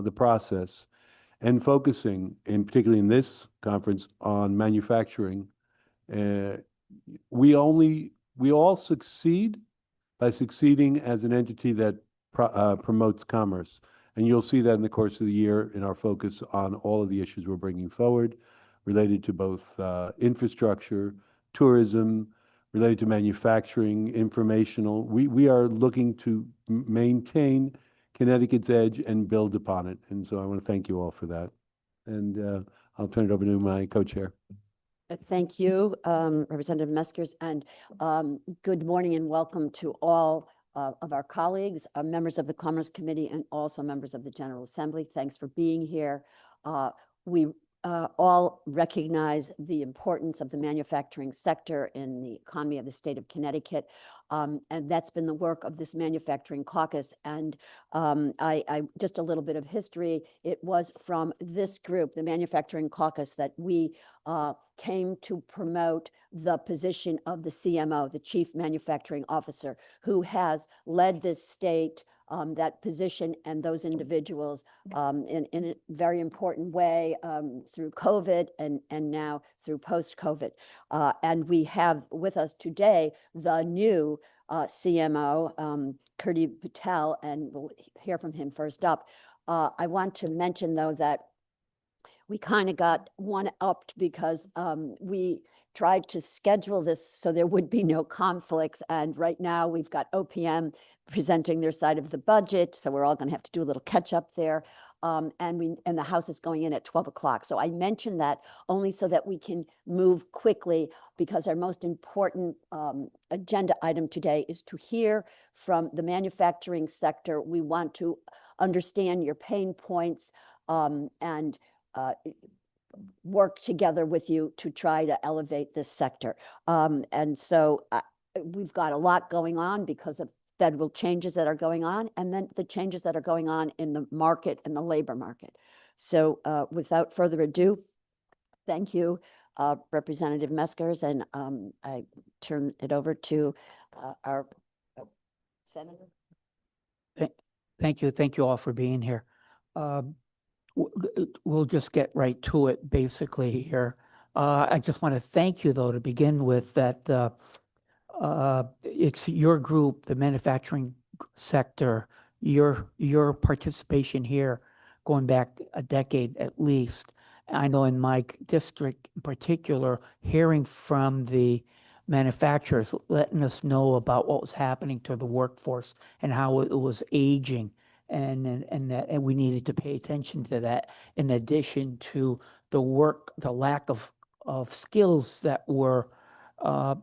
the process and focusing, in particularly in this conference, on manufacturing. We all succeed by succeeding as an entity that promotes commerce. And you'll see that in the course of the year in our focus on all of the issues we're bringing forward related to both infrastructure, tourism, related to manufacturing, informational. We are looking to maintain Connecticut's edge and build upon it. And so I want to thank you all for that. And I'll turn it over to my co-chair. Thank you, Representative Meskers, and good morning and welcome to all of our colleagues, members of the Commerce Committee, and also members of the General Assembly. Thanks for being here. We all recognize the importance of the manufacturing sector in the economy of the state of Connecticut. And that's been the work of this manufacturing caucus. And I just a little bit of history. It was from this group, the manufacturing caucus, that we came to promote the position of the CMO, the Chief Manufacturing Officer, who has led this state, that position and those individuals in a very important way through COVID and now through post-COVID. And we have with us today the new CMO, Kirti Patel, and we'll hear from him first up. I want to mention, though, that we kind of got one-upped because we tried to schedule this so there would be no conflicts. And right now we've got OPM presenting their side of the budget. So we're all going to have to do a little catch up there. And the House is going in at 12 o'clock. So I mentioned that only so that we can move quickly, because our most important agenda item today is to hear from the manufacturing sector. We want to understand your pain points and work together with you to try to elevate this sector. And so we've got a lot going on because of federal changes that are going on, and then the changes that are going on in the market and the labor market. So without further ado, thank you, Representative Meskers, and I turn it over to our Senator. Thank you. Thank you all for being here. We'll just get right to it basically here. I just want to thank you, though, to begin with, that it's your group, the manufacturing sector, your participation here going back a decade at least. I know in my district in particular, hearing from the manufacturers, letting us know about what was happening to the workforce and how it was aging. And we needed to pay attention to that, in addition to the lack of skills that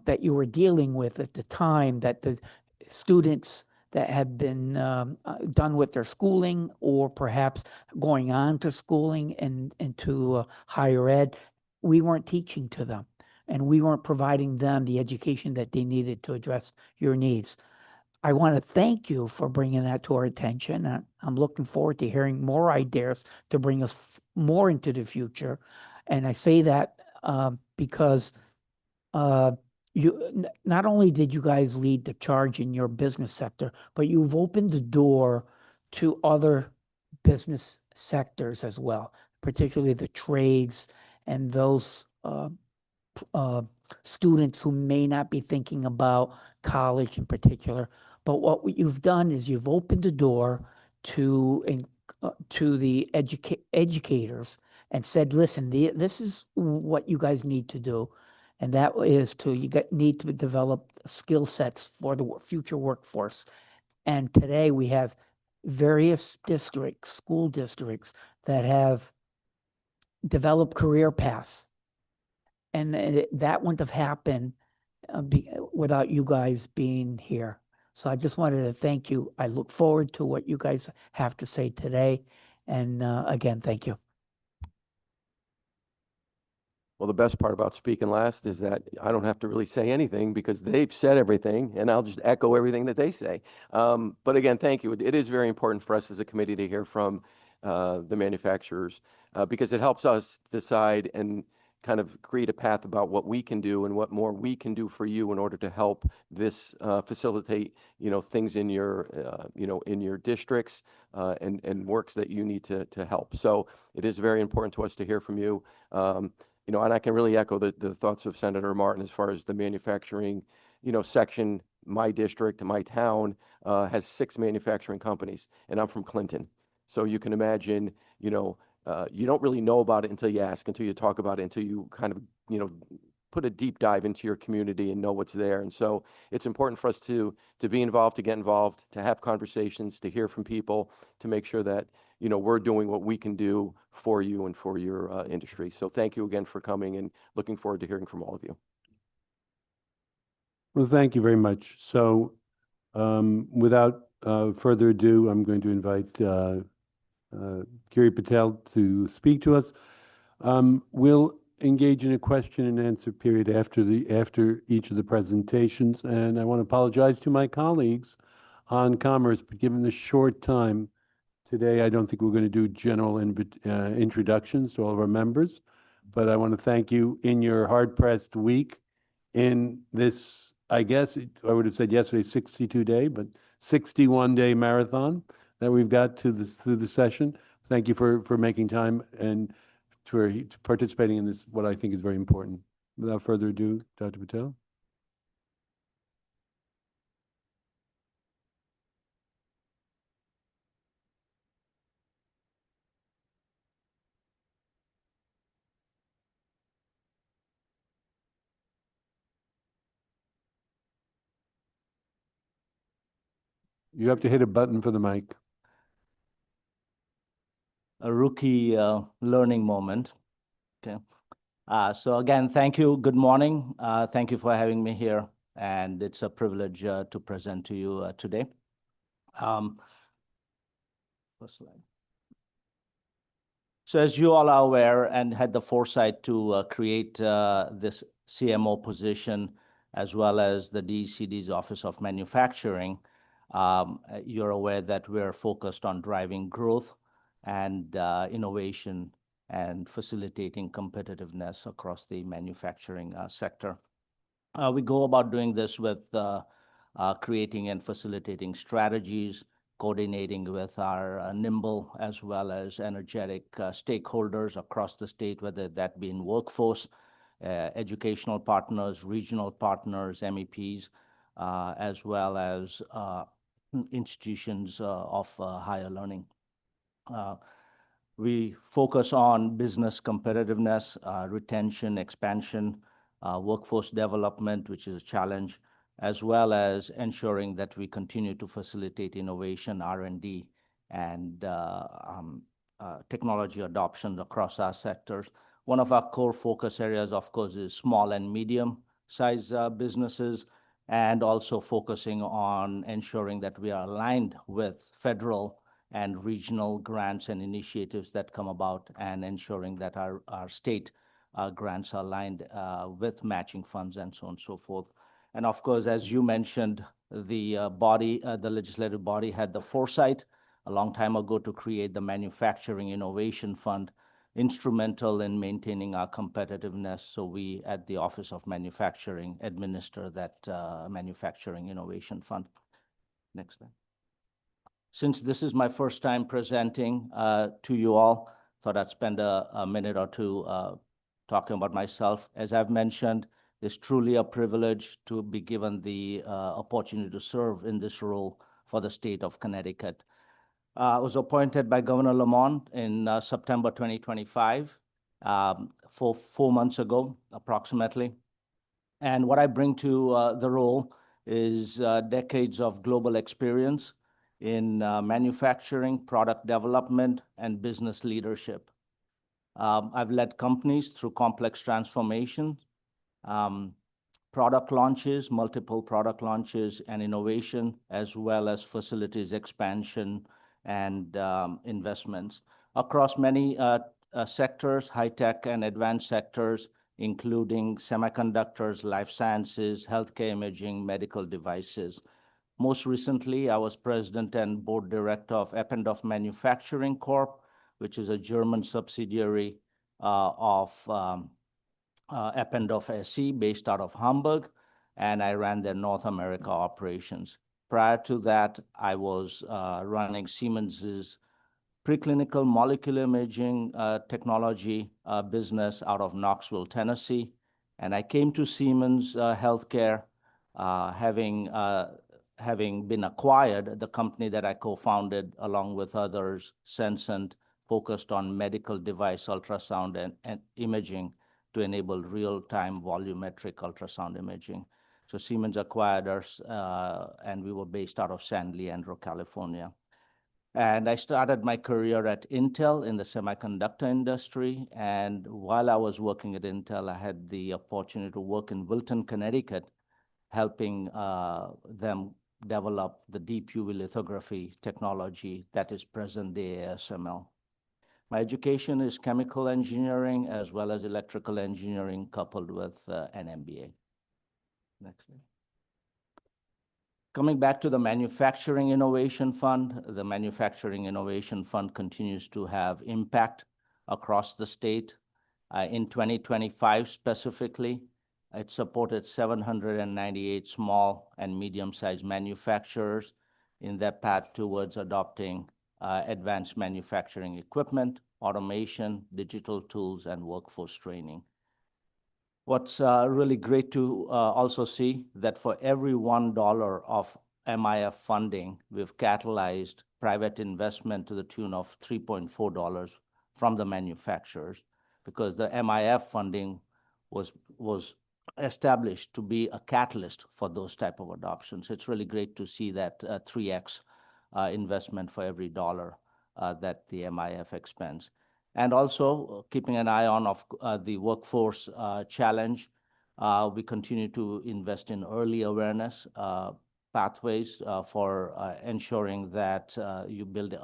that you were dealing with at the time, that the students that had been done with their schooling, or perhaps going on to schooling and into higher ed, we weren't teaching to them, and we weren't providing them the education that they needed to address your needs. I want to thank you for bringing that to our attention. I'm looking forward to hearing more ideas to bring us more into the future. And I say that because you not only did you guys lead the charge in your business sector, but you've opened the door to other business sectors as well, particularly the trades and those students who may not be thinking about college in particular. But what you've done is you've opened the door to the educators and said, listen, this is what you guys need to do. And that is need to develop skill sets for the future workforce. And today we have various districts, school districts, that have developed career paths. And that wouldn't have happened without you guys being here. So I just wanted to thank you. I look forward to what you guys have to say today. And again, thank you. Well, the best part about speaking last is that I don't have to really say anything because they've said everything, and I'll just echo everything that they say. But again, thank you. It is very important for us as a committee to hear from the manufacturers because it helps us decide and kind of create a path about what we can do and what more we can do for you in order to help this facilitate, things in your, in your districts and works that you need to help. So it is very important to us to hear from you. And I can really echo the thoughts of Senator Martin as far as the manufacturing, section. My district, my town has 6 manufacturing companies, and I'm from Clinton. So you can imagine, you don't really know about it until you ask, until you talk about it, until you kind of, put a deep dive into your community and know what's there. And so it's important for us to be involved, to get involved, to have conversations, to hear from people, to make sure that, we're doing what we can do for you and for your industry. So thank you again for coming, and looking forward to hearing from all of you. Well, thank you very much. So without further ado, I'm going to invite Kiri Patel to speak to us. We'll engage in a question and answer period after each of the presentations. And I want to apologize to my colleagues on Commerce, but given the short time today, I don't think we're going to do general introductions to all of our members. But I want to thank you in your hard-pressed week in this, I guess, I would have said yesterday, 62-day, but 61-day marathon that we've got through the session. Thank you for making time and for participating in this, what I think is very important. Without further ado, Dr. Patel. You have to hit a button for the mic. A rookie learning moment. Okay. So again, thank you. Good morning. Thank you for having me here. And it's a privilege to present to you today. First slide. So as you all are aware and had the foresight to create this CMO position, as well as the DECD's Office of Manufacturing, you're aware that we're focused on driving growth and innovation and facilitating competitiveness across the manufacturing sector. We go about doing this with creating and facilitating strategies, coordinating with our nimble as well as energetic stakeholders across the state, whether that be in workforce, educational partners, regional partners, MEPs, as well as institutions of higher learning. We focus on business competitiveness, retention, expansion, workforce development, which is a challenge, as well as ensuring that we continue to facilitate innovation, R&D, and technology adoption across our sectors. One of our core focus areas, of course, is small and medium-sized businesses, and also focusing on ensuring that we are aligned with federal and regional grants and initiatives that come about, and ensuring that our state grants are aligned with matching funds and so on and so forth. And of course, as you mentioned, the legislative body had the foresight a long time ago to create the Manufacturing Innovation Fund, instrumental in maintaining our competitiveness. So we, at the Office of Manufacturing, administer that Manufacturing Innovation Fund. Next slide. Since this is my first time presenting to you all, thought I'd spend a minute or two talking about myself. As I've mentioned, it's truly a privilege to be given the opportunity to serve in this role for the state of Connecticut. I was appointed by Governor Lamont in September 2025, 4 months ago, approximately. And what I bring to the role is decades of global experience in manufacturing, product development, and business leadership. I've led companies through complex transformation, product launches, multiple product launches and innovation, as well as facilities expansion and investments across many sectors, high-tech and advanced sectors, including semiconductors, life sciences, healthcare imaging, medical devices. Most recently, I was president and board director of Eppendorf Manufacturing Corp., which is a German subsidiary of Eppendorf SE based out of Hamburg, and I ran their North America operations. Prior to that, I was running Siemens's preclinical molecular imaging technology business out of Knoxville, Tennessee. And I came to Siemens Healthcare, having been acquired, the company that I co-founded along with others, Sensient, focused on medical device ultrasound and imaging to enable real-time volumetric ultrasound imaging. So Siemens acquired us, and we were based out of San Leandro, California. And I started my career at Intel in the semiconductor industry. And while I was working at Intel, I had the opportunity to work in Wilton, Connecticut, helping them develop the deep UV lithography technology that is present-day ASML. My education is chemical engineering as well as electrical engineering coupled with an MBA. Next slide. Coming back to the Manufacturing Innovation Fund, the Manufacturing Innovation Fund continues to have impact across the state. In 2025 specifically, it supported 798 small and medium-sized manufacturers in their path towards adopting advanced manufacturing equipment, automation, digital tools, and workforce training. What's really great to also see that for every $1 of MIF funding, we've catalyzed private investment to the tune of $3.4 from the manufacturers, because the MIF funding was established to be a catalyst for those type of adoptions. It's really great to see that 3x investment for every dollar that the MIF expends. And also keeping an eye on the workforce challenge, we continue to invest in early awareness pathways for ensuring that you build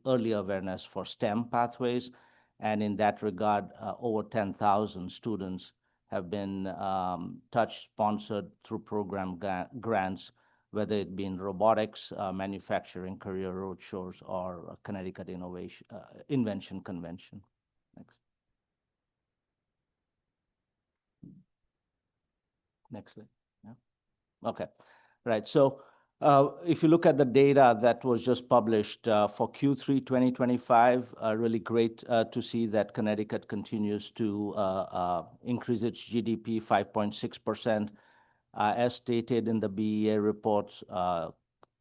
early awareness for STEM pathways. And in that regard, over 10,000 students have been touched, sponsored through program grants, whether it be in robotics, manufacturing, career roadshows, or Connecticut Invention Convention. Next. Next slide. Yeah. Okay. Right. So if you look at the data that was just published for Q3 2025, really great to see that Connecticut continues to increase its GDP 5.6%. As stated in the BEA report,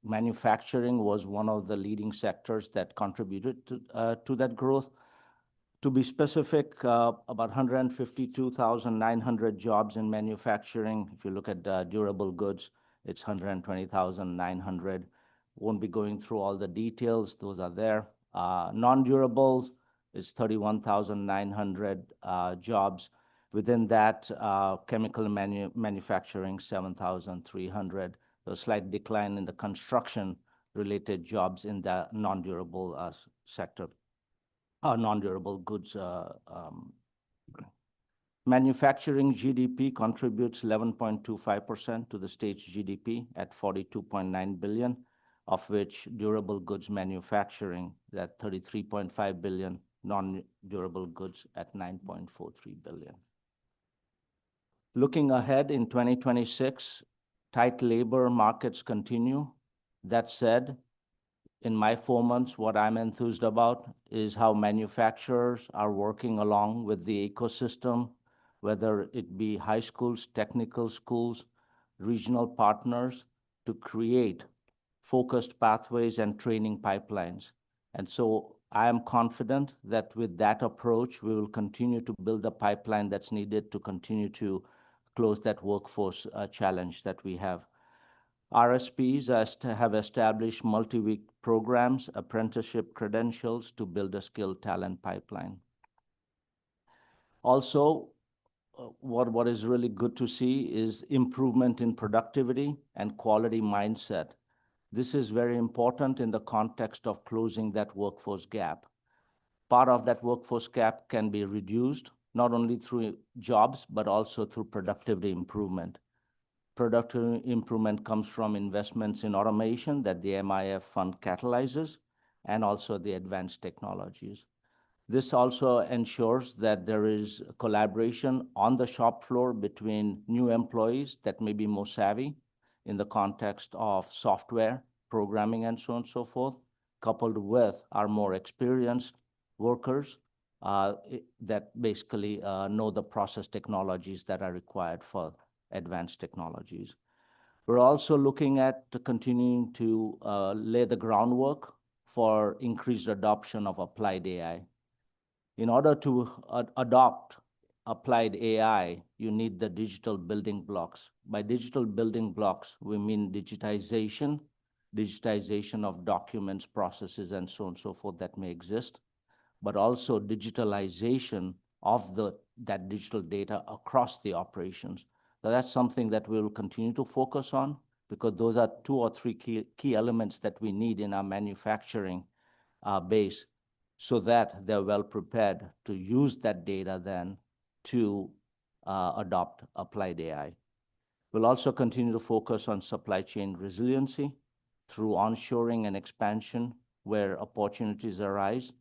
manufacturing was one of the leading sectors that contributed to that growth. To be specific, about 152,900 jobs in manufacturing. If you look at durable goods, it's 120,900. Won't be going through all the details. Those are there. Non-durables is 31,900 jobs. Within that, chemical manufacturing, 7,300. So a slight decline in the construction-related jobs in the non-durable sector, non-durable goods. Manufacturing GDP contributes 11.25% to the state's GDP at $42.9 billion, of which durable goods manufacturing at $33.5 billion, non-durable goods at $9.43 billion. Looking ahead in 2026, tight labor markets continue. That said, in my 4 months, what I'm enthused about is how manufacturers are working along with the ecosystem, whether it be high schools, technical schools, regional partners, to create focused pathways and training pipelines. And so I am confident that with that approach, we will continue to build the pipeline that's needed to continue to close that workforce challenge that we have. RSPs have established multi-week programs, apprenticeship credentials to build a skilled talent pipeline. Also, what is really good to see is improvement in productivity and quality mindset. This is very important in the context of closing that workforce gap. Part of that workforce gap can be reduced, not only through jobs, but also through productivity improvement. Productivity improvement comes from investments in automation that the MIF fund catalyzes, and also the advanced technologies. This also ensures that there is collaboration on the shop floor between new employees that may be more savvy in the context of software, programming, and so on and so forth, coupled with our more experienced workers that basically know the process technologies that are required for advanced technologies. We're also looking at continuing to lay the groundwork for increased adoption of applied AI. In order to adopt applied AI, you need the digital building blocks. By digital building blocks, we mean digitization of documents, processes, and so on and so forth that may exist, but also digitalization of that digital data across the operations. So that's something that we will continue to focus on, because those are 2 or 3 key elements that we need in our manufacturing base, so that they're well prepared to use that data then to adopt applied AI. We'll also continue to focus on supply chain resiliency through onshoring and expansion where opportunities arise,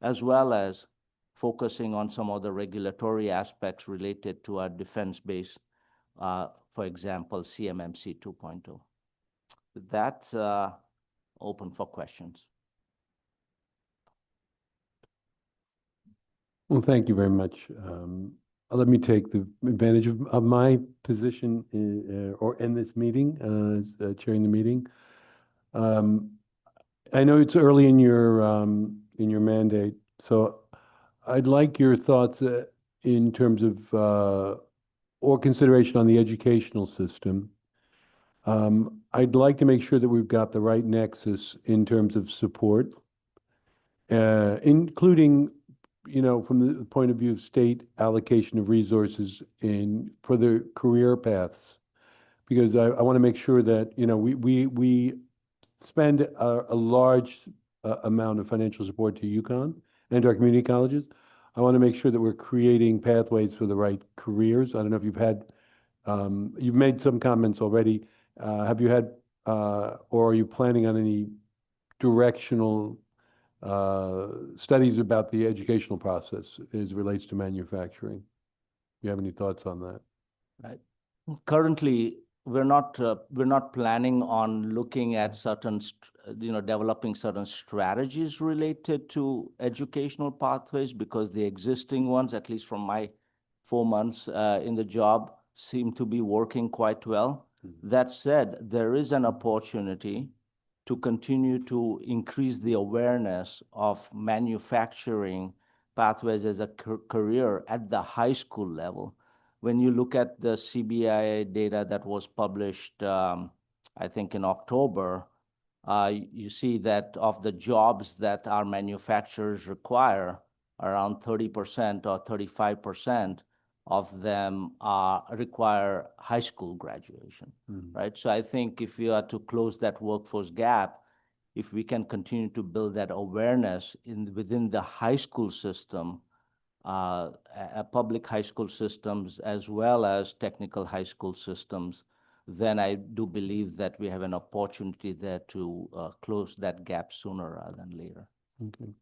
as well as focusing on some of the regulatory aspects related to our defense base, for example, CMMC 2.0. With that, open for questions. Well, thank you very much. Let me take the advantage of my position in this meeting, as chairing the meeting. I know it's early in your mandate, so I'd like your thoughts in terms of or consideration on the educational system. I'd like to make sure that we've got the right nexus in terms of support, including, from the point of view of state allocation of resources for the career paths, because I want to make sure that, we spend a large amount of financial support to UConn and to our community colleges. I want to make sure that we're creating pathways for the right careers. I don't know if you've made some comments already. Have you had, or are you planning on any directional studies about the educational process as it relates to manufacturing? Do you have any thoughts on that? Right. Currently, we're not planning on looking at developing certain strategies related to educational pathways, because the existing ones, at least from my 4 months in the job, seem to be working quite well. Mm-hmm. That said, there is an opportunity to continue to increase the awareness of manufacturing pathways as a career at the high school level. When you look at the CBI data that was published, I think in October, you see that of the jobs that our manufacturers require, around 30% or 35% of them require high school graduation, right? So I think if we are to close that workforce gap, if we can continue to build that awareness within the high school system, public high school systems, as well as technical high school systems, then I do believe that we have an opportunity there to close that gap sooner rather than later. Okay.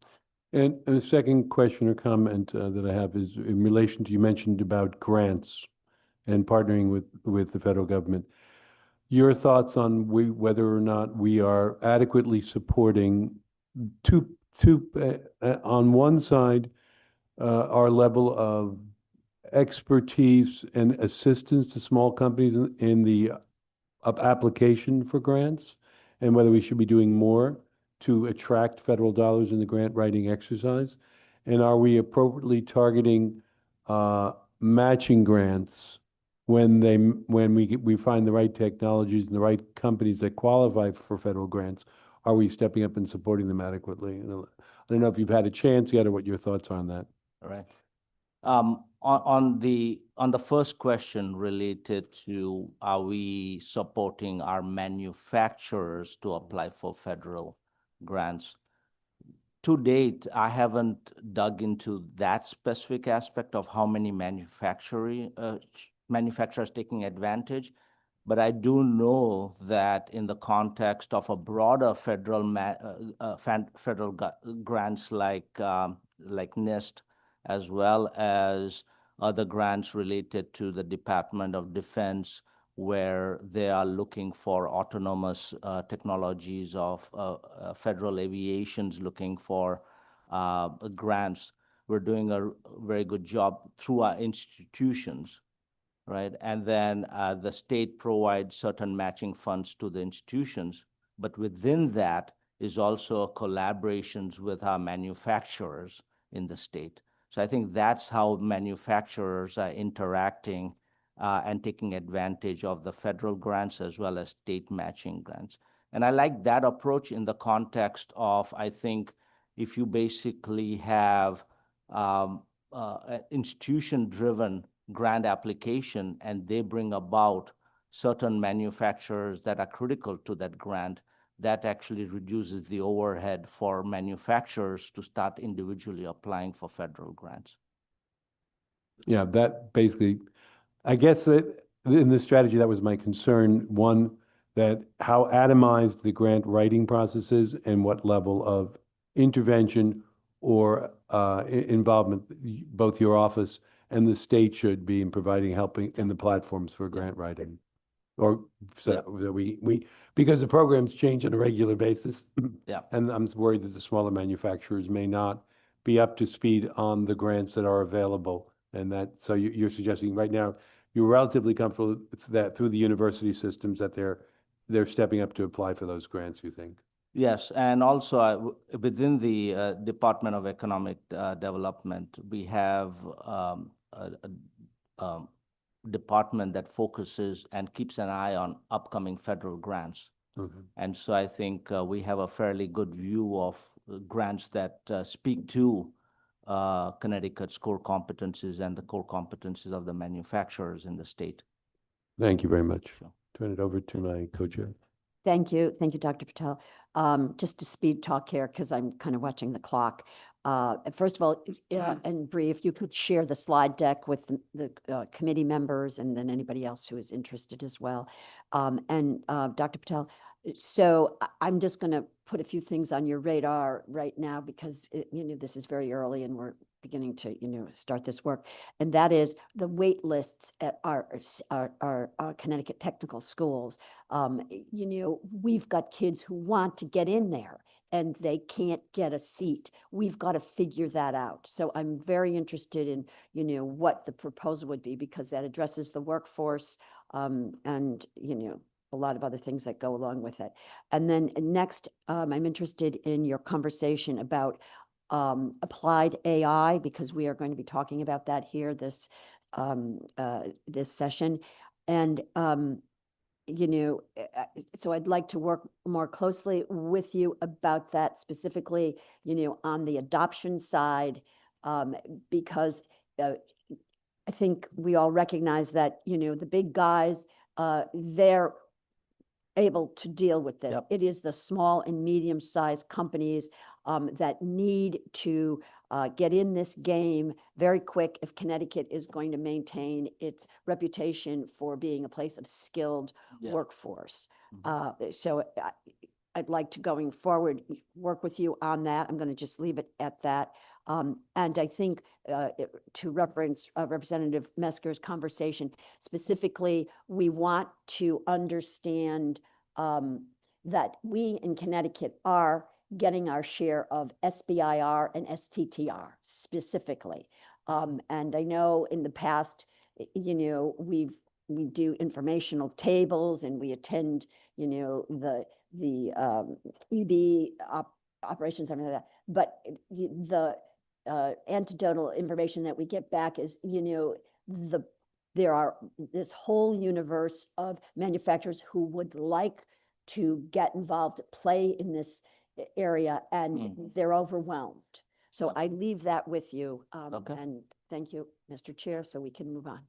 And the second question or comment that I have is in relation to, you mentioned about grants and partnering with the federal government. Your thoughts on whether or not we are adequately supporting on one side, our level of expertise and assistance to small companies in the application for grants, and whether we should be doing more to attract federal dollars in the grant writing exercise? And are we appropriately targeting matching grants when we find the right technologies and the right companies that qualify for federal grants? Are we stepping up and supporting them adequately? I don't know if you've had a chance yet or what your thoughts are on that. All right. On the first question related to, are we supporting our manufacturers to apply for federal grants? To date, I haven't dug into that specific aspect of how many manufacturers taking advantage, but I do know that in the context of a broader federal grants like like NIST, as well as other grants related to the Department of Defense, where they are looking for autonomous technologies of federal aviation's looking for grants. We're doing a very good job through our institutions, right? And then the state provides certain matching funds to the institutions, but within that is also collaborations with our manufacturers in the state. So I think that's how manufacturers are interacting and taking advantage of the federal grants as well as state matching grants. And I like that approach in the context of, I think, if you basically have an institution-driven grant application and they bring about certain manufacturers that are critical to that grant, that actually reduces the overhead for manufacturers to start individually applying for federal grants. Yeah, that basically, I guess that in this strategy, that was my concern. One, that how atomized the grant writing process is and what level of intervention or involvement both your office and the state should be in providing, helping in the platforms for grant writing. Or so that we, because the programs change on a regular basis. Yeah. And I'm worried that the smaller manufacturers may not be up to speed on the grants that are available. And that, so you're suggesting right now, you're relatively comfortable that through the university systems that they're stepping up to apply for those grants, you think? Yes, and also within the Department of Economic Development, we have a department that focuses and keeps an eye on upcoming federal grants. Okay. And so I think we have a fairly good view of grants that speak to Connecticut's core competencies and the core competencies of the manufacturers in the state. Thank you very much. Sure. Turn it over to my co-chair. Thank you. Thank you, Dr. Patel. Just to speed talk here, because I'm kind of watching the clock. First of all, and Bree, if you could share the slide deck with the committee members and then anybody else who is interested as well. And Dr. Patel, so I'm just going to put a few things on your radar right now because this is very early and we're beginning to start this work, and that is the wait lists at our Connecticut technical schools. We've got kids who want to get in there and they can't get a seat. We've got to figure that out. So I'm very interested in what the proposal would be, because that addresses the workforce and a lot of other things that go along with it. And then next, I'm interested in your conversation about applied AI, because we are going to be talking about that here this session. And so I'd like to work more closely with you about that, specifically on the adoption side, because I think we all recognize that the big guys, they're able to deal with this. Yep. It is the small and medium-sized companies that need to get in this game very quick if Connecticut is going to maintain its reputation for being a place of skilled workforce. So I'd like to, going forward, work with you on that. I'm going to just leave it at that. And I think to reference Representative Mesker's conversation, specifically, we want to understand that we in Connecticut are getting our share of SBIR and STTR specifically. And I know in the past, we do informational tables and we attend, the EB operations, everything like that. But the anecdotal information that we get back is, there are this whole universe of manufacturers who would like to get involved, play in this area, and they're overwhelmed. So I leave that with you. And thank you, Mr. Chair, so we can move on.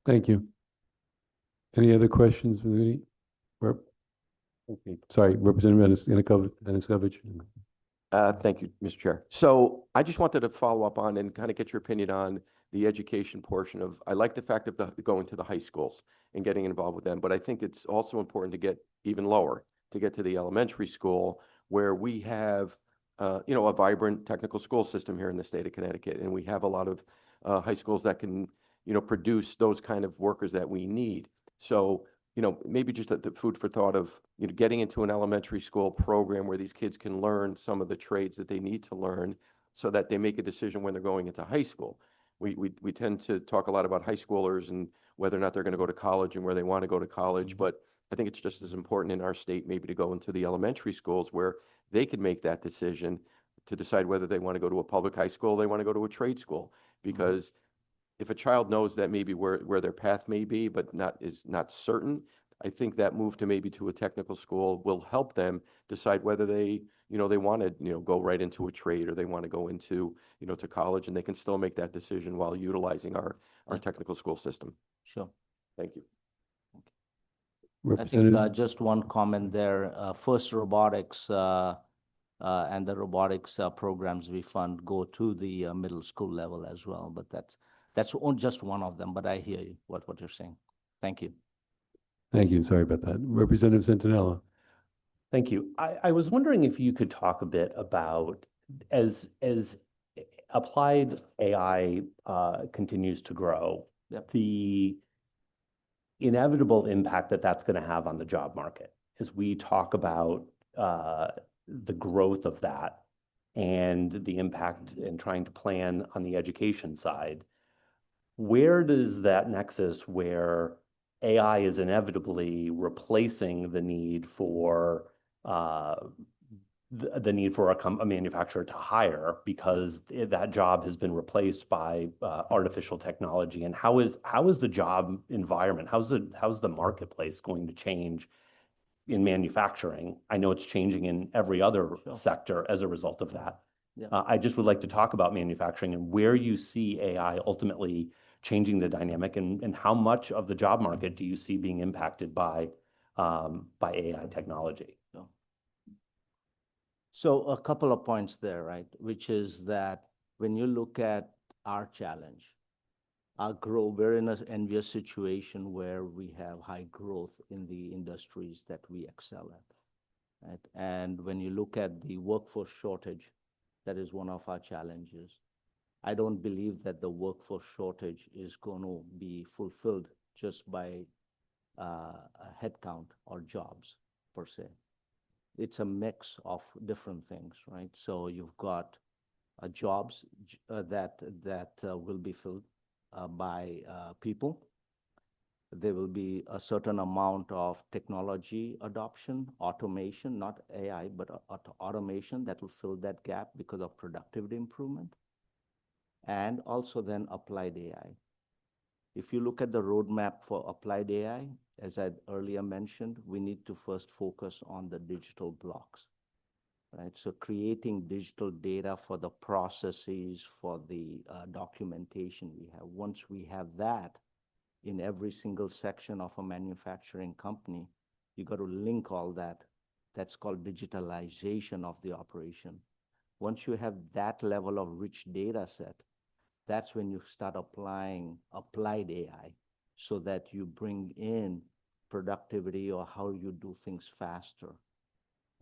Thank you. Any other questions from the meeting? Okay. Sorry, Representative Yanukovych. Thank you, Mr. Chair. So I just wanted to follow up on and kind of get your opinion on the education portion of, I like the fact of going to the high schools and getting involved with them, but I think it's also important to get even lower, to get to the elementary school, where we have a vibrant technical school system here in the state of Connecticut. And we have a lot of high schools that can, produce those kind of workers that we need. So, maybe just the food for thought of, getting into an elementary school program where these kids can learn some of the trades that they need to learn so that they make a decision when they're going into high school. We tend to talk a lot about high schoolers and whether or not they're going to go to college and where they want to go to college. But I think it's just as important in our state maybe to go into the elementary schools where they can make that decision to decide whether they want to go to a public high school, they want to go to a trade school. Because if a child knows that maybe where their path may be, but is not certain, I think that move to maybe to a technical school will help them decide whether they want to, go right into a trade or they want to go into, to college, and they can still make that decision while utilizing our technical school system. Sure. Thank you. I think just one comment there. FIRST Robotics and the robotics programs we fund go to the middle school level as well. But that's just one of them. But I hear you, what you're saying. Thank you. Thank you. Sorry about that. Representative Centinela. Thank you. I was wondering if you could talk a bit about as applied AI continues to grow, Yep. the inevitable impact that that's going to have on the job market as we talk about the growth of that and the impact in trying to plan on the education side. Where does that nexus where AI is inevitably replacing the need for the need for a manufacturer to hire because that job has been replaced by artificial technology, and how is the job environment, how's the marketplace going to change in manufacturing? I know it's changing in every other sector as a result of that. Yeah. I just would like to talk about manufacturing and where you see AI ultimately changing the dynamic, and how much of the job market do you see being impacted by AI technology? So a couple of points there, right? Which is that when you look at our challenge, we're in an envious situation where we have high growth in the industries that we excel at, right? And when you look at the workforce shortage, that is one of our challenges. I don't believe that the workforce shortage is going to be fulfilled just by a headcount or jobs per se. It's a mix of different things, right? So you've got jobs that will be filled by people. There will be a certain amount of technology adoption, automation, not AI, but automation that will fill that gap because of productivity improvement. And also then applied AI. If you look at the roadmap for applied AI, as I earlier mentioned, we need to first focus on the digital blocks, right? So creating digital data for the processes, for the documentation we have. Once we have that in every single section of a manufacturing company, you got to link all that. That's called digitalization of the operation. Once you have that level of rich data set, that's when you start applying applied AI so that you bring in productivity or how you do things faster,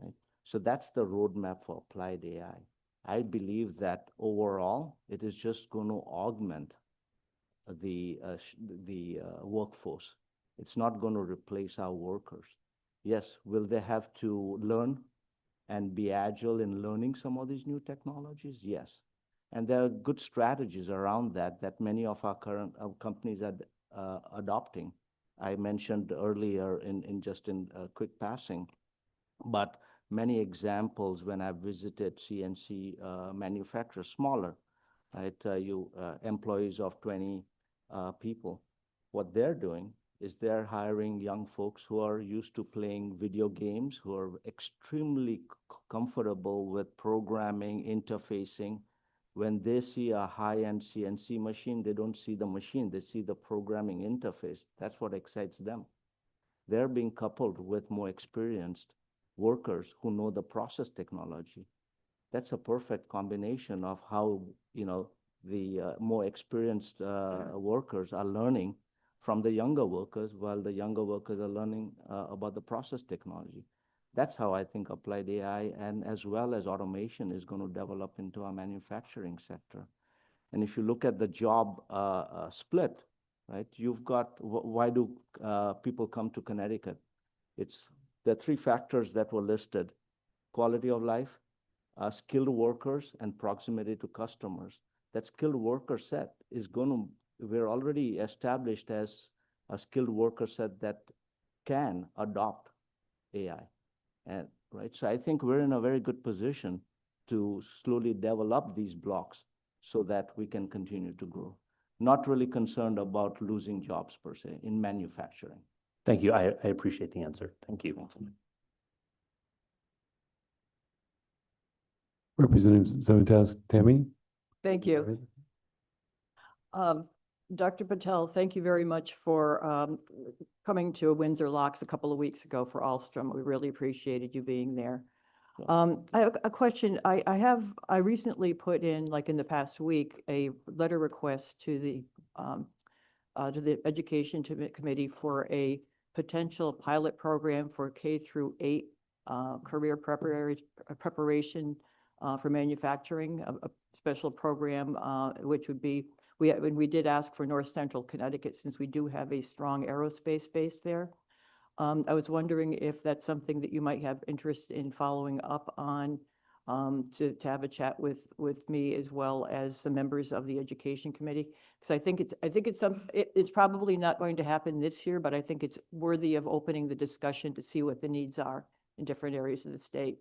right? So that's the roadmap for applied AI. I believe that overall, it is just going to augment the workforce. It's not going to replace our workers. Yes, will they have to learn and be agile in learning some of these new technologies? Yes. And there are good strategies around that many of our current companies are adopting. I mentioned earlier in quick passing, but many examples when I visited CNC manufacturers, smaller, right? Employees of 20 people. What they're doing is they're hiring young folks who are used to playing video games, who are extremely comfortable with programming, interfacing. When they see a high-end CNC machine, they don't see the machine, they see the programming interface. That's what excites them. They're being coupled with more experienced workers who know the process technology. That's a perfect combination of how, the more experienced workers are learning from the younger workers, while the younger workers are learning about the process technology. That's how I think applied AI and as well as automation is going to develop into our manufacturing sector. And if you look at the job split, right, you've got, why do people come to Connecticut? There are three factors that were listed: quality of life, skilled workers, and proximity to customers. That skilled worker set is we're already established as a skilled worker set that can adopt AI. And right, so I think we're in a very good position to slowly develop these blocks so that we can continue to grow. Not really concerned about losing jobs per se in manufacturing. Thank you. I appreciate the answer. Thank you. Representative Zavitaz, Tammy? Thank you. Dr. Patel, thank you very much for coming to Windsor Locks a couple of weeks ago for Alstom. We really appreciated you being there. I have a question. I recently put in, like in the past week, a letter request to the Education Committee for a potential pilot program for K-8 career preparation for manufacturing, a special program, which would be, we did ask for North Central Connecticut since we do have a strong aerospace base there. I was wondering if that's something that you might have interest in following up on, to have a chat with me as well as the members of the Education Committee. Because I think it's probably not going to happen this year, but I think it's worthy of opening the discussion to see what the needs are in different areas of the state.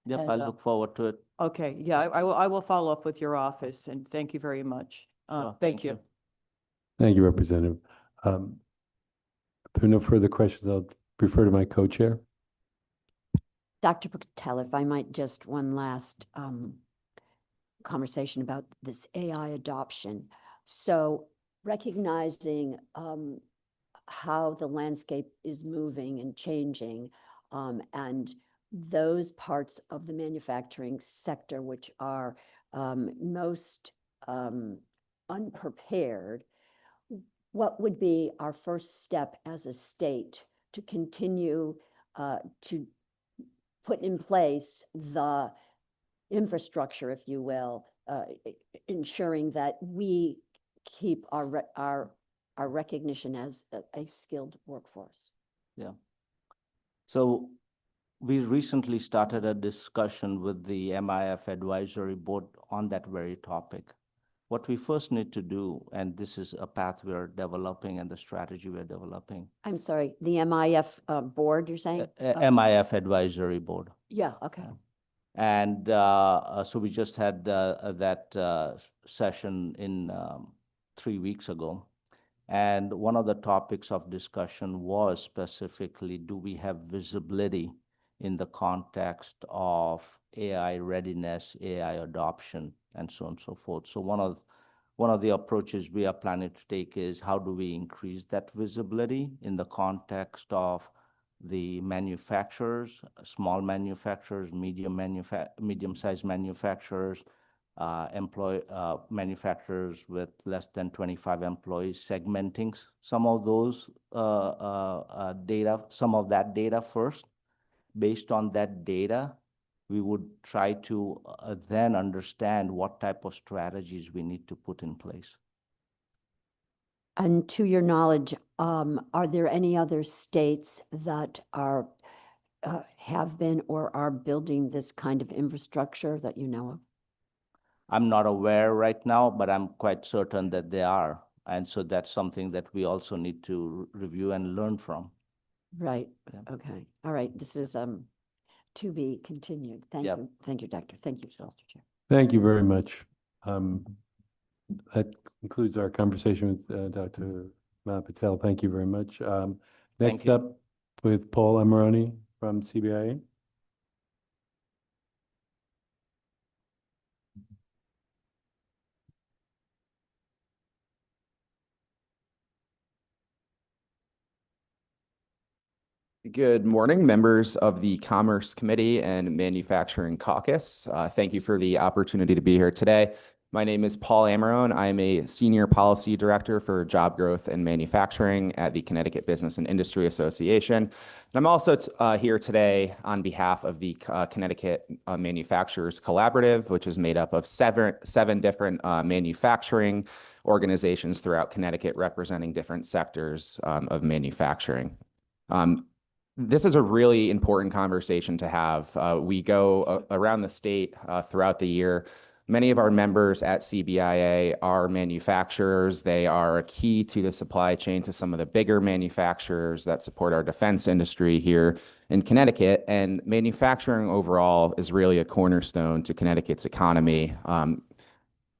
Yep, And, I look forward to it. Okay, yeah, I will follow up with your office, and thank you very much. Sure, Thank you. Thank you, Representative. If there are no further questions, I'll refer to my co-chair. Dr. Patel, if I might, just one last conversation about this AI adoption. So recognizing how the landscape is moving and changing, and those parts of the manufacturing sector which are most unprepared, what would be our first step as a state to continue to put in place the infrastructure, if you will, ensuring that we keep our recognition as a skilled workforce? Yeah. So we recently started a discussion with the MIF Advisory Board on that very topic. What we first need to do, and this is a path we're developing and the strategy we're developing. I'm sorry, the MIF board, you're saying? MIF Advisory Board. Yeah, okay. And so we just had that session in 3 weeks ago. And one of the topics of discussion was specifically, do we have visibility in the context of AI readiness, AI adoption, and so on and so forth. So one of the approaches we are planning to take is how do we increase that visibility in the context of the manufacturers, small manufacturers, medium-sized manufacturers, manufacturers with less than 25 employees, segmenting some of those data, some of that data first. Based on that data, we would try to then understand what type of strategies we need to put in place. And to your knowledge, are there any other states that are have been or are building this kind of infrastructure that you know of? I'm not aware right now, but I'm quite certain that they are. And so that's something that we also need to review and learn from. Right. Yeah. Okay. All right. This is to be continued. Thank Yep. you. Thank you, Doctor. Thank you, Mr. Chair. Thank you very much. That concludes our conversation with Dr. Patel. Thank you very much. Next you. up with Paul Amaroni from CBIA. Good morning, members of the Commerce Committee and Manufacturing Caucus. Thank you for the opportunity to be here today. My name is Paul Amarone. I'm a Senior Policy Director for Job Growth and Manufacturing at the Connecticut Business and Industry Association. And I'm also here today on behalf of the Connecticut Manufacturers Collaborative, which is made up of seven different manufacturing organizations throughout Connecticut representing different sectors of manufacturing. This is a really important conversation to have. We go around the state throughout the year. Many of our members at CBIA are manufacturers. They are a key to the supply chain to some of the bigger manufacturers that support our defense industry here in Connecticut. And manufacturing overall is really a cornerstone to Connecticut's economy,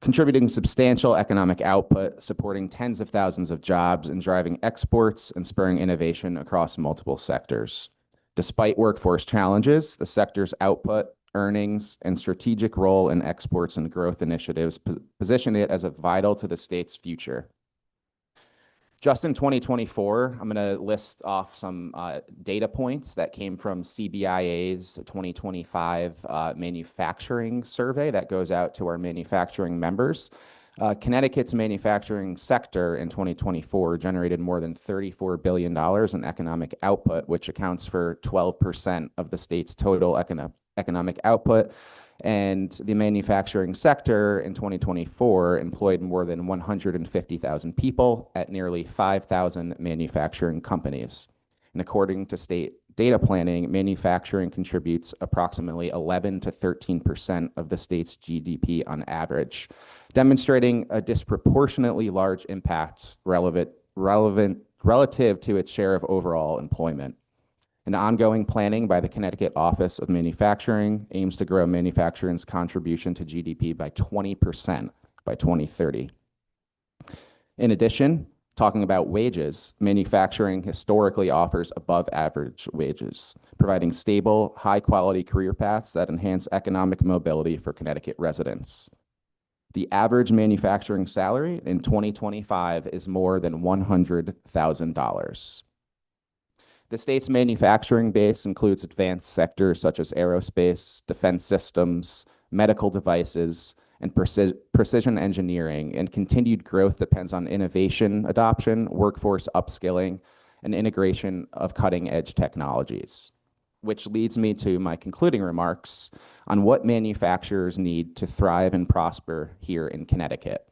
contributing substantial economic output, supporting tens of thousands of jobs, and driving exports and spurring innovation across multiple sectors. Despite workforce challenges, the sector's output, earnings, and strategic role in exports and growth initiatives position it as a vital to the state's future. Just in 2024, I'm going to list off some data points that came from CBIA's 2025 manufacturing survey that goes out to our manufacturing members. Connecticut's manufacturing sector in 2024 generated more than $34 billion in economic output, which accounts for 12% of the state's total economic output. And the manufacturing sector in 2024 employed more than 150,000 people at nearly 5,000 manufacturing companies. And according to state data planning, manufacturing contributes approximately 11 to 13% of the state's GDP on average, demonstrating a disproportionately large impact relative to its share of overall employment. And ongoing planning by the Connecticut Office of Manufacturing aims to grow manufacturing's contribution to GDP by 20% by 2030. In addition, talking about wages, manufacturing historically offers above average wages, providing stable, high-quality career paths that enhance economic mobility for Connecticut residents. The average manufacturing salary in 2025 is more than $100,000. The state's manufacturing base includes advanced sectors such as aerospace, defense systems, medical devices, and precision engineering, and continued growth depends on innovation adoption, workforce upskilling, and integration of cutting-edge technologies. Which leads me to my concluding remarks on what manufacturers need to thrive and prosper here in Connecticut.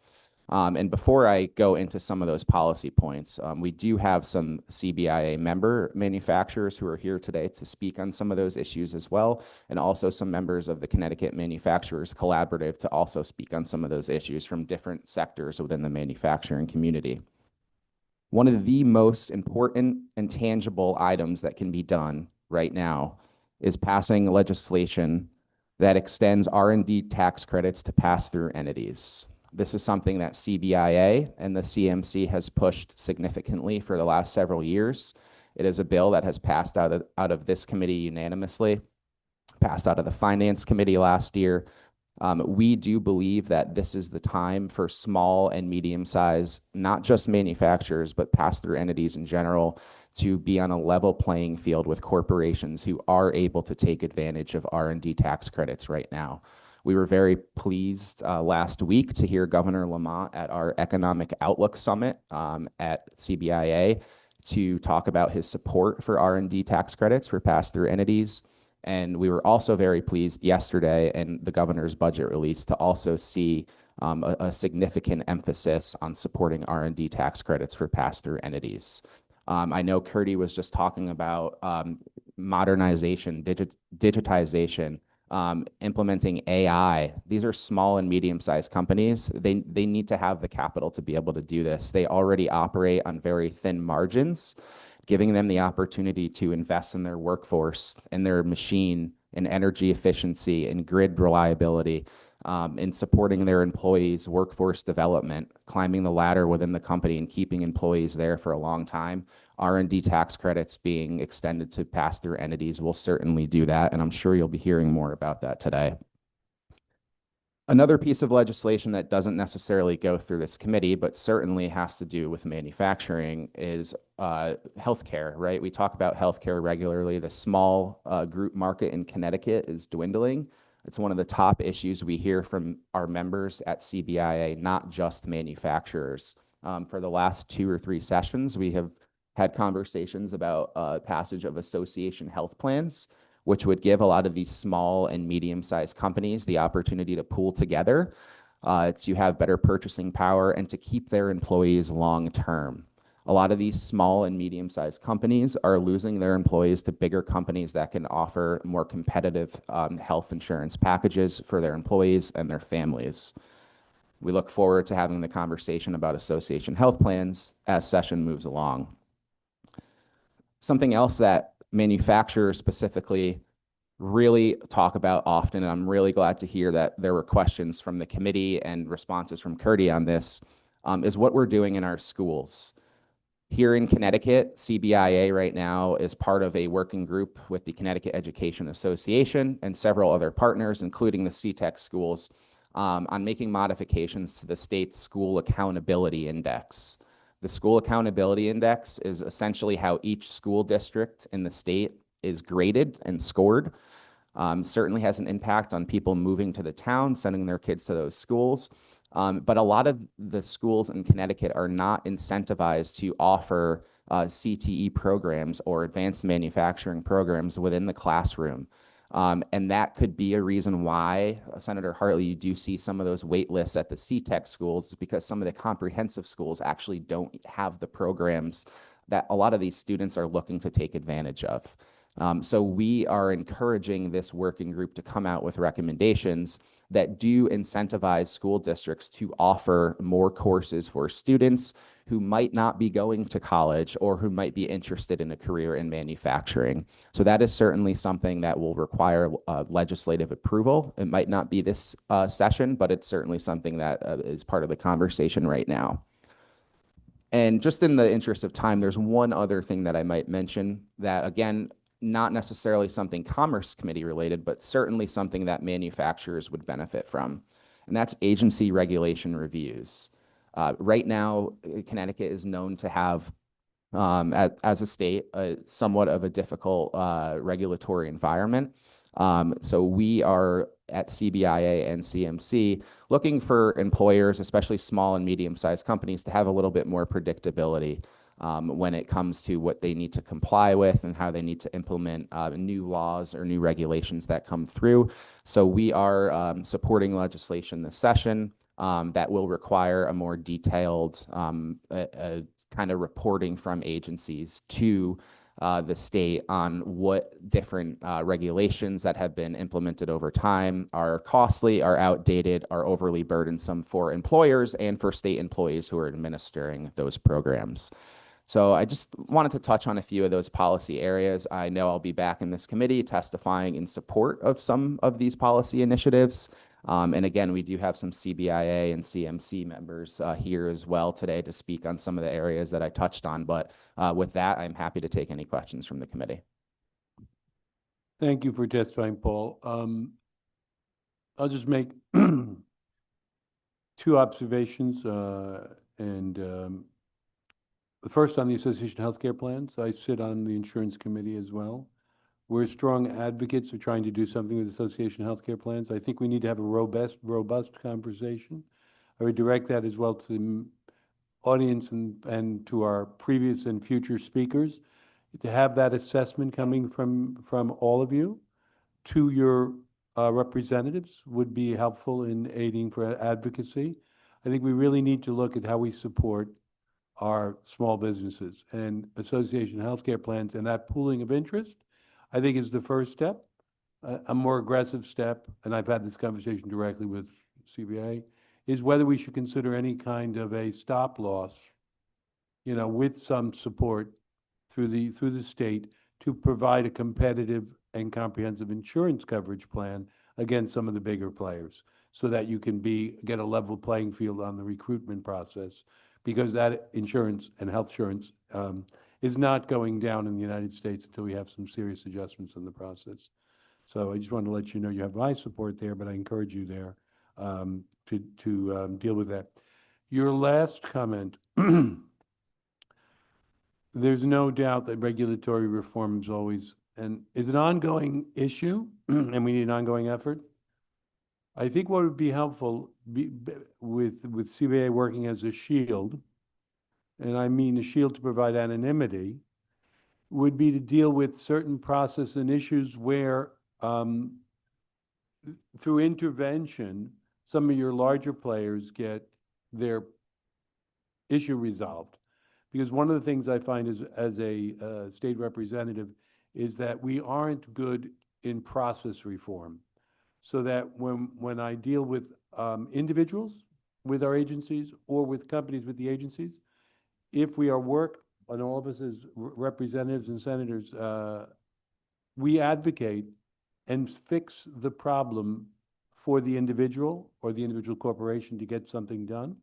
And before I go into some of those policy points, we do have some CBIA member manufacturers who are here today to speak on some of those issues as well, and also some members of the Connecticut Manufacturers Collaborative to also speak on some of those issues from different sectors within the manufacturing community. One of the most important and tangible items that can be done right now is passing legislation that extends R&D tax credits to pass-through entities. This is something that CBIA and the CMC has pushed significantly for the last several years. It is a bill that has passed out of this committee unanimously, passed out of the Finance Committee last year. We do believe that this is the time for small and medium-sized, not just manufacturers, but pass-through entities in general, to be on a level playing field with corporations who are able to take advantage of R&D tax credits right now. We were very pleased last week to hear Governor Lamont at our Economic Outlook Summit at CBIA to talk about his support for R&D tax credits for pass-through entities. And we were also very pleased yesterday in the governor's budget release to also see a significant emphasis on supporting R&D tax credits for pass-through entities. I know Curdy was just talking about modernization, digitization, implementing AI. These are small and medium-sized companies. They need to have the capital to be able to do this. They already operate on very thin margins, giving them the opportunity to invest in their workforce, in their machine, in energy efficiency, in grid reliability, in supporting their employees' workforce development, climbing the ladder within the company and keeping employees there for a long time. R&D tax credits being extended to pass-through entities will certainly do that, and I'm sure you'll be hearing more about that today. Another piece of legislation that doesn't necessarily go through this committee, but certainly has to do with manufacturing is healthcare, right? We talk about healthcare regularly. The small group market in Connecticut is dwindling. It's one of the top issues we hear from our members at CBIA, not just manufacturers. For the last 2 or 3 sessions, we have had conversations about passage of association health plans, which would give a lot of these small and medium-sized companies the opportunity to pool together to have better purchasing power and to keep their employees long-term. A lot of these small and medium-sized companies are losing their employees to bigger companies that can offer more competitive health insurance packages for their employees and their families. We look forward to having the conversation about association health plans as session moves along. Something else that manufacturers specifically really talk about often, and I'm really glad to hear that there were questions from the committee and responses from Curdy on this, is what we're doing in our schools. Here in Connecticut, CBIA right now is part of a working group with the Connecticut Education Association and several other partners, including the CTEC schools, on making modifications to the state's School Accountability Index. The School Accountability Index is essentially how each school district in the state is graded and scored. Certainly has an impact on people moving to the town, sending their kids to those schools. But a lot of the schools in Connecticut are not incentivized to offer CTE programs or advanced manufacturing programs within the classroom. And that could be a reason why, Senator Hartley, you do see some of those wait lists at the CTEC schools, because some of the comprehensive schools actually don't have the programs that a lot of these students are looking to take advantage of. So we are encouraging this working group to come out with recommendations that do incentivize school districts to offer more courses for students who might not be going to college or who might be interested in a career in manufacturing. So that is certainly something that will require legislative approval. It might not be this session, but it's certainly something that is part of the conversation right now. And just in the interest of time, there's one other thing that I might mention that, again, not necessarily something Commerce Committee related, but certainly something that manufacturers would benefit from. And that's agency regulation reviews. Right now, Connecticut is known to have, as a state, somewhat of a difficult regulatory environment. So we are at CBIA and CMC looking for employers, especially small and medium-sized companies, to have a little bit more predictability when it comes to what they need to comply with and how they need to implement new laws or new regulations that come through. So we are supporting legislation this session that will require a more detailed kind of reporting from agencies to the state on what different regulations that have been implemented over time are costly, are outdated, are overly burdensome for employers and for state employees who are administering those programs. So I just wanted to touch on a few of those policy areas. I know I'll be back in this committee testifying in support of some of these policy initiatives. And again, we do have some CBIA and CMC members here as well today to speak on some of the areas that I touched on. But with that, I'm happy to take any questions from the committee. Thank you for testifying, Paul. I'll just make 2 observations. The first on the Association of Healthcare Plans. I sit on the Insurance Committee as well. We're strong advocates of trying to do something with Association of Healthcare Plans. I think we need to have a robust conversation. I would direct that as well to the audience and to our previous and future speakers, to have that assessment coming from all of you to your representatives would be helpful in aiding for advocacy. I think we really need to look at how we support our small businesses, and Association of Healthcare Plans and that pooling of interest, I think, is the first step. A more aggressive step, and I've had this conversation directly with CBA, is whether we should consider any kind of a stop loss, with some support through the state to provide a competitive and comprehensive insurance coverage plan against some of the bigger players, so that you can get a level playing field on the recruitment process, because that insurance and health insurance is not going down in the United States until we have some serious adjustments in the process. So I just wanted to let you know you have my support there, but I encourage you there to deal with that. Your last comment, there's no doubt that regulatory reform is always is an ongoing issue, and we need an ongoing effort. I think what would be helpful with CBA working as a shield, and I mean a shield to provide anonymity, would be to deal with certain process and issues where through intervention, some of your larger players get their issue resolved. Because one of the things I find is, as a state representative, is that we aren't good in process reform. So that when I deal with individuals with our agencies or with companies with the agencies, if we are and all of us as representatives and senators, we advocate and fix the problem for the individual or the individual corporation to get something done.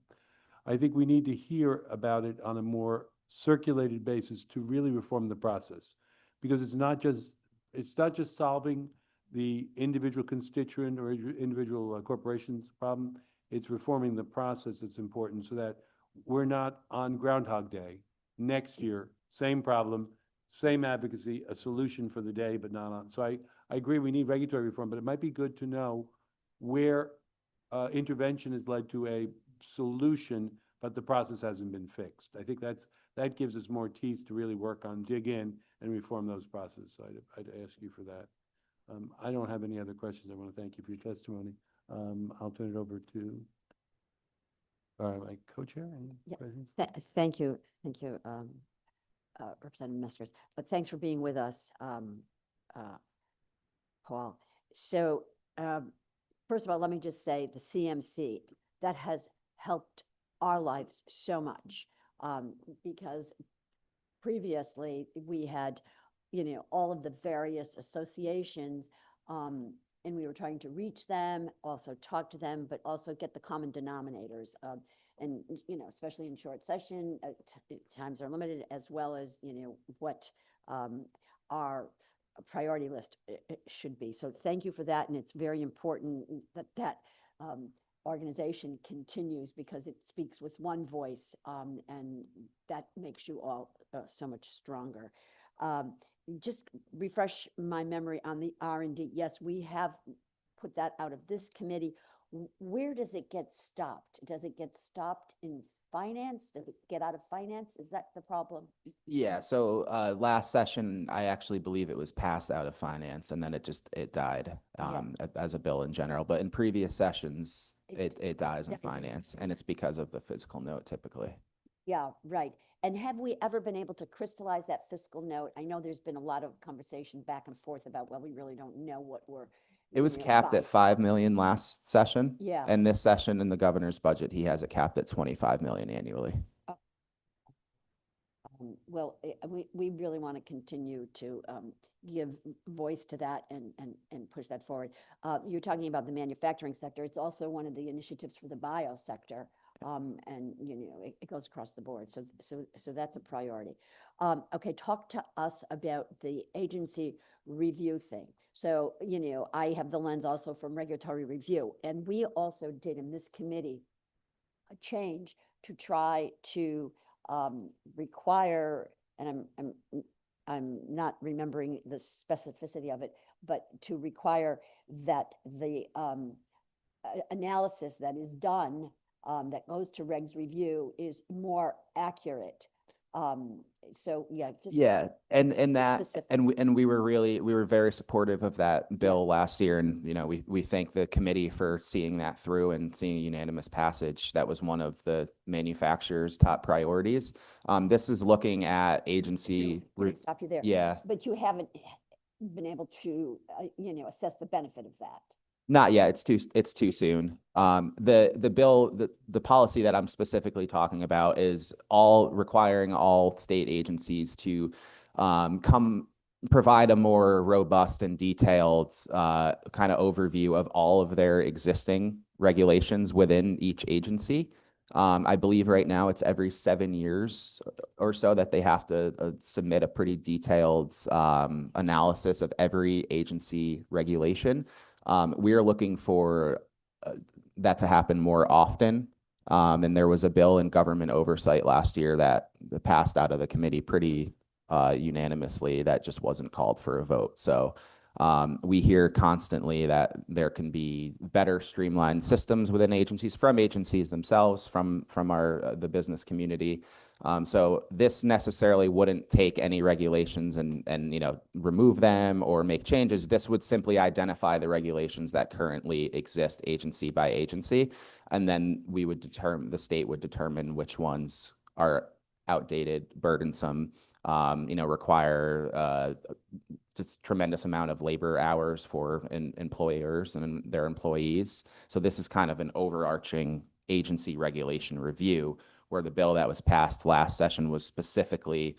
I think we need to hear about it on a more circulated basis to really reform the process, because it's not just solving the individual constituent or individual corporation's problem. It's reforming the process that's important, so that we're not on Groundhog Day next year, same problem, same advocacy, a solution for the day, but not on. So I agree we need regulatory reform, but it might be good to know where intervention has led to a solution, but the process hasn't been fixed. I think that gives us more teeth to really work on, dig in, and reform those processes. So I'd ask you for that. I don't have any other questions. I want to thank you for your testimony. I'll turn it over to my co-chair. Any questions? Thank you, Representative Meskers. But thanks for being with us, Paul. So first of all, let me just say the CMC, that has helped our lives so much, because previously we had, all of the various associations, and we were trying to reach them, also talk to them, but also get the common denominators. And, especially in short session, times are limited, as well as, what our priority list should be. So thank you for that. And it's very important that organization continues, because it speaks with one voice, and that makes you all so much stronger. Just refresh my memory on the R&D. Yes, we have put that out of this committee. Where does it get stopped? Does it get stopped in finance? Does it get out of finance? Is that the problem? Yeah, so last session, I actually believe it was passed out of finance, and then it died as a bill in general. But in previous sessions, it dies in finance, and it's because of the fiscal note typically. Yeah, right. And have we ever been able to crystallize that fiscal note? I know there's been a lot of conversation back and forth about, well, we really don't know what we're. It was capped at 5 million last session. Yeah. And this session in the governor's budget, he has it capped at 25 million annually. Well, we really want to continue to give voice to that and push that forward. You're talking about the manufacturing sector. It's also one of the initiatives for the bio sector. And it goes across the board. So that's a priority. Okay, talk to us about the agency review thing. So, I have the lens also from regulatory review, and we also did in this committee a change to try to require, and I'm not remembering the specificity of it, but to require that the analysis that is done that goes to regs review is more accurate. So yeah, just and that specific. and we were very supportive of that bill last year, and we thank the committee for seeing that through and seeing a unanimous passage. That was one of the manufacturer's top priorities. This is looking at agency. Can I stop you there? Yeah. But you haven't been able to assess the benefit of that. Not yet. It's too soon. The bill, the policy that I'm specifically talking about is requiring all state agencies to provide a more robust and detailed kind of overview of all of their existing regulations within each agency. I believe right now it's every 7 years or so that they have to submit a pretty detailed analysis of every agency regulation. We are looking for that to happen more often. And there was a bill in government oversight last year that passed out of the committee pretty unanimously that just wasn't called for a vote. So We hear constantly that there can be better streamlined systems within agencies, from agencies themselves, from the business community. So this necessarily wouldn't take any regulations and remove them or make changes. This would simply identify the regulations that currently exist agency by agency, and then the state would determine which ones are outdated, burdensome, require just tremendous amount of labor hours for employers and their employees. So this is kind of an overarching agency regulation review, where the bill that was passed last session was specifically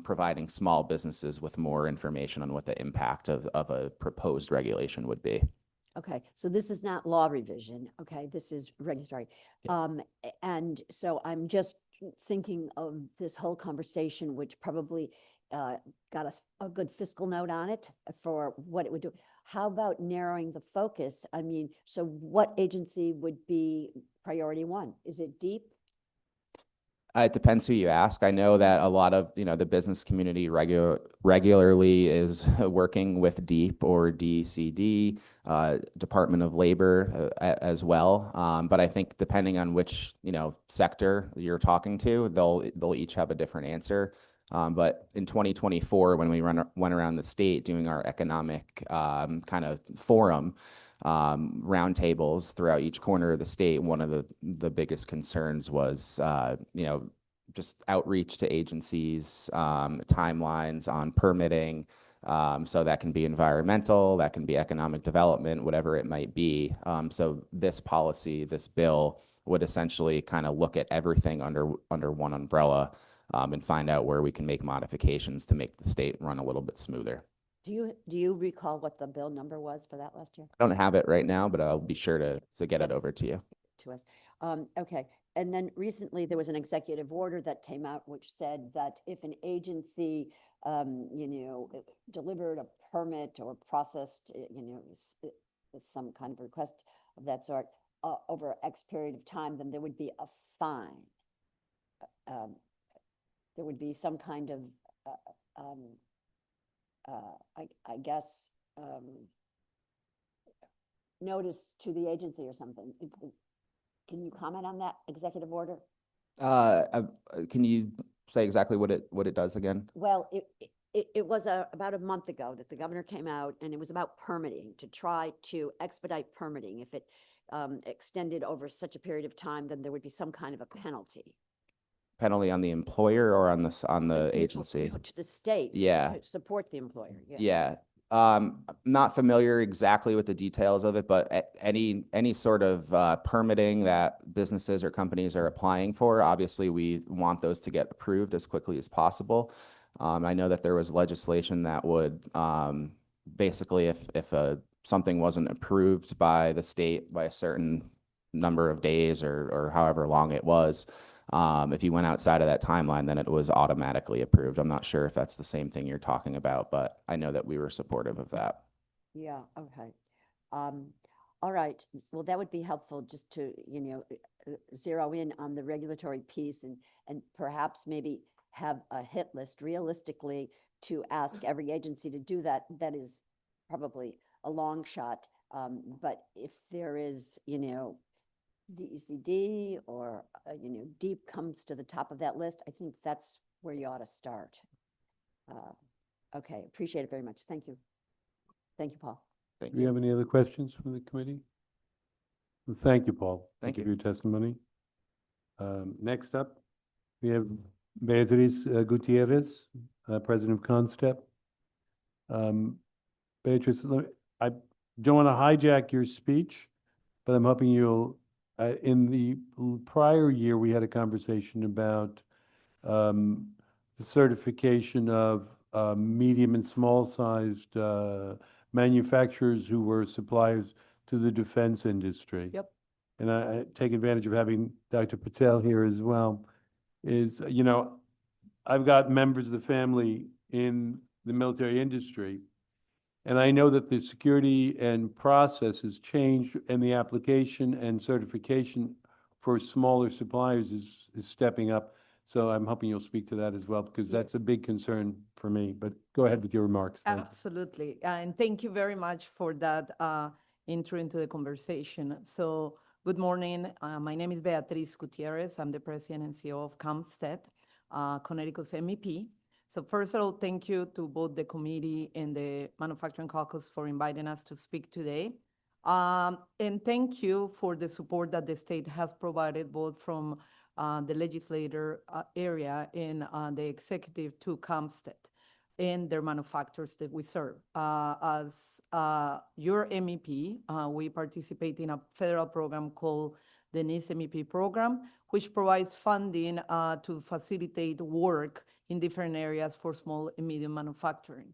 providing small businesses with more information on what the impact of a proposed regulation would be. Okay, so this is not law revision, okay, this is regulatory. And so I'm just thinking of this whole conversation, which probably got us a good fiscal note on it for what it would do. How about narrowing the focus? I mean, so what agency would be priority one? Is it DEEP? It depends who you ask. I know that a lot of the business community regularly is working with DEEP or DCD, Department of Labor as well. But I think depending on which sector you're talking to, they'll each have a different answer. But in 2024, when we went around the state doing our economic kind of forum, roundtables throughout each corner of the state, one of the biggest concerns was, just outreach to agencies, timelines on permitting. So that can be environmental, that can be economic development, whatever it might be. So this policy, this bill would essentially kind of look at everything under one umbrella, and find out where we can make modifications to make the state run a little bit smoother. Do you recall what the bill number was for that last year? I don't have it right now, but I'll be sure to get it over to you. To us. Okay, and then recently there was an executive order that came out which said that if an agency, delivered a permit or processed, some kind of request of that sort over X period of time, then there would be a fine. There would be some kind of, I guess, notice to the agency or something. Can you comment on that executive order? Can you say exactly what it does again? Well, it was about a month ago that the governor came out, and it was about permitting, to try to expedite permitting. If it extended over such a period of time, then there would be some kind of a penalty. Penalty on the employer or on the agency? To the state. Yeah. To support the employer. Yeah. Not familiar exactly with the details of it, but any sort of permitting that businesses or companies are applying for, obviously we want those to get approved as quickly as possible. I know that there was legislation that would basically, if something wasn't approved by the state by a certain number of days or however long it was, if you went outside of that timeline, then it was automatically approved. I'm not sure if that's the same thing you're talking about, but I know that we were supportive of that. Yeah, okay. All right, well, that would be helpful just to, zero in on the regulatory piece and perhaps maybe have a hit list realistically to ask every agency to do that. That is probably a long shot. But if there is, DECD or, DEEP comes to the top of that list, I think that's where you ought to start. Okay, appreciate it very much. Thank you. Thank you, Paul. Thank Do we you. have any other questions from the committee? Well, thank you, Paul. Thank you. For your testimony. Next up, we have Beatriz Gutierrez, President of Constep. Beatriz, I don't want to hijack your speech, but I'm hoping you'll, in the prior year, we had a conversation about the certification of medium and small-sized manufacturers who were suppliers to the defense industry. Yep. And I take advantage of having Dr. Patel here as well. I've got members of the family in the military industry, and I know that the security and process has changed, and the application and certification for smaller suppliers is stepping up So I'm hoping you'll speak to that as well, because Yeah. that's a big concern for me. But go ahead with your remarks. Thank you. Absolutely. And thank you very much for that intro into the conversation. So good morning. My name is Beatriz Gutierrez. I'm the president and CEO of ComStat, Connecticut's MEP. So first of all, thank you to both the committee and the Manufacturing Caucus for inviting us to speak today. And thank you for the support that the state has provided, both from the legislator area and the executive to ComStat and their manufacturers that we serve. As your MEP, we participate in a federal program called the NIST MEP program, which provides funding to facilitate work in different areas for small and medium manufacturing.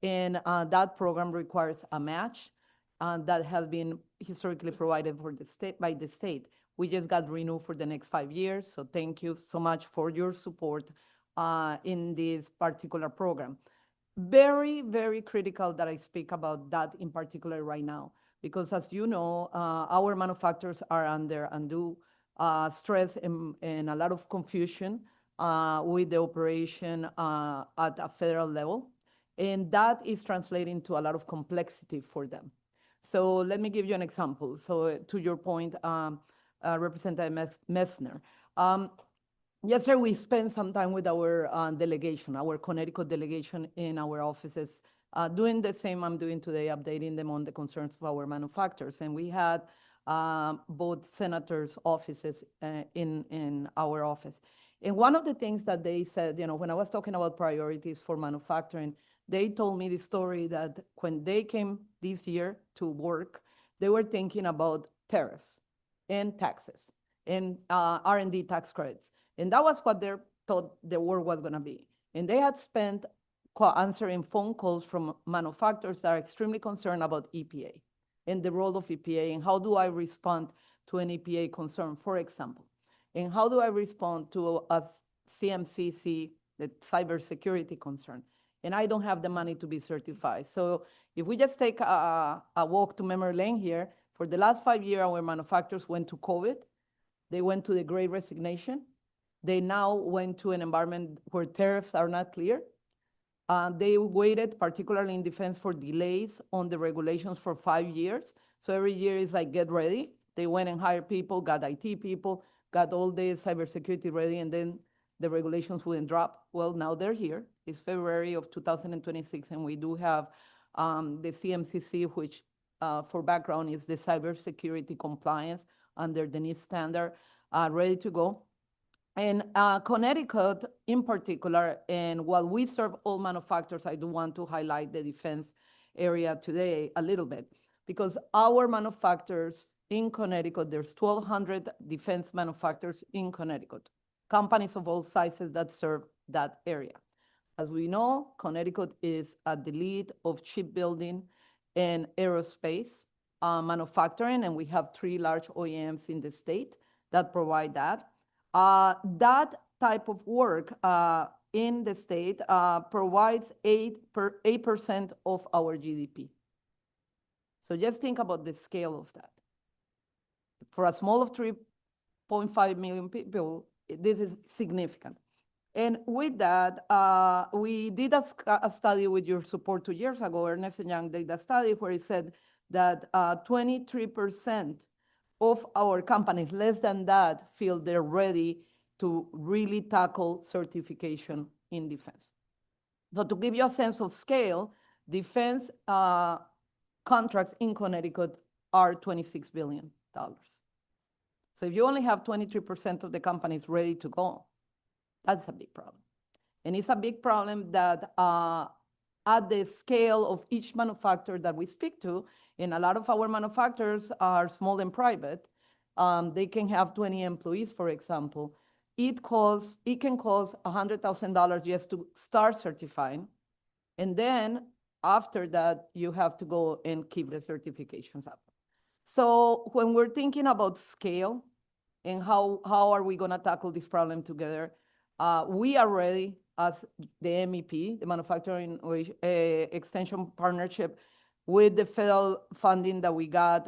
And that program requires a match that has been historically provided for the state by the state. We just got renewed for the next 5 years, so thank you so much for your support in this particular program. Very, very critical that I speak about that in particular right now, because as you know, our manufacturers are under undue stress and a lot of confusion with the operation at a federal level, and that is translating to a lot of complexity for them. So let me give you an example. So to your point, Representative Messner. Yesterday, we spent some time with our delegation, our Connecticut delegation in our offices, doing the same I'm doing today, updating them on the concerns of our manufacturers. And we had both senators' offices in our office. And one of the things that they said, you know, when I was talking about priorities for manufacturing, they told me the story that when they came this year to work, they were thinking about tariffs and taxes and R&D tax credits. And that was what they thought the work was gonna be. And they had spent answering phone calls from manufacturers that are extremely concerned about EPA and the role of EPA and how do I respond to an EPA concern, for example. And how do I respond to a CMCC, the cybersecurity concern? And I don't have the money to be certified. So if we just take a walk to memory lane here, for the last 5 years, our manufacturers went to COVID. They went to the Great Resignation. They now went to an environment where tariffs are not clear. They waited, particularly in defense, for delays on the regulations for 5 years. So every year is like, get ready. They went and hired people, got IT people, got all the cybersecurity ready, and then the regulations wouldn't drop. Well, now they're here. It's February of 2026, and we do have the CMCC, which for background is the cybersecurity compliance under the NIST standard, ready to go. And Connecticut in particular, and while we serve all manufacturers, I do want to highlight the defense area today a little bit, because our manufacturers in Connecticut, there's 1,200 defense manufacturers in Connecticut, companies of all sizes that serve that area. As we know, Connecticut is at the lead of shipbuilding and aerospace manufacturing, and we have 3 large OEMs in the state that provide that. That type of work in the state provides 8% of our GDP. So just think about the scale of that. For a small of 3.5 million people, this is significant. And with that, we did a study with your support 2 years ago. Ernst & Young did a study where it said that 23% of our companies, less than that, feel they're ready to really tackle certification in defense. So to give you a sense of scale, defense contracts in Connecticut are $26 billion. So if you only have 23% of the companies ready to go, that's a big problem. And it's a big problem that at the scale of each manufacturer that we speak to, and a lot of our manufacturers are small and private, they can have 20 employees, for example. It can cost $100,000 just to start certifying. And then after that, you have to go and keep the certifications up. So when we're thinking about scale and how are we gonna tackle this problem together, we are ready as the MEP, the Manufacturing Extension Partnership, with the federal funding that we got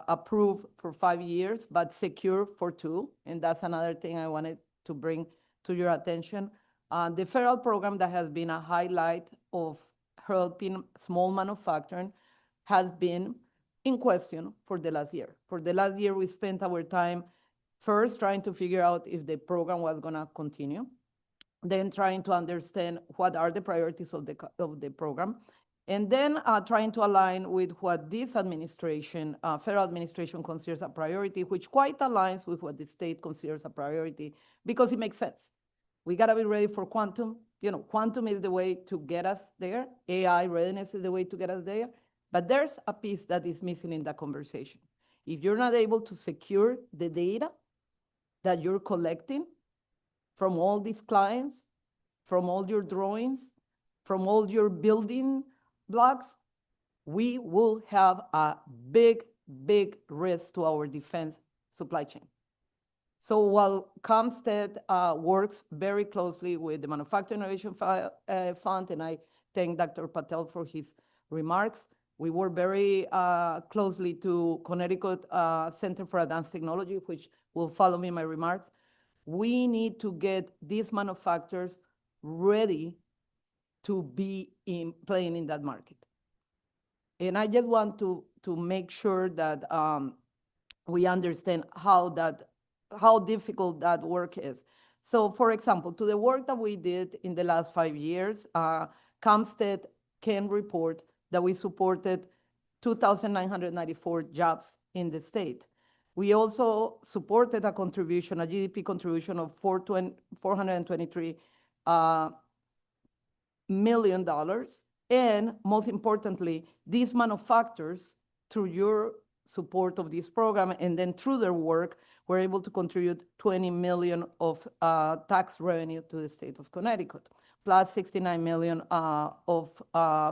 approved for 5 years, but secure for 2. And that's another thing I wanted to bring to your attention. The federal program that has been a highlight of helping small manufacturing has been in question for the last year. For the last year, we spent our time first trying to figure out if the program was going to continue, then trying to understand what are the priorities of the program, and then trying to align with what this administration, federal administration, considers a priority, which quite aligns with what the state considers a priority, because it makes sense. We got to be ready for quantum. You know, quantum is the way to get us there. AI readiness is the way to get us there. But there's a piece that is missing in that conversation. If you're not able to secure the data that you're collecting from all these clients, from all your drawings, from all your building blocks, we will have a big, big risk to our defense supply chain. So while CompStat works very closely with the Manufacturing Innovation Fund, and I thank Dr. Patel for his remarks, we work very closely to Connecticut Center for Advanced Technology, which will follow me in my remarks. We need to get these manufacturers ready to be playing in that market. And I just want to make sure that we understand how difficult that work is. So for example, to the work that we did in the last 5 years, CompStat can report that we supported 2,994 jobs in the state. We also supported a contribution, a GDP contribution of $423 million. And most importantly, these manufacturers, through your support of this program and then through their work, were able to contribute $20 million of tax revenue to the state of Connecticut, plus $69 million of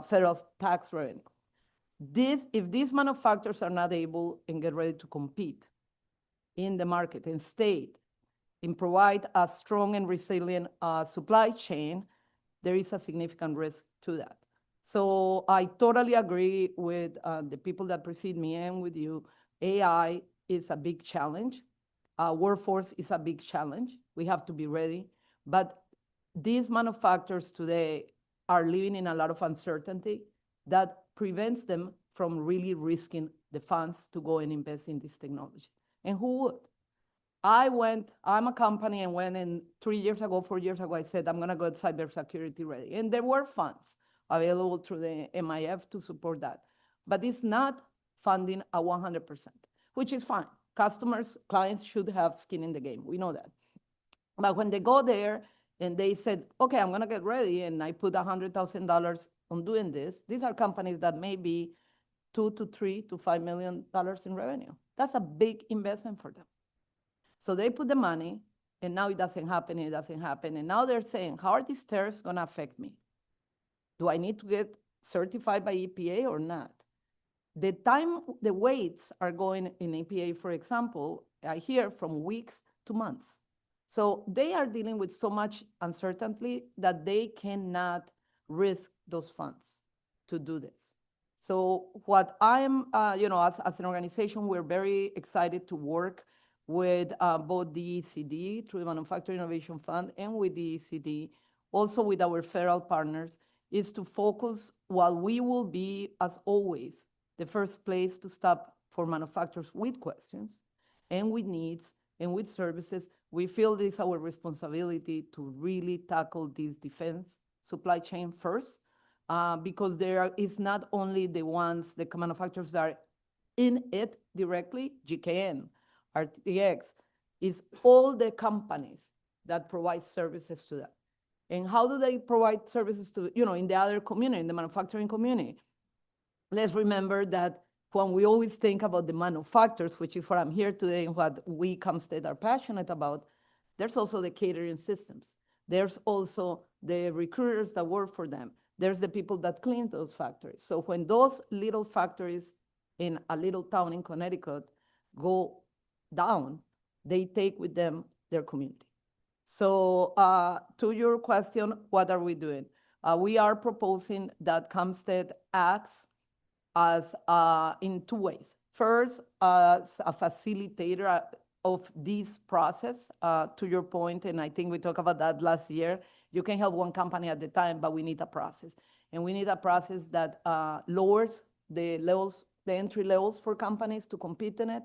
federal tax revenue. If these manufacturers are not able and get ready to compete in the market and state and provide a strong and resilient supply chain, there is a significant risk to that. So I totally agree with the people that precede me and with you. AI is a big challenge. Workforce is a big challenge. We have to be ready. But these manufacturers today are living in a lot of uncertainty that prevents them from really risking the funds to go and invest in these technologies. And who would? I'm a company and went in 4 years ago, I said, I'm gonna go cybersecurity ready. And there were funds available through the MIF to support that. But it's not funding at 100%, which is fine. Clients should have skin in the game, we know that. But when they go there and they said, okay, I'm gonna get ready, and I put $100,000 on doing this, these are companies that may be $2 to $3 to $5 million in revenue. That's a big investment for them. So they put the money, and now it doesn't happen, and now they're saying, how are these tariffs gonna affect me? Do I need to get certified by EPA or not? The waits are going in EPA, for example, I hear from weeks to months. So they are dealing with so much uncertainty that they cannot risk those funds to do this. So what I'm, as an organization, we're very excited to work with both the ECD through the Manufacturing Innovation Fund and with the ECD, also with our federal partners, is to focus, while we will be, as always, the first place to stop for manufacturers with questions and with needs and with services. We feel this is our responsibility to really tackle this defense supply chain first, because there is not only the manufacturers that are in it directly, GKN, RTX, it's all the companies that provide services to that. And how do they provide services to, in the other community, in the manufacturing community? Let's remember that when we always think about the manufacturers, which is what I'm here today and what we CompStat are passionate about, there's also the catering systems. There's also the recruiters that work for them. There's the people that clean those factories. So when those little factories in a little town in Connecticut go down, they take with them their community. So to your question, what are we doing? We are proposing that CompStat acts as in two ways. First, as a facilitator of this process, to your point, and I think we talked about that last year, you can help one company at a time, but we need a process. And we need a process that lowers the levels, the entry levels for companies to compete in it,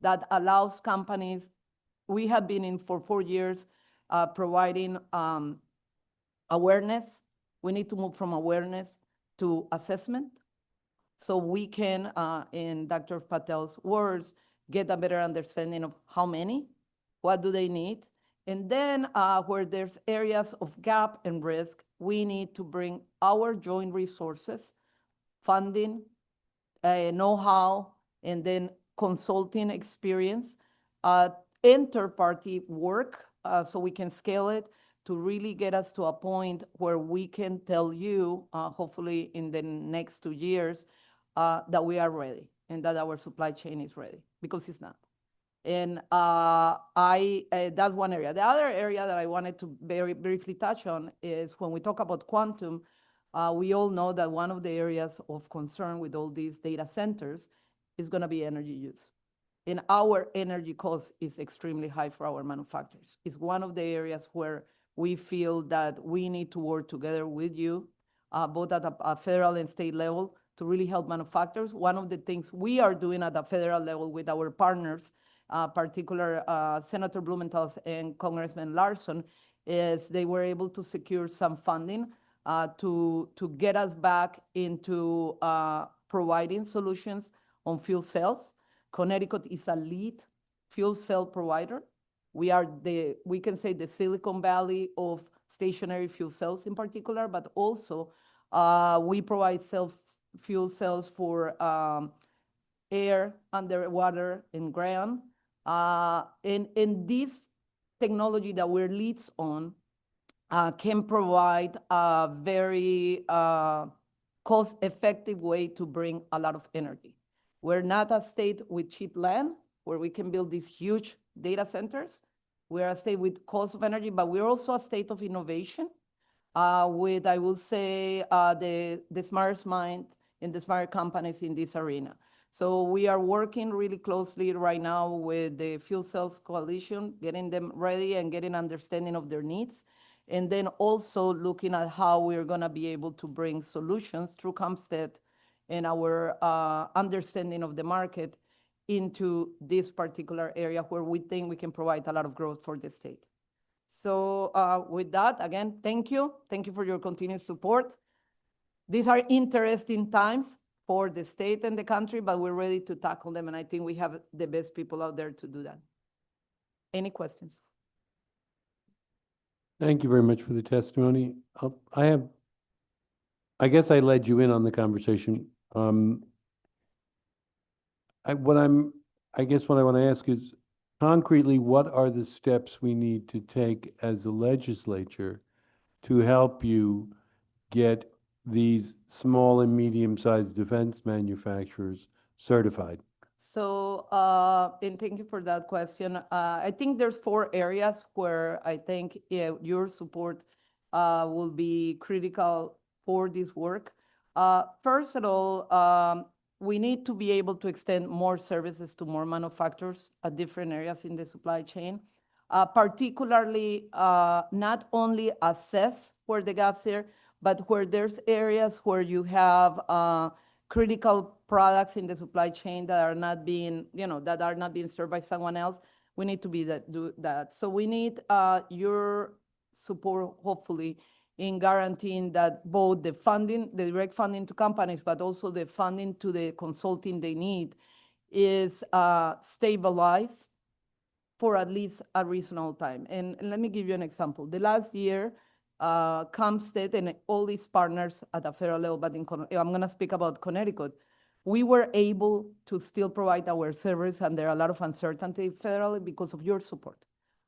that allows companies, we have been in for 4 years providing awareness. We need to move from awareness to assessment so we can, in Dr. Patel's words, get a better understanding of how many, what do they need, and then where there's areas of gap and risk, we need to bring our joint resources, funding, know-how, and then consulting experience, and third-party work, so we can scale it to really get us to a point where we can tell you, hopefully in the next 2 years, that we are ready and that our supply chain is ready, because it's not. And that's one area. The other area that I wanted to very briefly touch on is when we talk about quantum, we all know that one of the areas of concern with all these data centers is going to be energy use. And our energy cost is extremely high for our manufacturers. It's one of the areas where we feel that we need to work together with you, both at a federal and state level, to really help manufacturers. One of the things we are doing at the federal level with our partners, particular Senator Blumenthal and Congressman Larson, is they were able to secure some funding to get us back into providing solutions on fuel cells. Connecticut is a lead fuel cell provider. We are we can say the Silicon Valley of stationary fuel cells in particular, but also we provide fuel cells for air, underwater, and ground. And this technology that we're leads on can provide a very cost-effective way to bring a lot of energy. We're not a state with cheap land where we can build these huge data centers. We're a state with cost of energy, but we're also a state of innovation with, I will say, the smartest mind and the smart companies in this arena. So we are working really closely right now with the Fuel Cells Coalition, getting them ready and getting understanding of their needs. And then also looking at how we're going to be able to bring solutions through CompStat and our understanding of the market into this particular area where we think we can provide a lot of growth for the state. So with that, again, thank you. Thank you for your continued support. These are interesting times for the state and the country, but we're ready to tackle them. And I think we have the best people out there to do that. Any questions? Thank you very much for the testimony. I guess I led you in on the conversation. I guess what I want to ask is, concretely, what are the steps we need to take as a legislature to help you get these small and medium-sized defense manufacturers certified? So, and thank you for that question. I think there's 4 areas where I think your support will be critical for this work. First of all, we need to be able to extend more services to more manufacturers at different areas in the supply chain, particularly not only assess where the gaps are, but where there's areas where you have critical products in the supply chain that are not being, that are not being served by someone else. We need to do that. So we need your support, hopefully, in guaranteeing that both the funding, the direct funding to companies, but also the funding to the consulting they need is stabilized for at least a reasonable time. And let me give you an example. The last year, CompStat and all these partners at the federal level, but I'm going to speak about Connecticut, we were able to still provide our service, and there are a lot of uncertainty federally because of your support.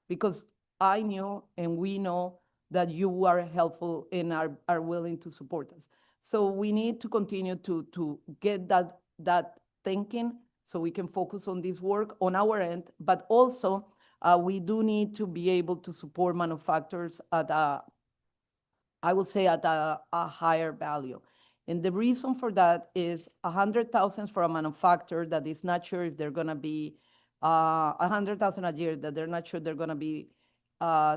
Because I knew and we know that you are helpful and are willing to support us. So we need to continue to get that thinking so we can focus on this work on our end, but also we do need to be able to support manufacturers at I would say at a higher value. And the reason for that is $100,000 for a manufacturer that is not sure if they're going to be 100,000 a year that they're not sure they're going to be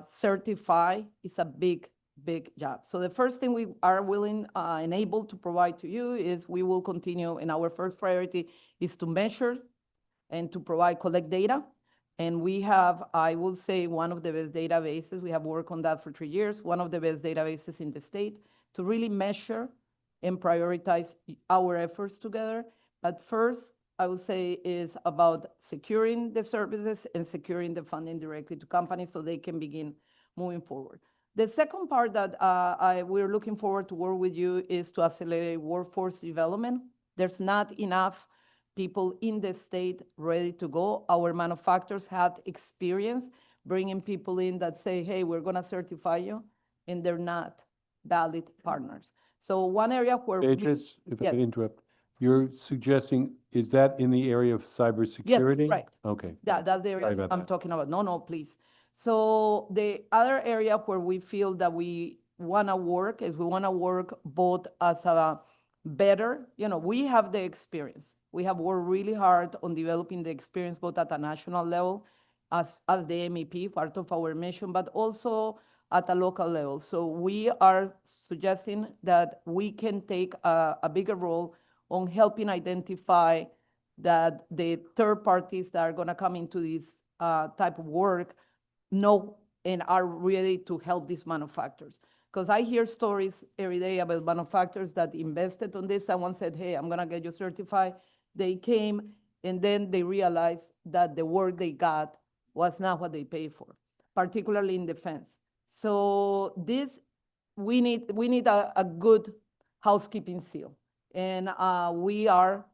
certified is a big, big job. So the first thing we are willing and able to provide to you is we will continue, and our first priority is to measure and to collect data. And we have, I will say, one of the best databases. We have worked on that for 3 years, one of the best databases in the state to really measure and prioritize our efforts together. But first, I would say is about securing the services and securing the funding directly to companies so they can begin moving forward. The second part that we're looking forward to work with you is to accelerate workforce development. There's not enough people in the state ready to go. Our manufacturers had experience bringing people in that say, hey, we're going to certify you, and they're not valid partners. So one area where Beatrice, if I Yes. could interrupt, you're suggesting, is that in the area of cybersecurity? right. Okay. That's the Sorry area about I'm that. talking about. No, please. So the other area where we feel that we want to work is we want to work both as a better, we have the experience. We have worked really hard on developing the experience both at a national level as the MEP, part of our mission, but also at a local level. So we are suggesting that we can take a bigger role on helping identify that the third parties that are going to come into this type of work know and are ready to help these manufacturers. Because I hear stories every day about manufacturers that invested on this. Someone said, hey, I'm going to get you certified. They came, and then they realized that the work they got was not what they paid for, particularly in defense. So this, we need a good housekeeping seal. And we are,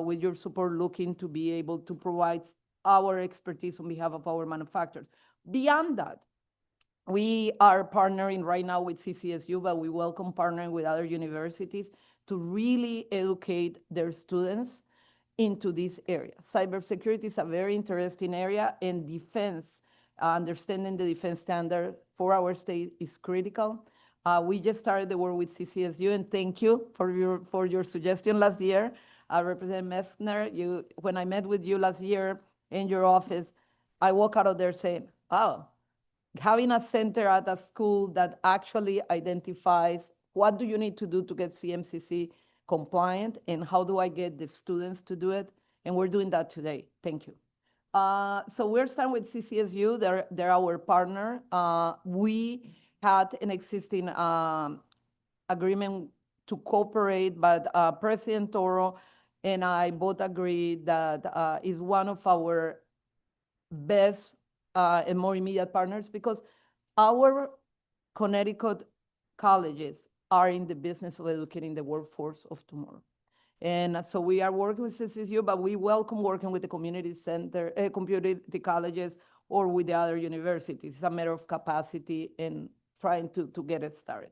with your support, looking to be able to provide our expertise on behalf of our manufacturers. Beyond that, we are partnering right now with CCSU, but we welcome partnering with other universities to really educate their students into this area. Cybersecurity is a very interesting area, and defense, understanding the defense standard for our state is critical. We just started the work with CCSU, and thank you for your suggestion last year. Representative Messner, when I met with you last year in your office, I walk out of there saying, oh, having a center at a school that actually identifies what do you need to do to get CMCC compliant and how do I get the students to do it? And we're doing that today. Thank you. So we're starting with CCSU. They're our partner. We had an existing agreement to cooperate, but President Toro and I both agree that is one of our best and more immediate partners, because our Connecticut colleges are in the business of educating the workforce of tomorrow. And so we are working with CCSU, but we welcome working with the community center, community colleges, or with the other universities. It's a matter of capacity and trying to get it started.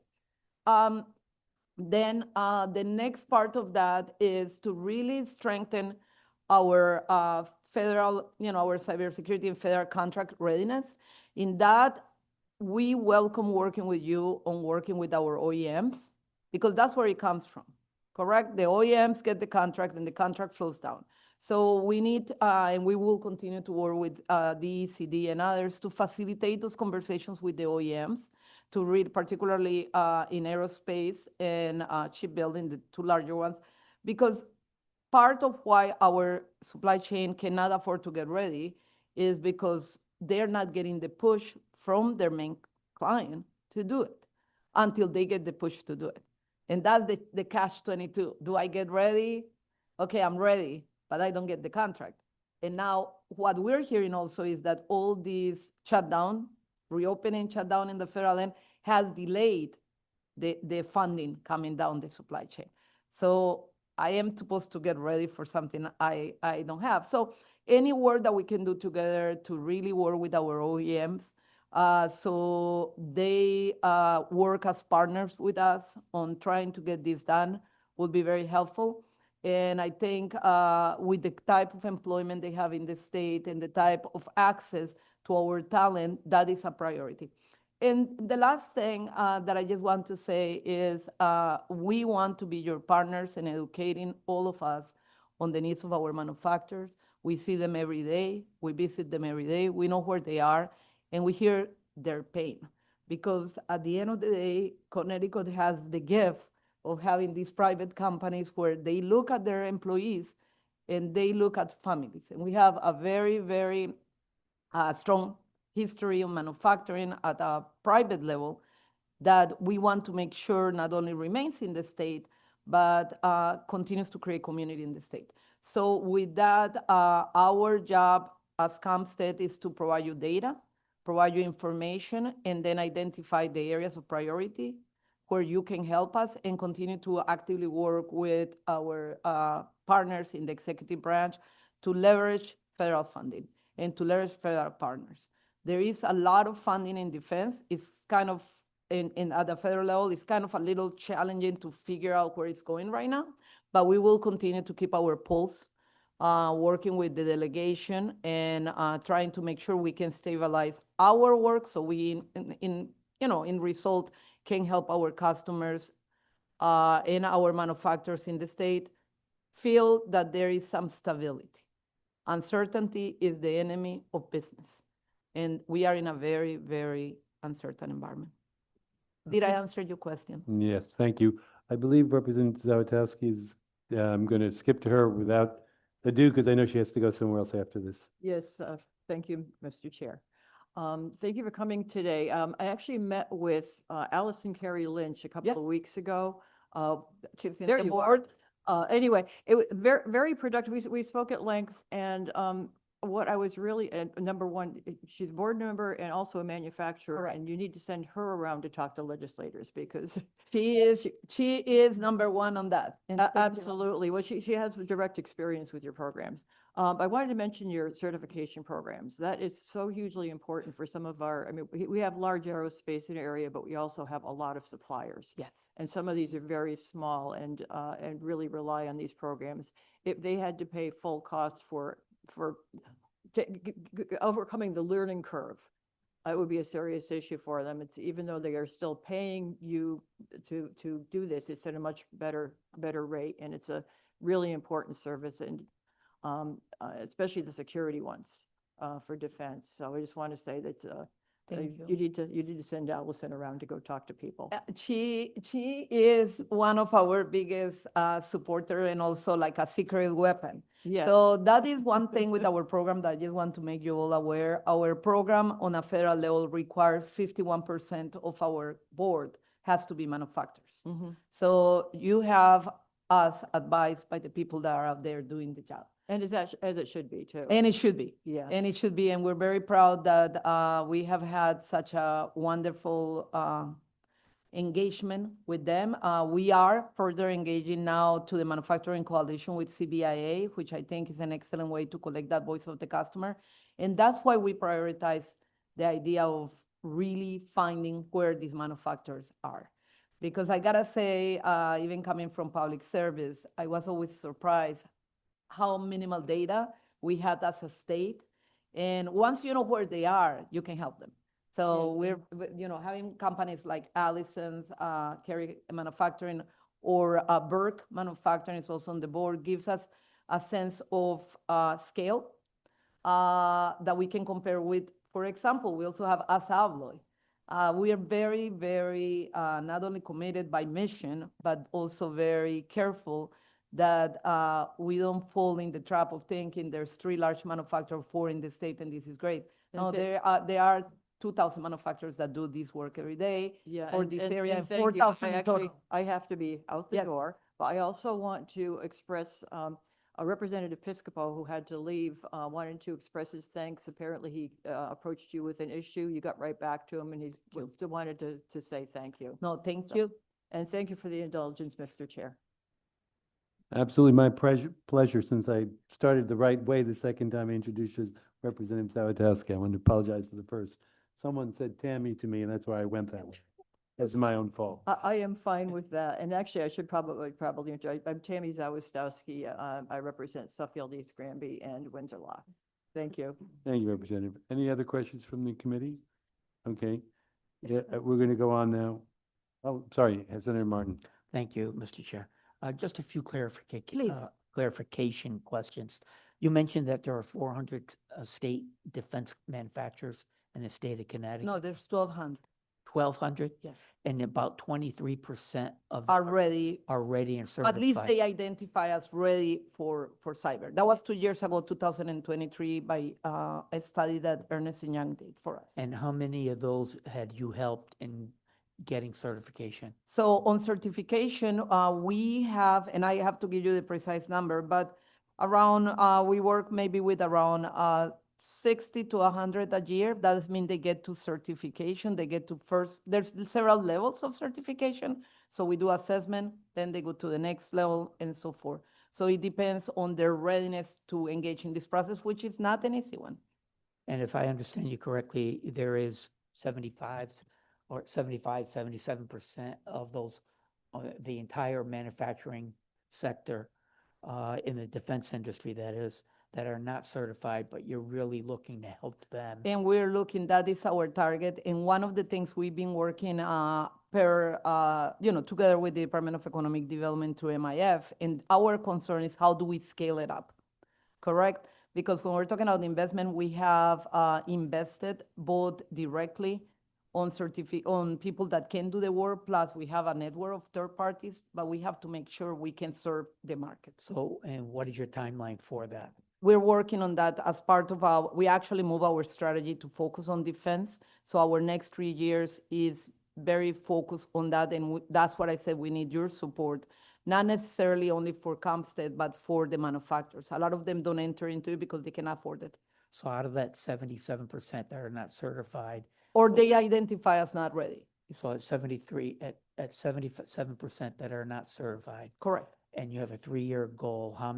Then the next part of that is to really strengthen our federal, our cybersecurity and federal contract readiness. In that, we welcome working with you on working with our OEMs, because that's where it comes from, correct? The OEMs get the contract and the contract flows down. So we need, and we will continue to work with DECD and others to facilitate those conversations with the OEMs, to read particularly in aerospace and shipbuilding, the two larger ones, because part of why our supply chain cannot afford to get ready is because they're not getting the push from their main client to do it until they get the push to do it. And that's the catch-22. Do I get ready? Okay, I'm ready, but I don't get the contract. And now what we're hearing also is that all these reopening shutdown in the federal end has delayed the funding coming down the supply chain. So I am supposed to get ready for something I don't have. So any work that we can do together to really work with our OEMs, so they work as partners with us on trying to get this done would be very helpful. And I think with the type of employment they have in the state and the type of access to our talent, that is a priority. And the last thing that I just want to say is we want to be your partners in educating all of us on the needs of our manufacturers. We see them every day. We visit them every day. We know where they are, and we hear their pain. Because at the end of the day, Connecticut has the gift of having these private companies where they look at their employees and they look at families. And we have a very, very strong history of manufacturing at a private level that we want to make sure not only remains in the state, but continues to create community in the state. So with that, our job as ComStat is to provide you data, provide you information, and then identify the areas of priority where you can help us and continue to actively work with our partners in the executive branch to leverage federal funding and to leverage federal partners. There is a lot of funding in defense. It's kind of, at the federal level, it's kind of a little challenging to figure out where it's going right now, but we will continue to keep our pulse, working with the delegation and trying to make sure we can stabilize our work so we, in result, can help our customers and our manufacturers in the state feel that there is some stability. Uncertainty is the enemy of business, and we are in a very, very uncertain environment. Did I answer your question? Yes, thank you. I believe Representative Zawitowski is, I'm going to skip to her without ado because I know she has to go somewhere else after this. Yes, thank you, Mr. Chair. Thank you for coming today. I actually met with Allison Carey Lynch a couple of weeks ago. She's in There the you are. board. Anyway, it was very, very productive. We spoke at length, and what I was really, number one, she's a board member and also a manufacturer, Correct. and you need to send her around to talk to legislators because She is number one on that. And thank you. absolutely. Well, she has the direct experience with your programs. I wanted to mention your certification programs. That is so hugely important for some of our, I mean, we have large aerospace in the area, but we also have a lot of suppliers. Yes. And some of these are very small and really rely on these programs. If they had to pay full cost for overcoming the learning curve, it would be a serious issue for them. It's even though they are still paying you to do this, it's at a much better rate, and it's a really important service, and especially the security ones for defense. So I just want to say that Thank you need to send Allison around to go talk to people. She is one of our biggest supporter and also like a secret weapon. Yes. So that is one thing with our program that I just want to make you all aware. Our program on a federal level requires 51% of our board has to be manufacturers. Mhm. So you have us advised by the people that are out there doing the job. And as it should be too. And it should be. Yeah. And it should be. And we're very proud that we have had such a wonderful engagement with them. We are further engaging now to the Manufacturing Coalition with CBIA, which I think is an excellent way to collect that voice of the customer. And that's why we prioritize the idea of really finding where these manufacturers are. Because I gotta say, even coming from public service, I was always surprised how minimal data we had as a state. And once you know where they are, you can help them. So we're, having companies like Allison's, Carey Manufacturing, or Burke Manufacturing is also on the board, gives us a sense of scale that we can compare with. For example, we also have ASA Abloy. We are very, very not only committed by mission, but also very careful that we don't fall in the trap of thinking there's 3 large manufacturers, 4 in the state, and this is great. No, there are 2,000 manufacturers that do this work every day for this area, and thank you. 4,000 in total. I have to be out the Yeah. door, but I also want to express, a Representative Piscopo who had to leave, wanted to express his thanks. Apparently he approached you with an issue. You got right back to him, and he still wanted to say thank you. No, thank So- you. And thank you for the indulgence, Mr. Chair. Absolutely my pleasure. Since I started the right way the second time I introduced you as Representative Zawitowski, I want to apologize for the first. Someone said Tammy to me, and that's why I went that way. That's my own fault. I am fine with that. And actually, I should probably, I'm Tammy Zawistowski. I represent Suffield, East Granby, and Windsor Law. Thank you. Thank you, Representative. Any other questions from the committee? Okay. Yeah, we're going to go on now. Oh, sorry, Senator Martin. Thank you, Mr. Chair. Just a few Please. clarification questions. You mentioned that there are 400 state defense manufacturers in the state of Connecticut. No, there's 1,200, 1,200, yes, and about 23% of are ready. are ready and certified. At least they identify as ready for cyber. That was 2 years ago, 2023, by a study that Ernest & Young did for us. And how many of those had you helped in getting certification? So on certification, we have, and I have to give you the precise number, but around, we work maybe with around 60 to 100 a year. That doesn't mean they get to certification. They get to first, there's several levels of certification. So we do assessment, then they go to the next level and so forth. So it depends on their readiness to engage in this process, which is not an easy one. And if I understand you correctly, there is 77% of those, the entire manufacturing sector in the defense industry, that is, that are not certified, but you're really looking to help them. And we're looking, that is our target. And one of the things we've been working together with the Department of Economic Development through MIF, and our concern is how do we scale it up, correct? Because when we're talking about investment, we have invested both directly on people that can do the work, plus we have a network of third parties, but we have to make sure we can serve the market. So, and what is your timeline for that? We're working on that as part of we actually move our strategy to focus on defense. So our next 3 years is very focused on that. And that's what I said, we need your support, not necessarily only for CompStat, but for the manufacturers. A lot of them don't enter into it because they can afford it. So out of that 77% that are not certified, Or they identify as not ready. so at 77% that are not certified, Correct. and you have a 3-year goal, how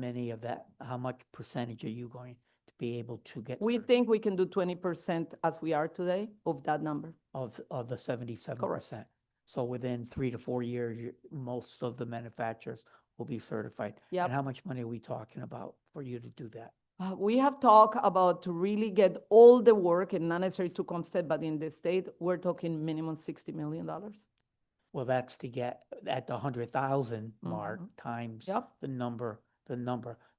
much percentage are you going to be able to get? We think we can do 20% as we are today of that number. Of the 77%. So within 3 to 4 years, most of the manufacturers will be certified. Yep. And how much money are we talking about for you to do that? We have talked about to really get all the work, and not necessarily to CompStat, but in the state, we're talking minimum $60 million. Well, that's to get at the 100,000 mark times Yep. the number.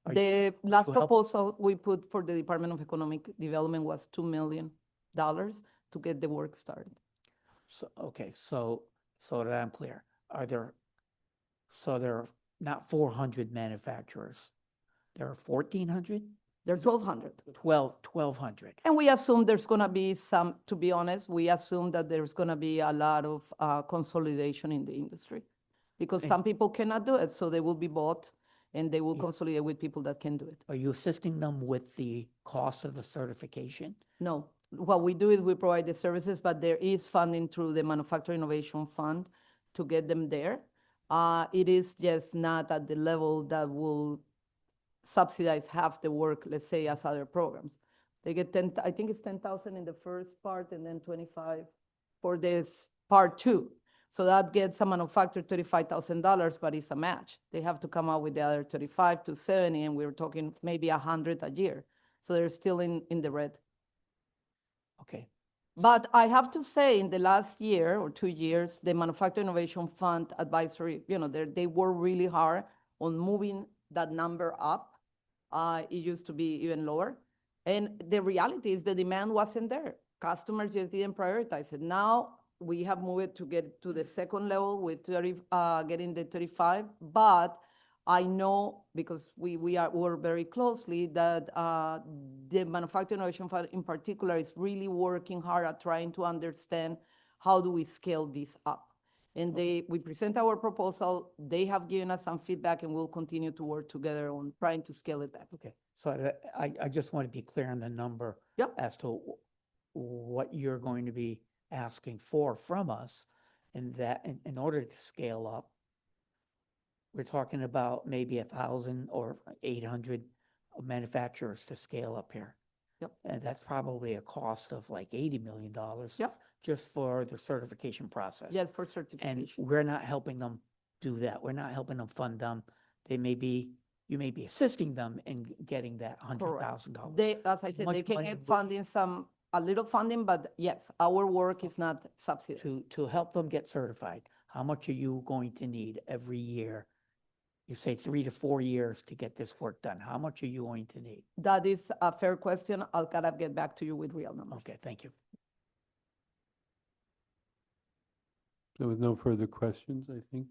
Are you- The last to help- proposal we put for the Department of Economic Development was $2 million to get the work started. So, okay, so that I'm clear, there are not 400 manufacturers, there are 1,400? There's 1,200. 1,200. And we assume there's going to be some, to be honest, we assume that there's going to be a lot of consolidation in the industry because And- some people cannot do it. So they will be bought and they will Yeah. consolidate with people that can do it. Are you assisting them with the cost of the certification? No, what we do is we provide the services, but there is funding through the Manufacturing Innovation Fund to get them there. It is just not at the level that will subsidize half the work, let's say, as other programs. They get I think it's 10,000 in the first part and then 25 for this part 2. So that gets a manufacturer $35,000, but it's a match. They have to come out with the other 35 to 70, and we're talking maybe 100 a year. So they're still in the red. Okay, But I have to say, in the last year or 2 years, the Manufacturing Innovation Fund advisory, they work really hard on moving that number up. It used to be even lower. And the reality is the demand wasn't there. Customers just didn't prioritize it. Now we have moved to get to the second level with getting the 35. But I know, because we work very closely, that the Manufacturing Innovation Fund in particular is really working hard at trying to understand how do we scale this up. And we present our proposal, they have given us some feedback, and we'll continue to work together on trying to scale it back. okay. So I just want to be clear on the number. Yep. As to what you're going to be asking for from us, and that in order to scale up, we're talking about maybe 1,000 or 800 manufacturers to scale up here. Yep. And that's probably a cost of like $80 million. Yep. Just for the certification process. Yes, for And certification. we're not helping them do that. We're not helping them fund them. You may be assisting them in getting that $100,000. They, as I said, much they can money get would- funding, a little funding, but yes, our work is not subsidized. To help them get certified, how much are you going to need every year? you say 3 to 4 years to get this work done. How much are you going to need? That is a fair question. I'll gotta get back to you with real numbers. Okay, thank you. There was no further questions, I think.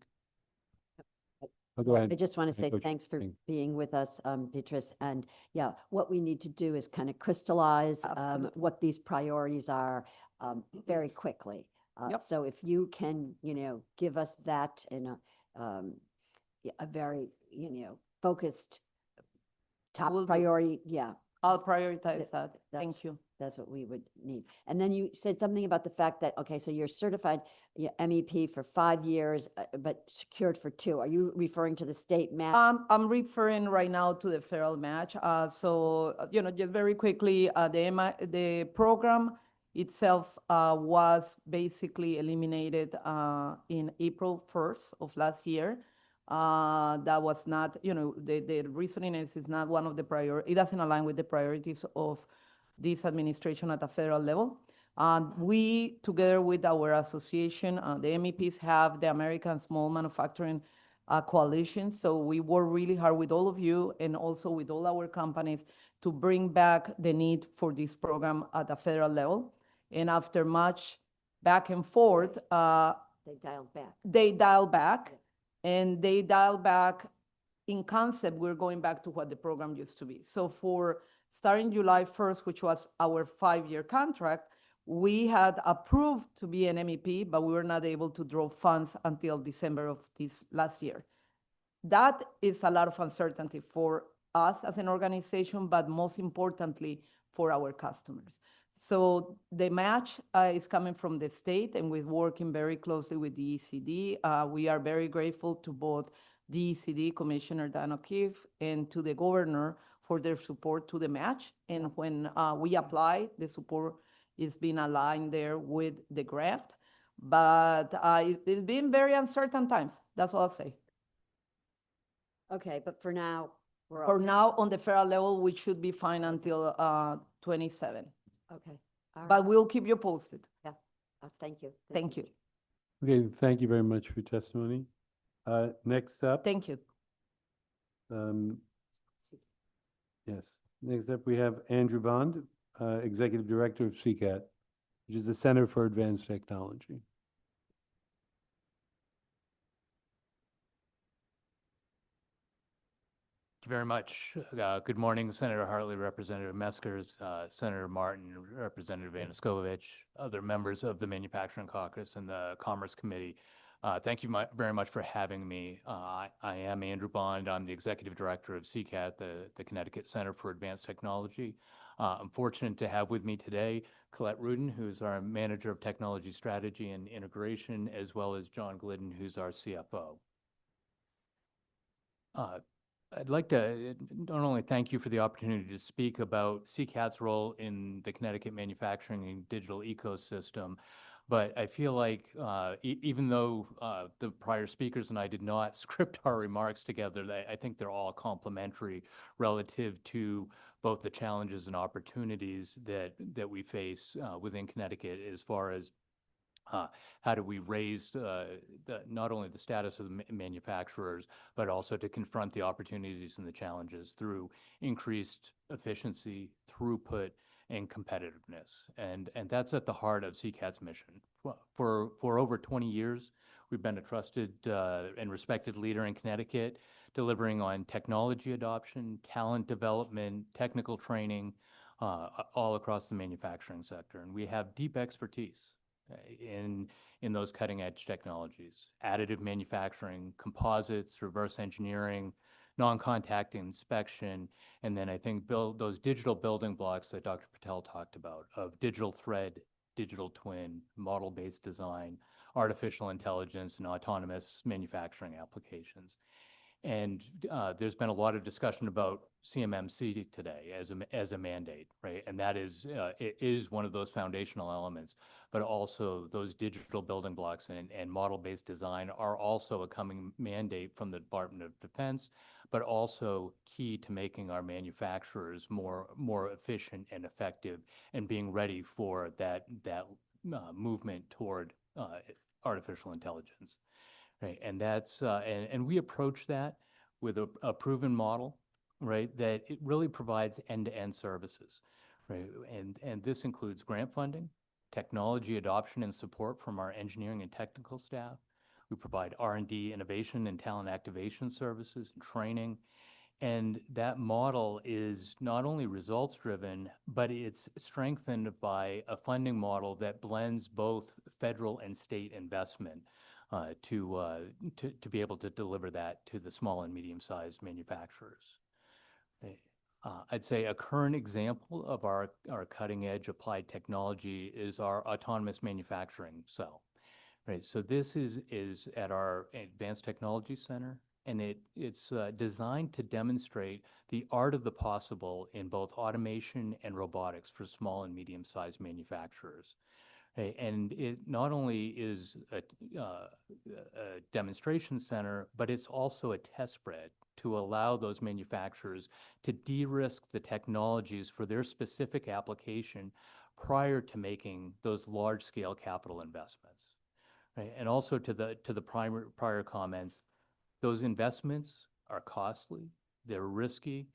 Oh, go I ahead. just want to say Coach, thanks for thank- being with us, Beatrice. And yeah, what we need to do is kind of crystallize Absolutely. what these priorities are very quickly. Yep. So if you can, give us that in a very, focused top Will do. priority, yeah, I'll prioritize that. that's- Thank you. that's what we would need. And then you said something about the fact that, okay, so you're certified MEP for 5 years, but secured for 2. Are you referring to the state match? I'm referring right now to the federal match. Just very quickly, the program itself was basically eliminated in April 1st of last year. That was not, the reasoning is it's not one of the it doesn't align with the priorities of this administration at the federal level. We, together with our association, the MEPs have the American Small Manufacturing Coalition. So we work really hard with all of you and also with all our companies to bring back the need for this program at the federal level. And after much back and forth, They dialed back. they dial back, and they dial back in concept. We're going back to what the program used to be. So for starting July 1st, which was our 5-year contract, we had approved to be an MEP, but we were not able to draw funds until December of this last year. That is a lot of uncertainty for us as an organization, but most importantly, for our customers. So the match is coming from the state, and we're working very closely with the ECD. We are very grateful to both the ECD, Commissioner Dan O'Keefe, and to the governor for their support to the match. And when we apply, the support is being aligned there with the grant. But it's been very uncertain times. That's all I'll say. Okay, but for now, we're For okay. now, on the federal level, we should be fine until 27. Okay. All But right. we'll keep you posted. Thank you. Thank you. Okay, thank you very much for your testimony. Next up. Thank you. Yes, next up, we have Andrew Bond, Executive Director of CCAT, which is the Center for Advanced Technology. Thank you very much. Good morning, Senator Hartley, Representative Meskers, Senator Martin, Representative Anaskovich, other members of the Manufacturing Caucus and the Commerce Committee. Thank you very much for having me. I am Andrew Bond. I'm the Executive Director of CCAT, the Connecticut Center for Advanced Technology. I'm fortunate to have with me today Colette Rudin, who's our Manager of Technology Strategy and Integration, as well as John Glidden, who's our CFO. I'd like to not only thank you for the opportunity to speak about CCAT's role in the Connecticut manufacturing and digital ecosystem, but I feel like even though the prior speakers and I did not script our remarks together, I think they're all complementary relative to both the challenges and opportunities that we face within Connecticut as far as how do we raise not only the status of the manufacturers, but also to confront the opportunities and the challenges through increased efficiency, throughput, and competitiveness. And that's at the heart of CCAT's mission. For over 20 years, we've been a trusted and respected leader in Connecticut, delivering on technology adoption, talent development, technical training, all across the manufacturing sector. And we have deep expertise in those cutting edge technologies, additive manufacturing, composites, reverse engineering, non-contact inspection, and then I think those digital building blocks that Dr. Patel talked about of digital thread, digital twin, model-based design, artificial intelligence, and autonomous manufacturing applications. And there's been a lot of discussion about CMMC today as a mandate, right? And that is it is one of those foundational elements, but also those digital building blocks and model-based design are also a coming mandate from the Department of Defense, but also key to making our manufacturers more efficient and effective and being ready for that movement toward artificial intelligence. Right, and that's and we approach that with a proven model, right, that it really provides end-to-end services, right? And this includes grant funding, technology adoption and support from our engineering and technical staff. We provide R&D innovation and talent activation services and training. And that model is not only results driven, but it's strengthened by a funding model that blends both federal and state investment to be able to deliver that to the small and medium-sized manufacturers. I'd say a current example of our cutting-edge applied technology is our autonomous manufacturing cell. Right, so this is at our Advanced Technology Center, and it's designed to demonstrate the art of the possible in both automation and robotics for small and medium-sized manufacturers. Okay, and it not only is a demonstration center, but it's also a test bed to allow those manufacturers to de-risk the technologies for their specific application prior to making those large-scale capital investments. Right? And also to the prior comments, those investments are costly, they're risky,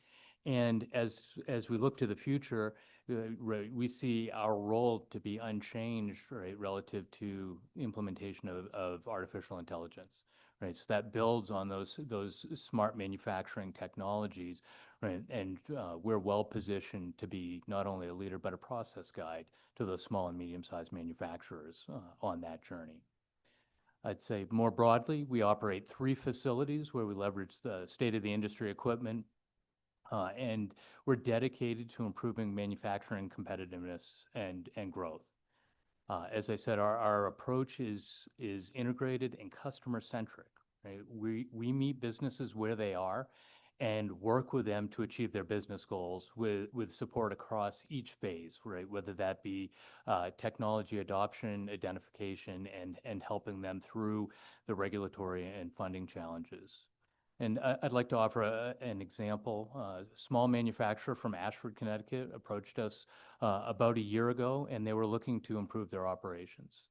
and as we look to the future, we see our role to be unchanged, right, relative to implementation of artificial intelligence. Right, so that builds on those smart manufacturing technologies, right? And we're well positioned to be not only a leader but a process guide to those small and medium-sized manufacturers on that journey. I'd say more broadly, we operate 3 facilities where we leverage the state-of-the-industry equipment, and we're dedicated to improving manufacturing competitiveness and growth. As I said, our approach is integrated and customer-centric. Right? We meet businesses where they are and work with them to achieve their business goals with support across each phase, right? Whether that be technology adoption, identification, and helping them through the regulatory and funding challenges. And I'd like to offer an example. A small manufacturer from Ashford, Connecticut approached us about a year ago, and they were looking to improve their operations.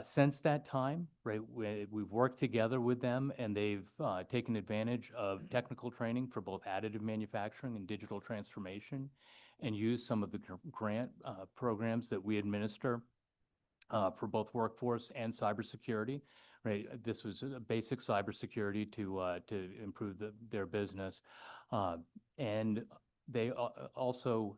Since that time, right, we've worked together with them, and they've taken advantage of technical training for both additive manufacturing and digital transformation, and used some of the grant programs that we administer for both workforce and cybersecurity. Right, this was a basic cybersecurity to improve their business, and they also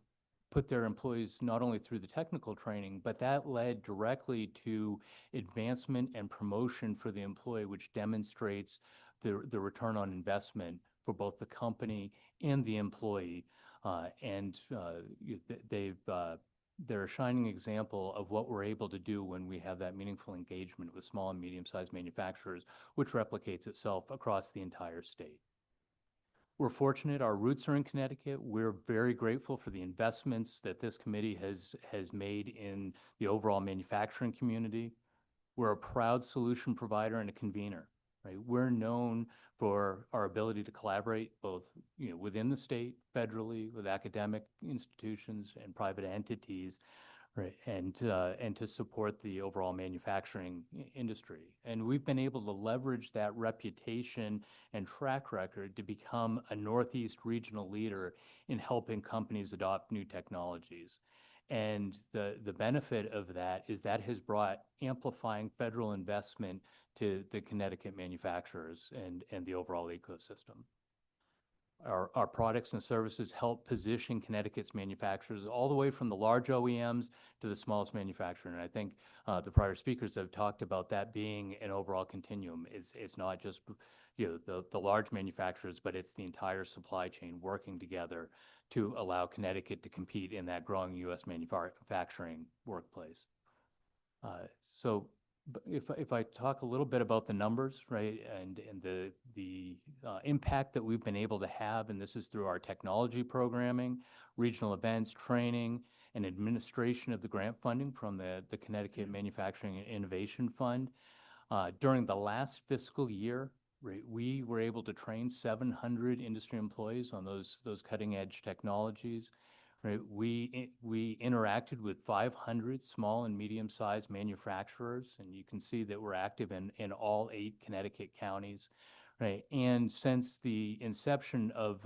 put their employees not only through the technical training, but that led directly to advancement and promotion for the employee, which demonstrates the return on investment for both the company and the employee. They're a shining example of what we're able to do when we have that meaningful engagement with small and medium-sized manufacturers, which replicates itself across the entire state. We're fortunate, our roots are in Connecticut. We're very grateful for the investments that this committee has made in the overall manufacturing community. We're a proud solution provider and a convener. Right? We're known for our ability to collaborate both within the state, federally, with academic institutions and private entities, right? And to support the overall manufacturing industry. And we've been able to leverage that reputation and track record to become a Northeast regional leader in helping companies adopt new technologies. And the benefit of that is that has brought amplifying federal investment to the Connecticut manufacturers and the overall ecosystem. Our products and services help position Connecticut's manufacturers all the way from the large OEMs to the smallest manufacturer. And I think the prior speakers have talked about that being an overall continuum. It's not just the large manufacturers, but it's the entire supply chain working together to allow Connecticut to compete in that growing U.S. manufacturing workplace. So if I talk a little bit about the numbers, right, and the impact that we've been able to have, and this is through our technology programming, regional events, training, and administration of the grant funding from the Connecticut Manufacturing and Innovation Fund. During the last fiscal year, right, we were able to train 700 industry employees on those cutting edge technologies. right? We interacted with 500 small and medium-sized manufacturers, and you can see that we're active in all 8 Connecticut counties, right? And since the inception of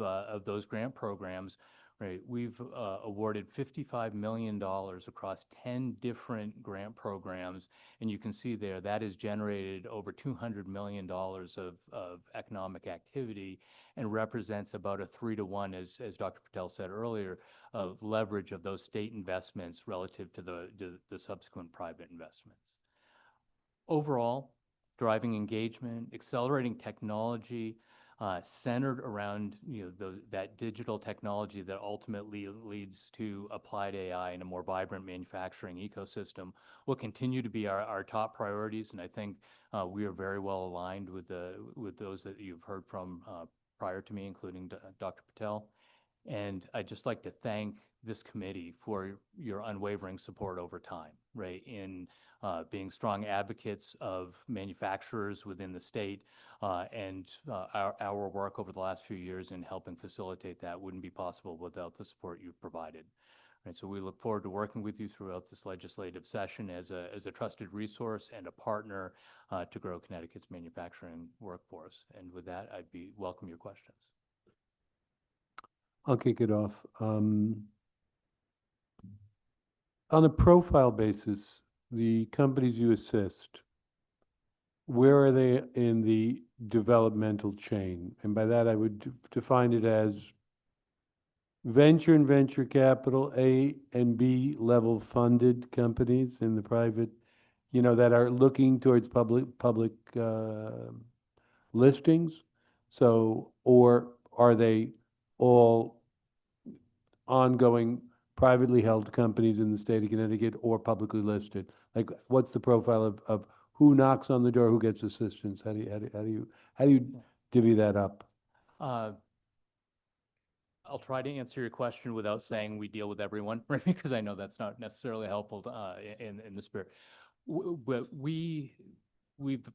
those grant programs, right, we've awarded $55 million across 10 different grant programs, and you can see there that has generated over $200 million of economic activity and represents about a 3-to-1, as Dr. Patel said earlier, of leverage of those state investments relative to the subsequent private investments. Overall, driving engagement, accelerating technology, centered around that digital technology that ultimately leads to applied AI and a more vibrant manufacturing ecosystem will continue to be our top priorities, and I think we are very well aligned with those that you've heard from prior to me, including Dr. Patel. And I'd just like to thank this committee for your unwavering support over time, right, in being strong advocates of manufacturers within the state, and our work over the last few years in helping facilitate that wouldn't be possible without the support you've provided. Right, so we look forward to working with you throughout this legislative session as a trusted resource and a partner to grow Connecticut's manufacturing workforce. And with that, I'd welcome your questions. I'll kick it off. On a profile basis, the companies you assist, where are they in the developmental chain? And by that, I would define it as venture and venture capital, A and B level funded companies in the private, that are looking towards public listings. So, or are they all ongoing privately held companies in the state of Connecticut or publicly listed? Like, what's the profile of who knocks on the door, who gets assistance? How do you divvy that up? I'll try to answer your question without saying we deal with everyone, right? Because I know that's not necessarily helpful in the spirit. We've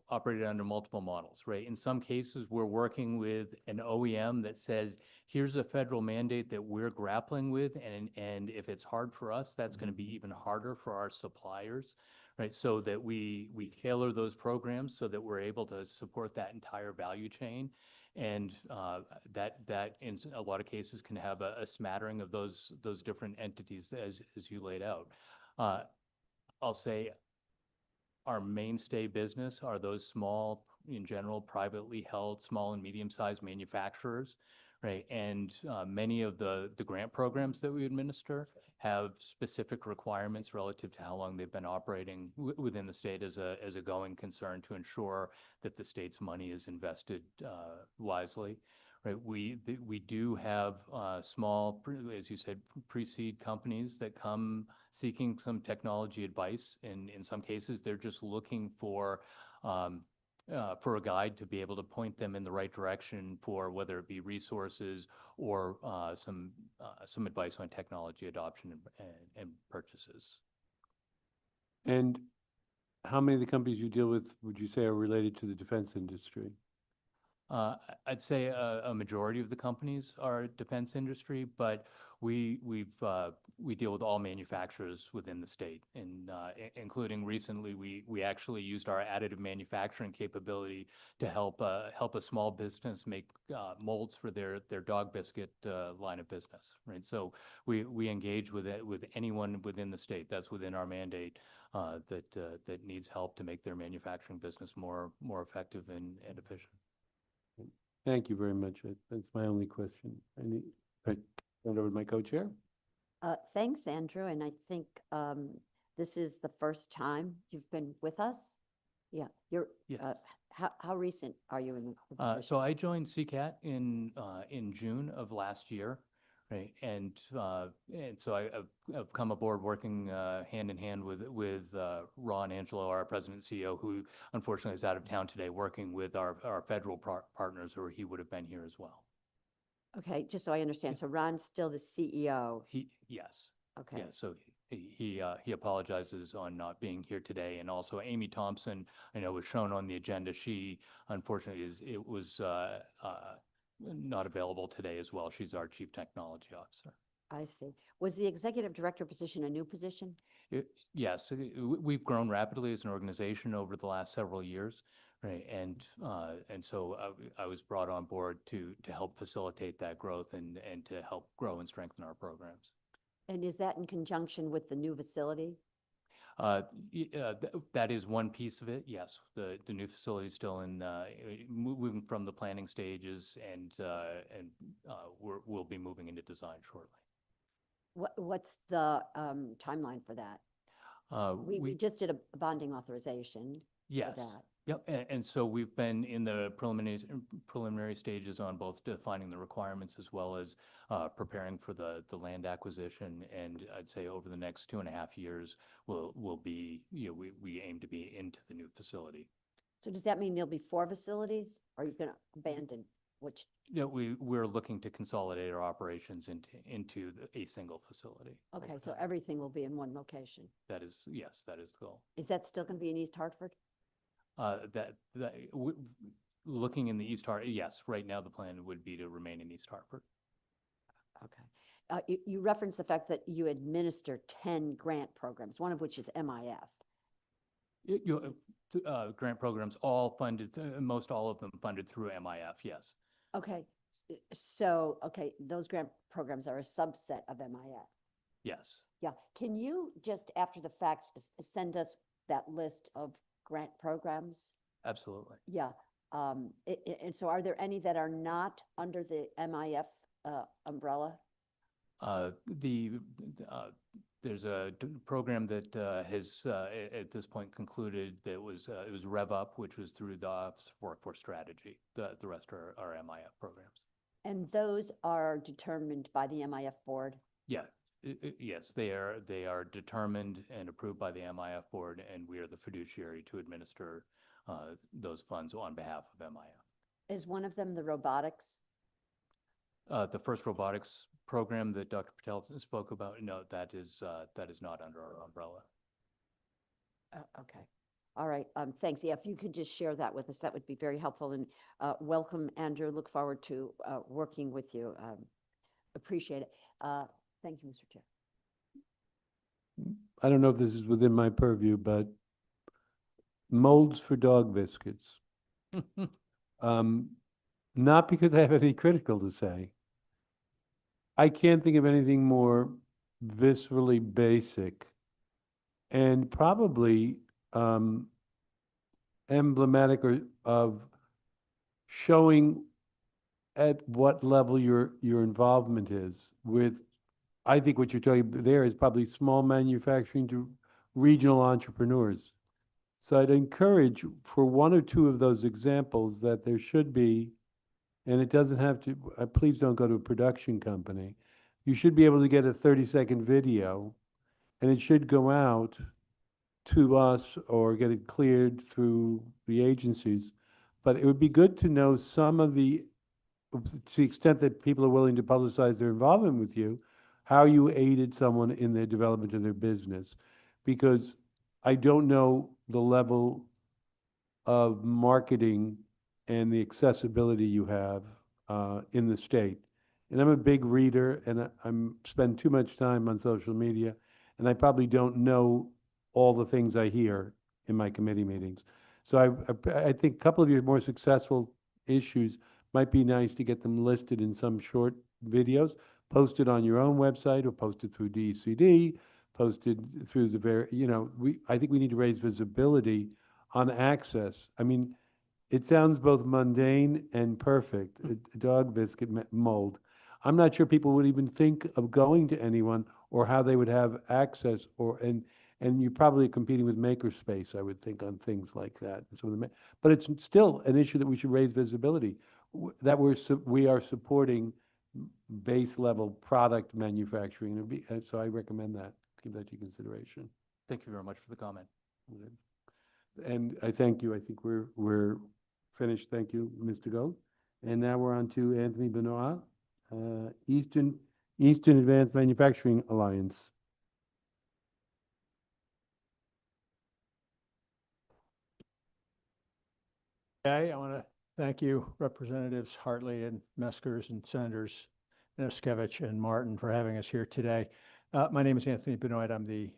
operated under multiple models, right? In some cases, we're working with an OEM that says, here's a federal mandate that we're grappling with, and if it's hard for us, that's going to be even harder for our suppliers, right? So that we tailor those programs so that we're able to support that entire value chain. And that in a lot of cases can have a smattering of those different entities as you laid out. I'll say our mainstay business are those small, in general, privately held, small and medium-sized manufacturers, right? And many of the grant programs that we administer have specific requirements relative to how long they've been operating within the state as a going concern to ensure that the state's money is invested wisely. Right, we do have small, as you said, pre-seed companies that come seeking some technology advice. In some cases, they're just looking for a guide to be able to point them in the right direction for whether it be resources or some advice on technology adoption and purchases. And how many of the companies you deal with would you say are related to the defense industry? I'd say a majority of the companies are defense industry, but we deal with all manufacturers within the state, and including recently, we actually used our additive manufacturing capability to help a small business make molds for their dog biscuit line of business. Right, so we engage with anyone within the state. That's within our mandate that needs help to make their manufacturing business more effective and efficient. Thank you very much. That's my only question. I turn over to my co-chair. Thanks, Andrew. And I think this is the first time you've been with us. Yeah, Yes. How recent are you in the position? So I joined CCAT in June of last year, right? And so I've come aboard working hand in hand with Ron Angelo, our president and CEO, who unfortunately is out of town today, working with our federal partners, or he would have been here as well. Okay, just so I understand. So Ron's still the CEO. Yes. Okay. Yeah, so he apologizes on not being here today, and also Amy Thompson, I know, was shown on the agenda. She unfortunately was not available today as well. She's our Chief Technology Officer. I see. Was the executive director position a new position? Yes, we've grown rapidly as an organization over the last several years, right? And so I was brought on board to help facilitate that growth and to help grow and strengthen our programs. And is that in conjunction with the new facility? That is one piece of it, yes. The new facility is still in, moving from the planning stages and we'll be moving into design shortly. What's the timeline for that? We just did a bonding authorization for Yes. that. Yep, and so we've been in the preliminary stages on both defining the requirements as well as preparing for the land acquisition. And I'd say over the next 2.5 years, we'll be, we aim to be into the new facility. So does that mean there'll be 4 facilities? Or are you going to abandon which? Yeah, we're looking to consolidate our operations into a single facility. Okay, over so time. everything will be in one location. That is, yes, that is the goal. Is that still going to be in East Hartford? Looking in the East Hartford, yes, right now the plan would be to remain in East Hartford. Okay. You referenced the fact that you administer 10 grant programs, one of which is MIF. Grant programs, all funded, most all of them funded through MIF, yes. Okay, so, okay, those grant programs are a subset of MIF. Yes. Yeah, can you just, after the fact, send us that list of grant programs? Absolutely. Yeah, and so are there any that are not under the MIF umbrella? There's a program that has at this point concluded that it was Rev Up, which was through the Office of Workforce Strategy. The rest are MIF programs. And those are determined by the MIF board? Yeah, yes, they are determined and approved by the MIF board, and we are the fiduciary to administer those funds on behalf of MIF. Is one of them the robotics? The first robotics program that Dr. Patel spoke about, no, that is not under our umbrella. Okay. All right. Thanks. Yeah, if you could just share that with us, that would be very helpful. And welcome, Andrew. Look forward to working with you. Appreciate it. Thank you, Mr. Chair. I don't know if this is within my purview, but molds for dog biscuits. Not because I have anything critical to say. I can't think of anything more viscerally basic and probably emblematic of showing at what level your involvement is with, I think what you're talking there is probably small manufacturing to regional entrepreneurs. So I'd encourage for 1 or 2 of those examples that there should be, and it doesn't have to, please don't go to a production company. You should be able to get a 30-second video, and it should go out to us or get it cleared through the agencies. But it would be good to know some of to the extent that people are willing to publicize their involvement with you, how you aided someone in their development of their business. Because I don't know the level of marketing and the accessibility you have in the state. And I'm a big reader, and I'm spend too much time on social media, and I probably don't know all the things I hear in my committee meetings. So I think a couple of your more successful issues might be nice to get them listed in some short videos, posted on your own website or posted through DECD, posted through the I think we need to raise visibility on access. I mean, it sounds both mundane and perfect, a dog biscuit mold. I'm not sure people would even think of going to anyone or how they would have access and you're probably competing with Makerspace, I would think, on things like that. But it's still an issue that we should raise visibility, that we are supporting base level product manufacturing. So I recommend that, give that to consideration. Thank you very much for the comment. And I thank you. I think we're finished. Thank you, Mr. Gold. And now we're on to Anthony Benoit, Eastern Advanced Manufacturing Alliance. I want to thank you, Representatives Hartley and Meskers and Senators Niskevich and Martin for having us here today. My name is Anthony Benoit. I'm the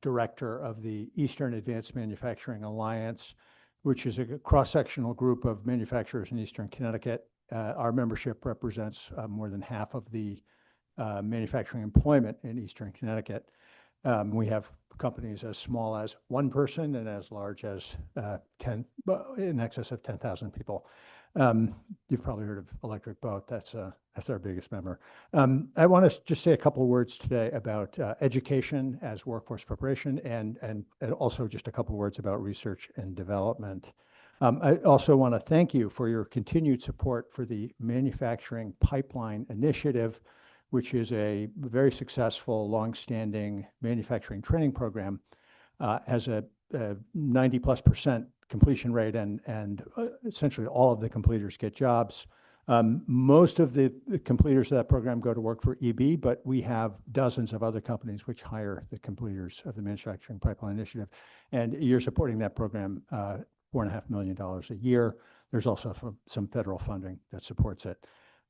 director of the Eastern Advanced Manufacturing Alliance, which is a cross-sectional group of manufacturers in Eastern Connecticut. Our membership represents more than half of the manufacturing employment in Eastern Connecticut. We have companies as small as one person and as large as in excess of 10,000 people. You've probably heard of Electric Boat. That's our biggest member. I want to just say a couple of words today about education as workforce preparation and also just a couple of words about research and development. I also want to thank you for your continued support for the Manufacturing Pipeline Initiative, which is a very successful, longstanding manufacturing training program, has a 90+% completion rate, and essentially all of the completers get jobs. Most of the completers of that program go to work for EB, but we have dozens of other companies which hire the completers of the Manufacturing Pipeline Initiative. And you're supporting that program $4.5 million a year. There's also some federal funding that supports it.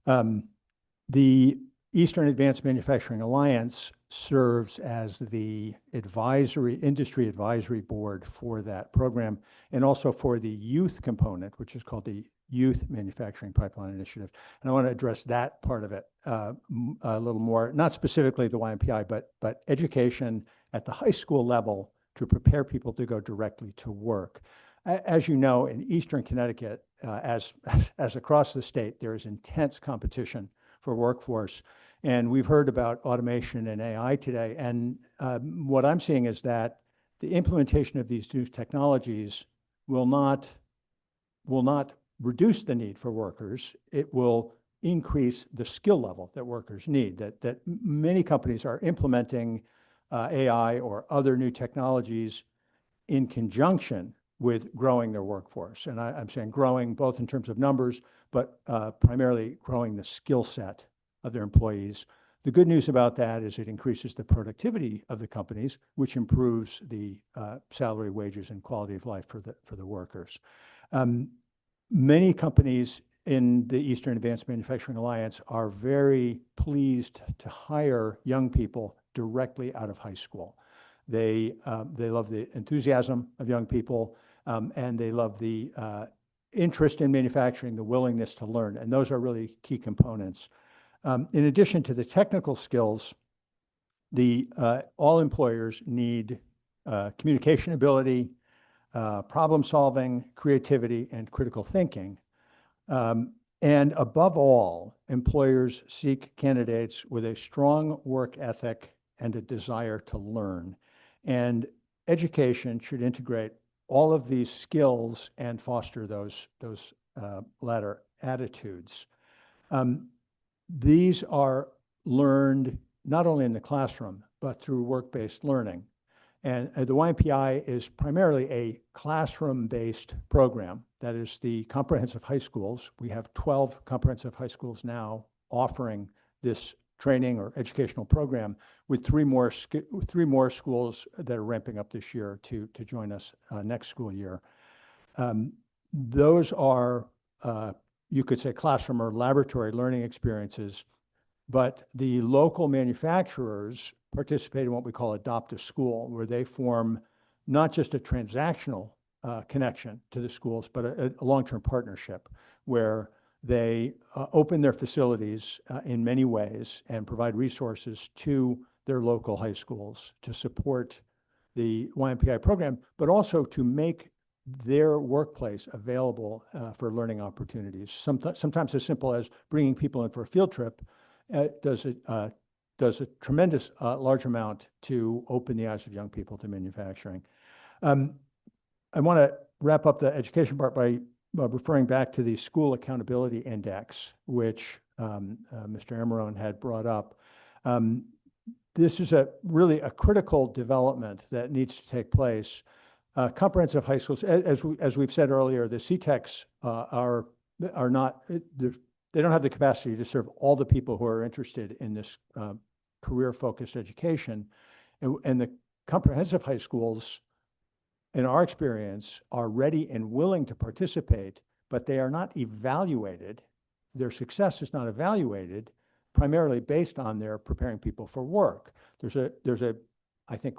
The Eastern Advanced Manufacturing Alliance serves as the industry advisory board for that program, and also for the youth component, which is called the Youth Manufacturing Pipeline Initiative. And I want to address that part of it a little more, not specifically the YMPI, but education at the high school level to prepare people to go directly to work. As you know, in Eastern Connecticut, as across the state, there is intense competition for workforce. And we've heard about automation and AI today. And what I'm seeing is that the implementation of these new technologies will not reduce the need for workers. It will increase the skill level that workers need, that many companies are implementing AI or other new technologies in conjunction with growing their workforce. And I'm saying growing both in terms of numbers, but primarily growing the skill set of their employees. The good news about that is it increases the productivity of the companies, which improves the salary, wages, and quality of life for the workers. Many companies in the Eastern Advanced Manufacturing Alliance are very pleased to hire young people directly out of high school. They love the enthusiasm of young people, and they love the interest in manufacturing, the willingness to learn, and those are really key components. In addition to the technical skills, all employers need communication ability, problem solving, creativity, and critical thinking. And above all, employers seek candidates with a strong work ethic and a desire to learn. And education should integrate all of these skills and foster those latter attitudes. These are learned not only in the classroom, but through work-based learning. And the YMPI is primarily a classroom-based program. That is the comprehensive high schools. We have 12 comprehensive high schools now offering this training or educational program, with three more schools that are ramping up this year to join us next school year. Those are, you could say, classroom or laboratory learning experiences, but the local manufacturers participate in what we call Adopt a School, where they form not just a transactional connection to the schools, but a long-term partnership where they open their facilities in many ways and provide resources to their local high schools to support the YMPI program, but also to make their workplace available for learning opportunities. Sometimes as simple as bringing people in for a field trip does a tremendous large amount to open the eyes of young people to manufacturing. I want to wrap up the education part by referring back to the School Accountability Index, which Mr. Amarone had brought up. This is really a critical development that needs to take place. Comprehensive high schools, as we've said earlier, the CTECs are not, they don't have the capacity to serve all the people who are interested in this career-focused education. And the comprehensive high schools, in our experience, are ready and willing to participate, but they are not evaluated. Their success is not evaluated primarily based on their preparing people for work. There's a, I think,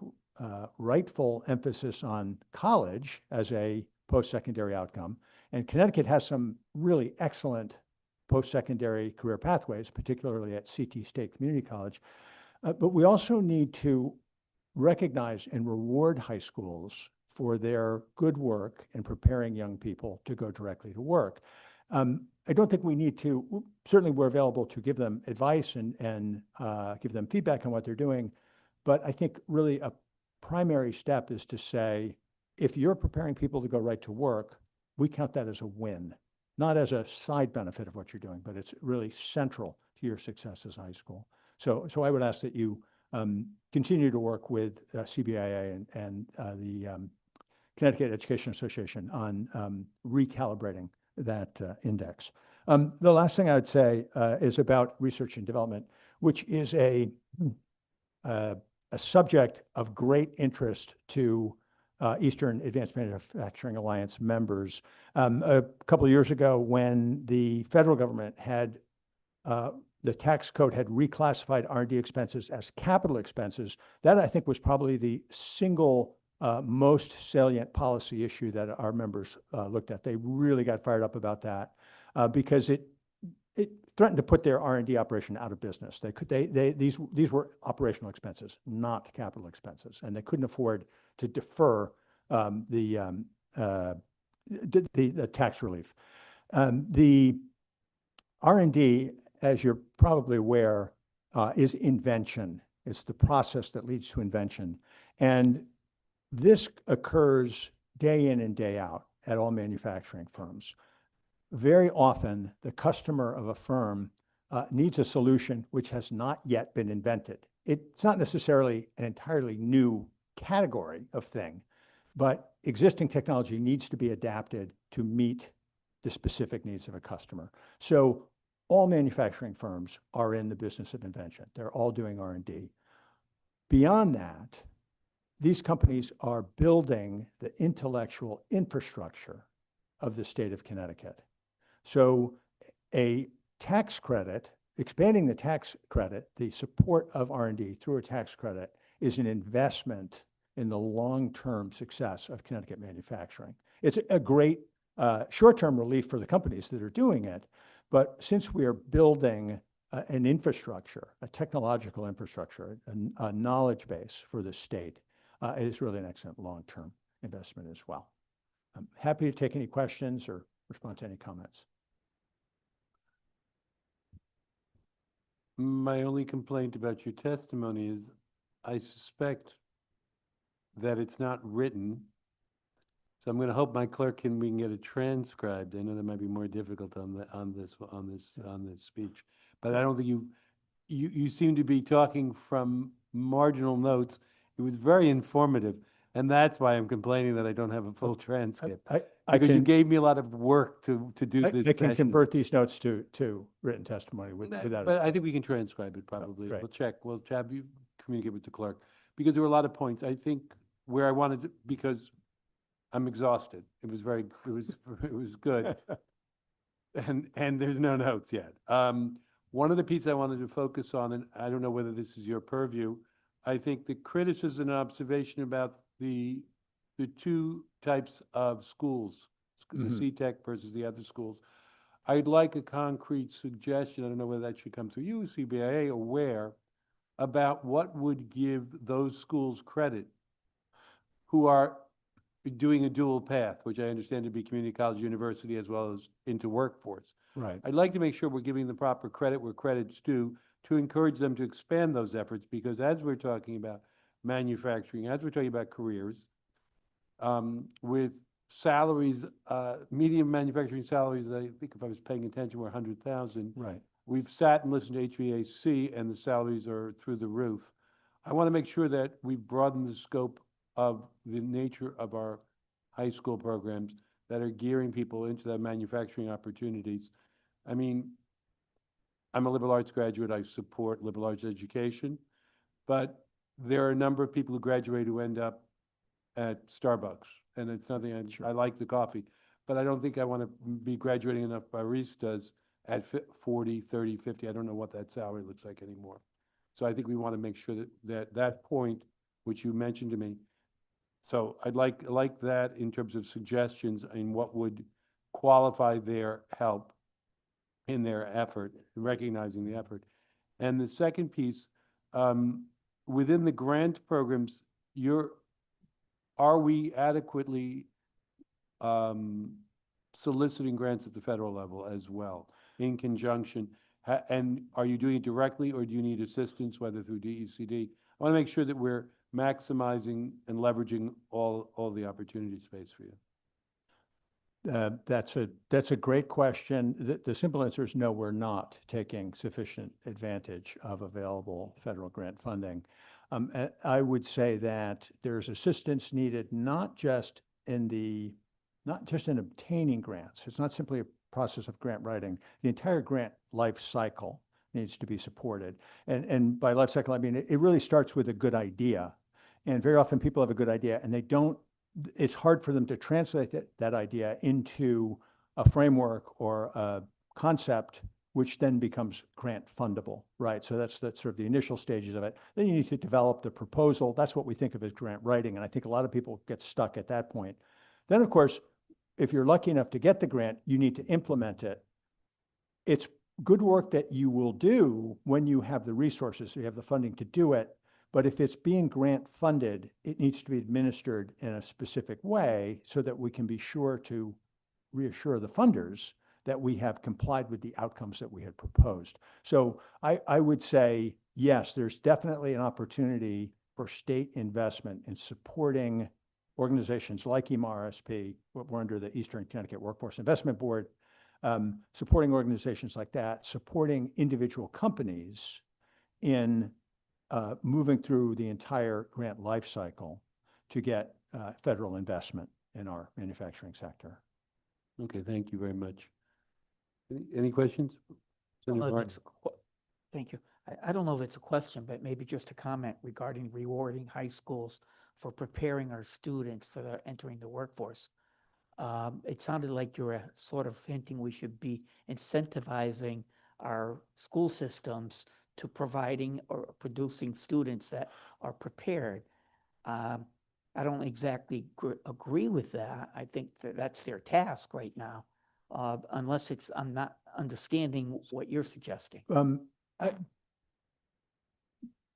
rightful emphasis on college as a post-secondary outcome. And Connecticut has some really excellent post-secondary career pathways, particularly at CT State Community College. But we also need to recognize and reward high schools for their good work in preparing young people to go directly to work. I don't think we need to, certainly we're available to give them advice and give them feedback on what they're doing. But I think really a primary step is to say, if you're preparing people to go right to work, we count that as a win, not as a side benefit of what you're doing, but it's really central to your success as a high school. So I would ask that you continue to work with CBIA and the Connecticut Education Association on recalibrating that index. The last thing I would say is about research and development, which is a subject of great interest to Eastern Advanced Manufacturing Alliance members. A couple of years ago, when the federal government had the tax code had reclassified R&D expenses as capital expenses, that I think was probably the single most salient policy issue that our members looked at. They really got fired up about that because it threatened to put their R&D operation out of business. These were operational expenses, not capital expenses, and they couldn't afford to defer the tax relief. The R&D, as you're probably aware, is invention. It's the process that leads to invention. And this occurs day in and day out at all manufacturing firms. Very often, the customer of a firm needs a solution which has not yet been invented. It's not necessarily an entirely new category of thing, but existing technology needs to be adapted to meet the specific needs of a customer. So all manufacturing firms are in the business of invention. They're all doing R&D. Beyond that, these companies are building the intellectual infrastructure of the state of Connecticut. So a tax credit, expanding the tax credit, the support of R&D through a tax credit is an investment in the long-term success of Connecticut manufacturing. It's a great short-term relief for the companies that are doing it, but since we are building an infrastructure, a technological infrastructure, a knowledge base for the state, it is really an excellent long-term investment as well. I'm happy to take any questions or respond to any comments. My only complaint about your testimony is I suspect that it's not written. So I'm going to hope my clerk we can get it transcribed. I know that might be more difficult on this speech, but I don't think you seem to be talking from marginal notes. It was very informative, and that's why I'm complaining that I don't have a full transcript. Because you gave me a lot of work to do this. I can convert these notes to written testimony without. But I think we can transcribe it probably. Right. We'll check. We'll have you communicate with the clerk, because there were a lot of points. I think where I wanted to, because I'm exhausted. It was good. And there's no notes yet. One of the pieces I wanted to focus on, and I don't know whether this is your purview, I think the criticism and observation about the two types of schools, the CTEC versus the other schools. I'd like a concrete suggestion. I don't know whether that should come through you, CBIA, or where, about what would give those schools credit who are doing a dual path, which I understand to be community college, university, as well as into workforce. Right. I'd like to make sure we're giving the proper credit where credit's due, to encourage them to expand those efforts, because as we're talking about manufacturing, as we're talking about careers, with salaries, medium manufacturing salaries, I think if I was paying attention, were 100,000. Right. We've sat and listened to HVAC, and the salaries are through the roof. I want to make sure that we broaden the scope of the nature of our high school programs that are gearing people into that manufacturing opportunities. I mean, I'm a liberal arts graduate. I support liberal arts education, but there are a number of people who graduate who end up at Starbucks, and it's nothing. I like the coffee, but I don't think I want to be graduating enough baristas at 40, 30, 50. I don't know what that salary looks like anymore. So I think we want to make sure that point, which you mentioned to me. So I'd like that in terms of suggestions in what would qualify their help in their effort, recognizing the effort. And the second piece, within the grant programs, are we adequately soliciting grants at the federal level as well, in conjunction? And are you doing it directly, or do you need assistance, whether through DECD? I want to make sure that we're maximizing and leveraging all the opportunity space for you. That's a great question. The simple answer is no, we're not taking sufficient advantage of available federal grant funding. I would say that there's assistance needed not just in obtaining grants. It's not simply a process of grant writing. The entire grant life cycle needs to be supported. And by life cycle, I mean, it really starts with a good idea. And very often people have a good idea and it's hard for them to translate that idea into a framework or a concept, which then becomes grant fundable, right? So that's sort of the initial stages of it. Then you need to develop the proposal. That's what we think of as grant writing. And I think a lot of people get stuck at that point. Then, of course, if you're lucky enough to get the grant, you need to implement it. It's good work that you will do when you have the resources, so you have the funding to do it. But if it's being grant funded, it needs to be administered in a specific way so that we can be sure to reassure the funders that we have complied with the outcomes that we had proposed. So I would say, yes, there's definitely an opportunity for state investment in supporting organizations like EMRSP. We're under the Eastern Connecticut Workforce Investment Board, supporting organizations like that, supporting individual companies in moving through the entire grant life cycle to get federal investment in our manufacturing sector. Okay, thank you very much. Any questions? Senator Martin? Thank you. I don't know if it's a question, but maybe just a comment regarding rewarding high schools for preparing our students for entering the workforce. It sounded like you were sort of hinting we should be incentivizing our school systems to providing or producing students that are prepared. I don't exactly agree with that. I think that's their task right now, unless I'm not understanding what you're suggesting.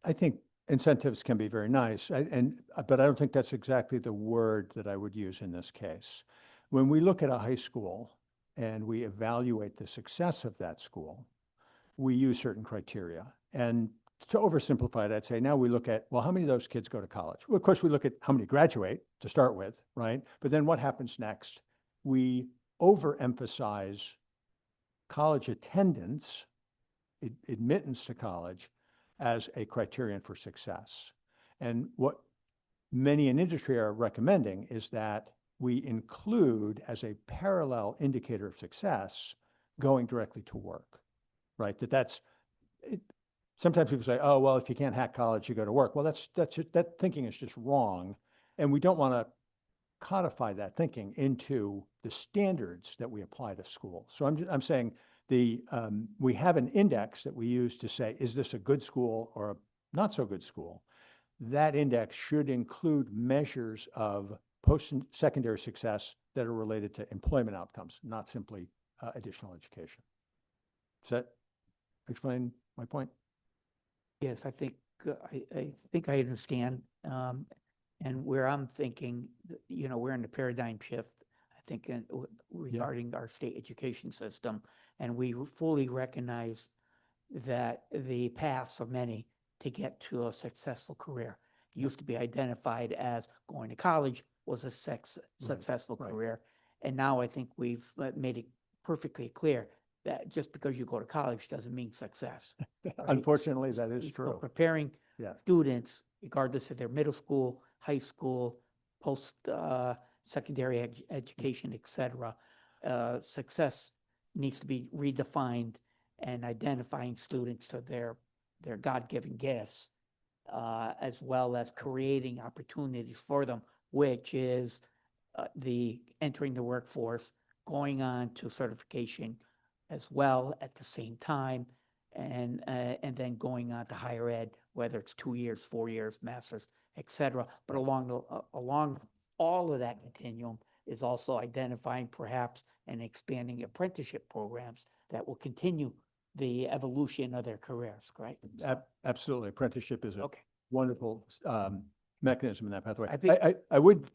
I think incentives can be very nice, but I don't think that's exactly the word that I would use in this case. When we look at a high school and we evaluate the success of that school, we use certain criteria. And to oversimplify it, I'd say now we look at, well, how many of those kids go to college? Well, of course, we look at how many graduate to start with, right? But then what happens next? We overemphasize college attendance, admittance to college, as a criterion for success. And what many in industry are recommending is that we include as a parallel indicator of success going directly to work, right? That's it. Sometimes people say, oh, well, if you can't hack college, you go to work. Well, that thinking is just wrong. And we don't want to codify that thinking into the standards that we apply to school. So I'm saying we have an index that we use to say, is this a good school or a not so good school? That index should include measures of post-secondary success that are related to employment outcomes, not simply additional education. Does that explain my point? Yes, I think I understand. And where I'm thinking, we're in the paradigm shift, I think, regarding our state education system. And we fully recognize that the paths are many to get to a successful career. It used to be identified as going to college was a successful career. And now I think we've made it perfectly clear that just because you go to college doesn't mean success. Right? Unfortunately, that is So true. preparing students, regardless of their middle school, high school, post-secondary education, et cetera, success needs to be redefined, and identifying students to their God-given gifts, as well as creating opportunities for them, which is the entering the workforce, going on to certification, as well at the same time, and then going on to higher ed, whether it's 2 years, 4 years, masters, et cetera. But along all of that continuum is also identifying perhaps and expanding apprenticeship programs that will continue the evolution of their careers, correct? Absolutely. Apprenticeship is a Okay. wonderful mechanism in that pathway. I think- I would,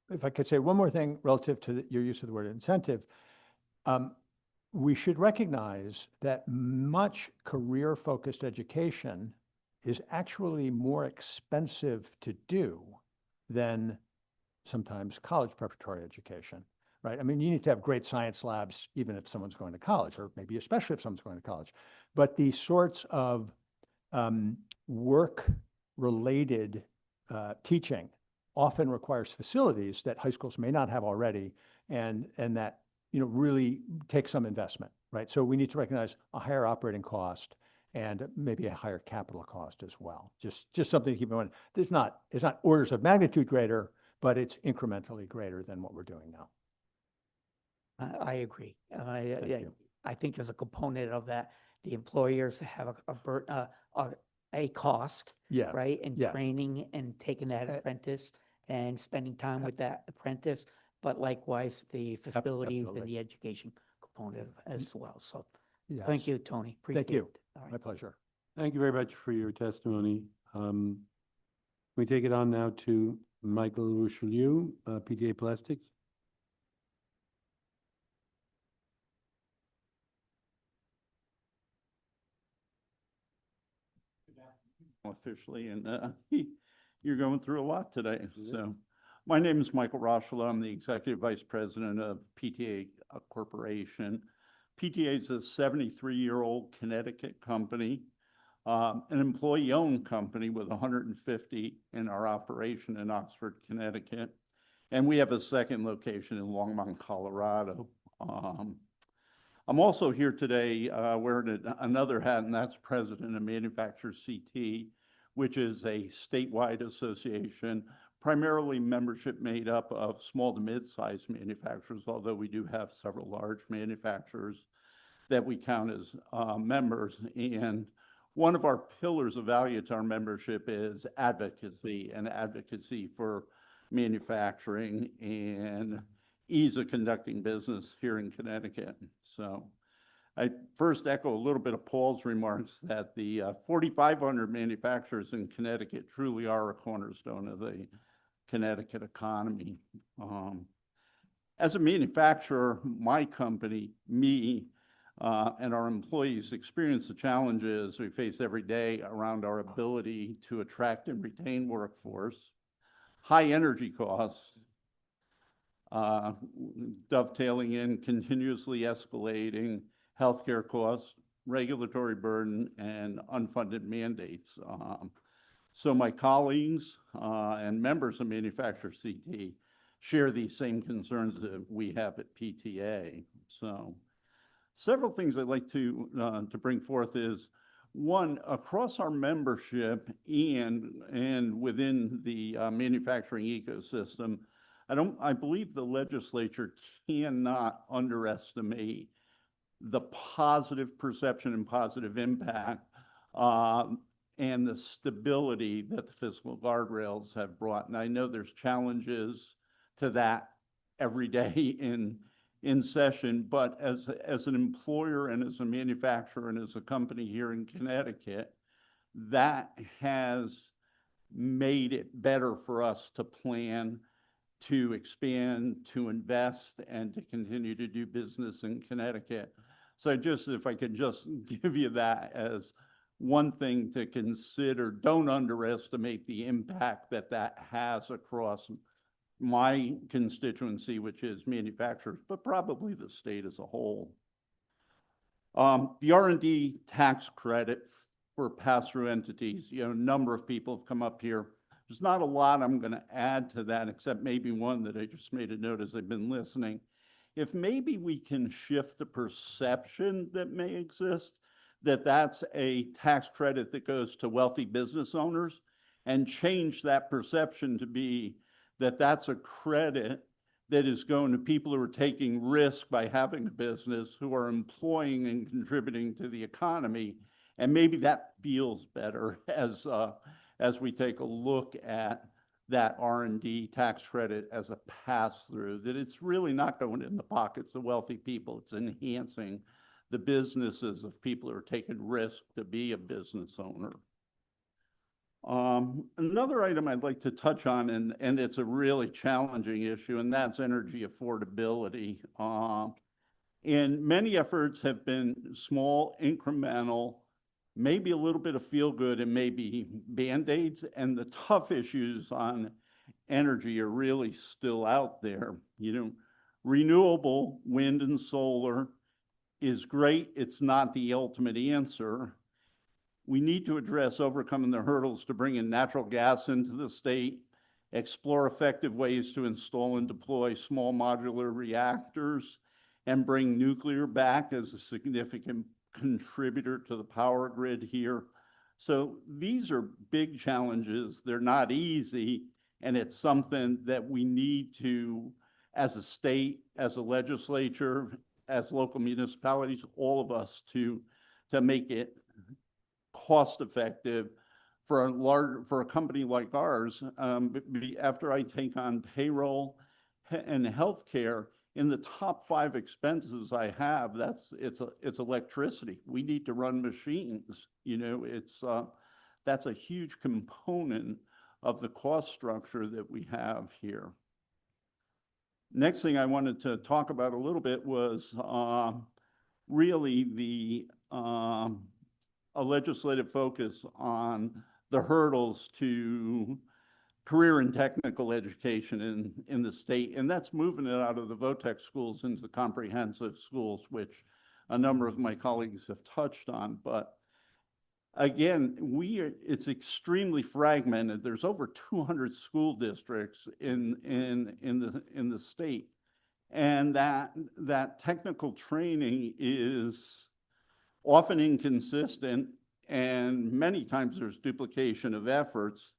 if I could say one more thing relative to your use of the word incentive. We should recognize that much career-focused education is actually more expensive to do than sometimes college preparatory education, right? I mean, you need to have great science labs, even if someone's going to college, or maybe especially if someone's going to college. But these sorts of work-related teaching often requires facilities that high schools may not have already, and that really take some investment, right? So we need to recognize a higher operating cost and maybe a higher capital cost as well. Just something to keep in mind. It's not orders of magnitude greater, but it's incrementally greater than what we're doing now. I agree. Thank you. I think as a component of that, the employers have a cost, Yeah. right? In Yeah. training and taking that apprentice and spending time with that apprentice, but likewise the facilities and absolutely. the education component as well. So Yes. thank you, Tony. Appreciate you. it. All right. My pleasure. Thank you very much for your testimony. We take it on now to Michael Richelieu, PTA Plastics. Officially, and you're going through a lot today. So my name is Michael Rochela. I'm the Executive Vice President of PTA Corporation. PTA is a 73-year-old Connecticut company, an employee-owned company with 150 in our operation in Oxford, Connecticut. And we have a second location in Longmont, Colorado. I'm also here today wearing another hat, and that's President of Manufacturers CT, which is a statewide association, primarily membership made up of small to mid-sized manufacturers, although we do have several large manufacturers that we count as members. And one of our pillars of value to our membership is advocacy, and advocacy for manufacturing and ease of conducting business here in Connecticut. So I first echo a little bit of Paul's remarks that the 4,500 manufacturers in Connecticut truly are a cornerstone of the Connecticut economy. As a manufacturer, my company, and our employees experience the challenges we face every day around our ability to attract and retain workforce, high energy costs, dovetailing in continuously escalating healthcare costs, regulatory burden, and unfunded mandates. So my colleagues and members of Manufacturers CT share these same concerns that we have at PTA. So several things I'd like to bring forth is, one, across our membership and within the manufacturing ecosystem, I believe the legislature cannot underestimate the positive perception and positive impact and the stability that the fiscal guardrails have brought. And I know there's challenges to that every day in session, but as an employer and as a manufacturer and as a company here in Connecticut, that has made it better for us to plan, to expand, to invest, and to continue to do business in Connecticut. So if I could just give you that as one thing to consider, don't underestimate the impact that has across my constituency, which is manufacturers, but probably the state as a whole. The R&D tax credit for pass-through entities, a number of people have come up here. There's not a lot I'm going to add to that, except maybe one that I just made a note as I've been listening. If maybe we can shift the perception that may exist, that that's a tax credit that goes to wealthy business owners, and change that perception to be that that's a credit that is going to people who are taking risk by having a business, who are employing and contributing to the economy. And maybe that feels better as we take a look at that R&D tax credit as a pass-through, that it's really not going in the pockets of wealthy people. It's enhancing the businesses of people who are taking risk to be a business owner. Another item I'd like to touch on, and it's a really challenging issue, and that's energy affordability. And many efforts have been small, incremental, maybe a little bit of feel-good and maybe Band-Aids, and the tough issues on energy are really still out there. You know, renewable wind and solar is great. It's not the ultimate answer. We need to address overcoming the hurdles to bring in natural gas into the state, explore effective ways to install and deploy small modular reactors, and bring nuclear back as a significant contributor to the power grid here. So these are big challenges. They're not easy, and it's something that we need to, as a state, as a legislature, as local municipalities, all of us to make it cost effective for a company like ours. After I take on payroll and healthcare, in the top 5 expenses I have, it's electricity. We need to run machines. You know, that's a huge component of the cost structure that we have here. Next thing I wanted to talk about a little bit was really a legislative focus on the hurdles to career and technical education in the state, and that's moving it out of the VOTEC schools into the comprehensive schools, which a number of my colleagues have touched on. But again, it's extremely fragmented. There's over 200 school districts in the state, and that technical training is often inconsistent, and many times there's duplication of efforts.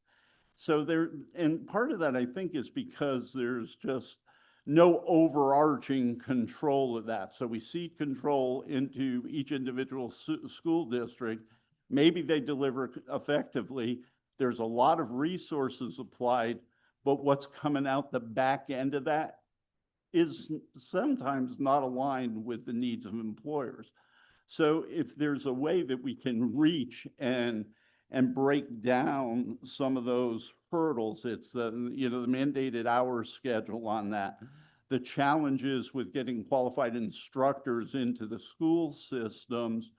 So and part of that, I think, is because there's just no overarching control of that. So we cede control into each individual school district. Maybe they deliver effectively. There's a lot of resources applied, but what's coming out the back end of that is sometimes not aligned with the needs of employers. So if there's a way that we can reach and break down some of those hurdles, it's the mandated hours schedule on that, the challenges with getting qualified instructors into the school systems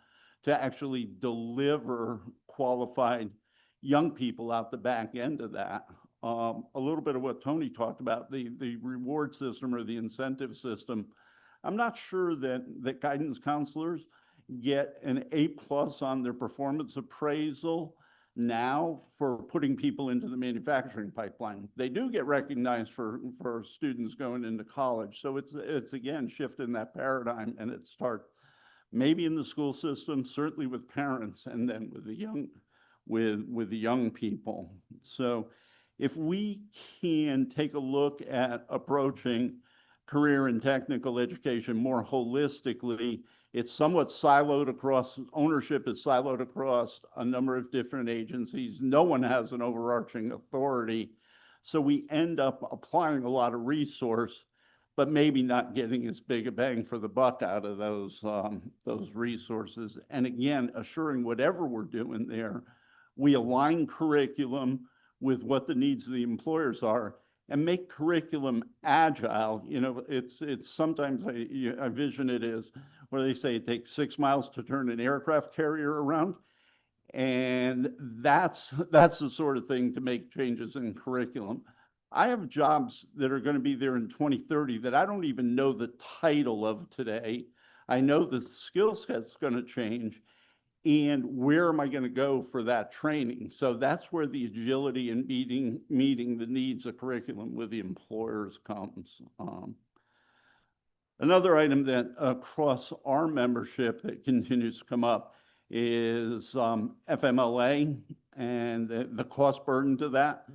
to actually deliver qualified young people out the back end of that. A little bit of what Tony talked about, the reward system or the incentive system. I'm not sure that guidance counselors get an A+ on their performance appraisal now for putting people into the manufacturing pipeline. They do get recognized for students going into college. So it's again shifting that paradigm, and it starts maybe in the school system, certainly with parents, and then with the young people. So if we can take a look at approaching career and technical education more holistically, it's somewhat siloed across, ownership is siloed across a number of different agencies. No one has an overarching authority. So we end up applying a lot of resource, but maybe not getting as big a bang for the buck out of those resources. And again, assuring whatever we're doing there, we align curriculum with what the needs of the employers are and make curriculum agile. You know, it's sometimes I vision it as where they say it takes 6 miles to turn an aircraft carrier around. And that's the sort of thing to make changes in curriculum. I have jobs that are going to be there in 2030 that I don't even know the title of today. I know the skill set's going to change, and where am I going to go for that training? So that's where the agility and meeting the needs of curriculum with the employers comes. Another item that across our membership that continues to come up is FMLA and the cost burden to that.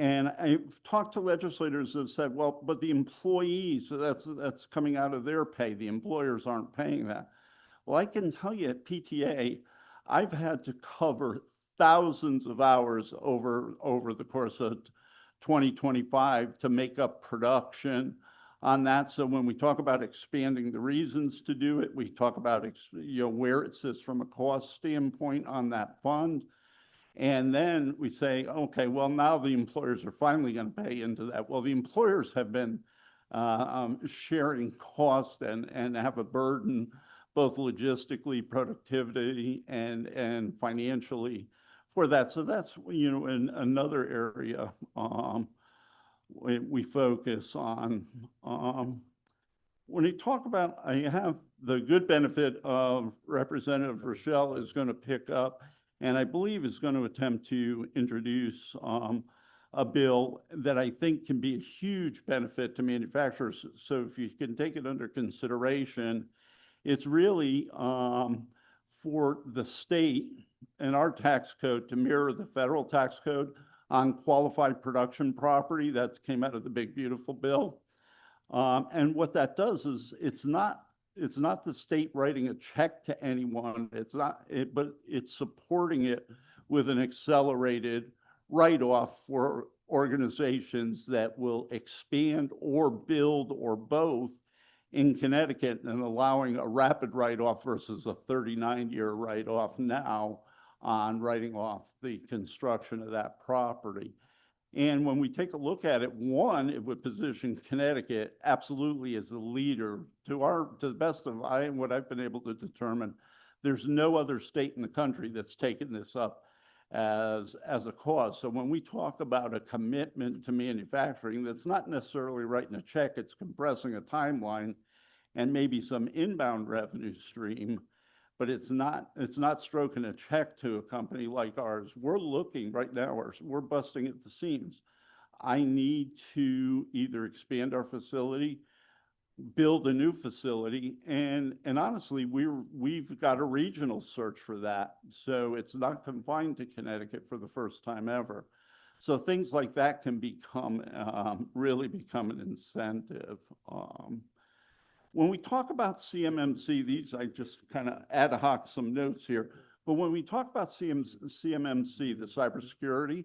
And I've talked to legislators that said, well, but the employees, so that's coming out of their pay. The employers aren't paying that. Well, I can tell you at PTA, I've had to cover thousands of hours over the course of 2025 to make up production on that. So when we talk about expanding the reasons to do it, we talk about where it sits from a cost standpoint on that fund. And then we say, okay, well, now the employers are finally going to pay into that. Well, the employers have been sharing cost and have a burden, both logistically, productivity, and financially for that. So that's, in another area we focus on. When you talk about, I have the good benefit of Representative Rochelle is going to pick up, and I believe is going to attempt to introduce a bill that I think can be a huge benefit to manufacturers. So if you can take it under consideration, it's really for the state and our tax code to mirror the federal tax code on qualified production property that came out of the Big Beautiful Bill. And what that does is it's not the state writing a check to anyone. But it's supporting it with an accelerated write-off for organizations that will expand or build or both in Connecticut, and allowing a rapid write-off versus a 39-year write-off now on writing off the construction of that property. And when we take a look at it, one, it would position Connecticut absolutely as the leader. To the best of what I've been able to determine, there's no other state in the country that's taken this up as a cause. So when we talk about a commitment to manufacturing, that's not necessarily writing a check, it's compressing a timeline and maybe some inbound revenue stream, but it's not stroking a check to a company like ours. We're looking right now, we're busting at the seams. I need to either expand our facility, build a new facility, and honestly, we've got a regional search for that. So it's not confined to Connecticut for the first time ever. So things like that can really become an incentive. When we talk about CMMC, these, I just kind of ad hoc some notes here, but when we talk about CMMC, the cybersecurity,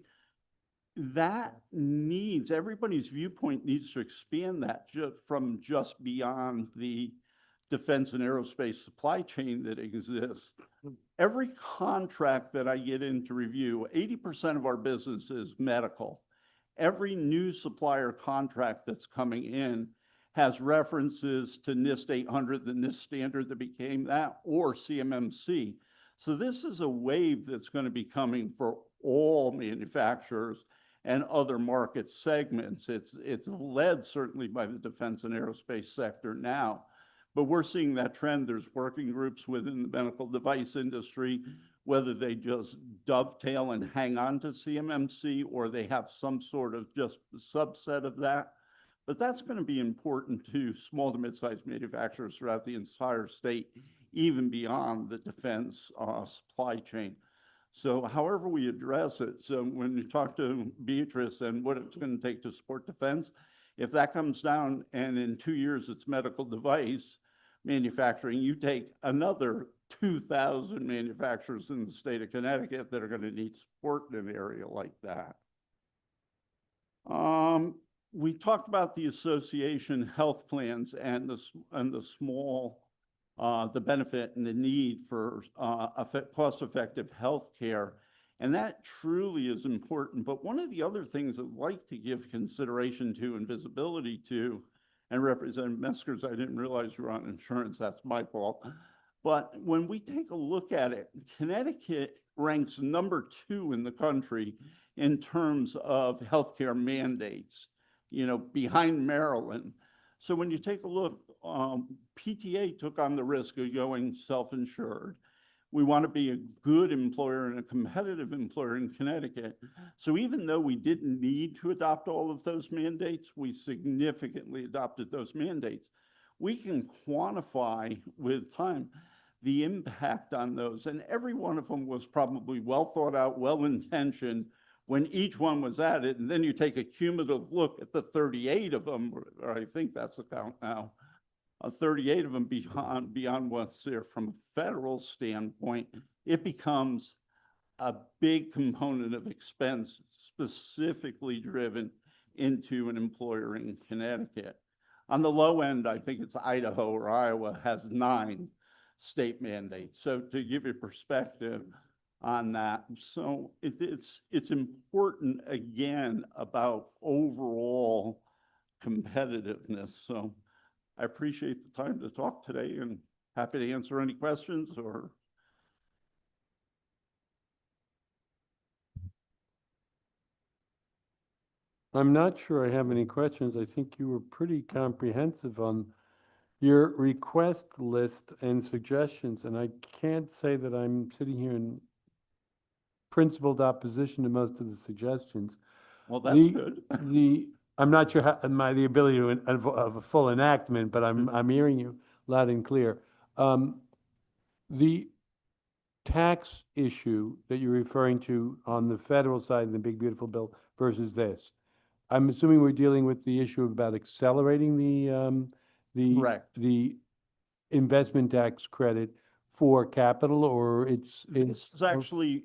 that needs, everybody's viewpoint needs to expand that from just beyond the defense and aerospace supply chain that exists. Every contract that I get in to review, 80% of our business is medical. Every new supplier contract that's coming in has references to NIST 800, the NIST standard that became that, or CMMC. So this is a wave that's going to be coming for all manufacturers and other market segments. It's led certainly by the defense and aerospace sector now, but we're seeing that trend. There's working groups within the medical device industry, whether they just dovetail and hang on to CMMC or they have some sort of just subset of that. But that's going to be important to small to mid-sized manufacturers throughout the entire state, even beyond the defense supply chain. So however we address it, so when you talk to Beatrice and what it's going to take to support defense, if that comes down and in 2 years it's medical device manufacturing, you take another 2,000 manufacturers in the state of Connecticut that are going to need support in an area like that. We talked about the association health plans and the small, the benefit and the need for cost-effective health care. And that truly is important. But one of the other things I'd like to give consideration to and visibility to, and Representative Meskers, I didn't realize you were on insurance, that's my fault. But when we take a look at it, Connecticut ranks number 2 in the country in terms of healthcare mandates, behind Maryland. So when you take a look, PTA took on the risk of going self-insured. We want to be a good employer and a competitive employer in Connecticut. So even though we didn't need to adopt all of those mandates, we significantly adopted those mandates. We can quantify with time the impact on those. And every one of them was probably well thought out, well-intentioned, when each one was added, and then you take a cumulative look at the 38 of them, or I think that's the count now, 38 of them beyond what's there from a federal standpoint, it becomes a big component of expense specifically driven into an employer in Connecticut. On the low end, I think it's Idaho or Iowa has 9 state mandates. So to give you perspective on that, so it's important again about overall competitiveness. So I appreciate the time to talk today and happy to answer any questions or. I'm not sure I have any questions. I think you were pretty comprehensive on your request list and suggestions, and I can't say that I'm sitting here in principled opposition to most of the suggestions. Well, that's The- good. I'm not sure how, the ability to, of a full enactment, but I'm hearing you loud and clear. The tax issue that you're referring to on the federal side in the big beautiful bill versus this, I'm assuming we're dealing with the issue about accelerating Correct. the investment tax credit for capital, or It's actually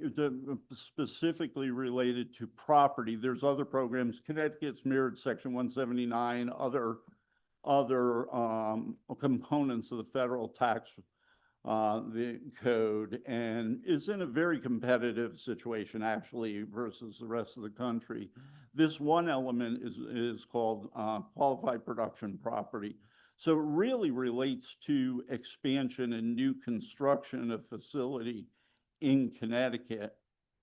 specifically related to property. There's other programs. Connecticut's mirrored Section 179, other components of the federal tax the code, and is in a very competitive situation actually versus the rest of the country. This one element is called qualified production property. So it really relates to expansion and new construction of facility in Connecticut.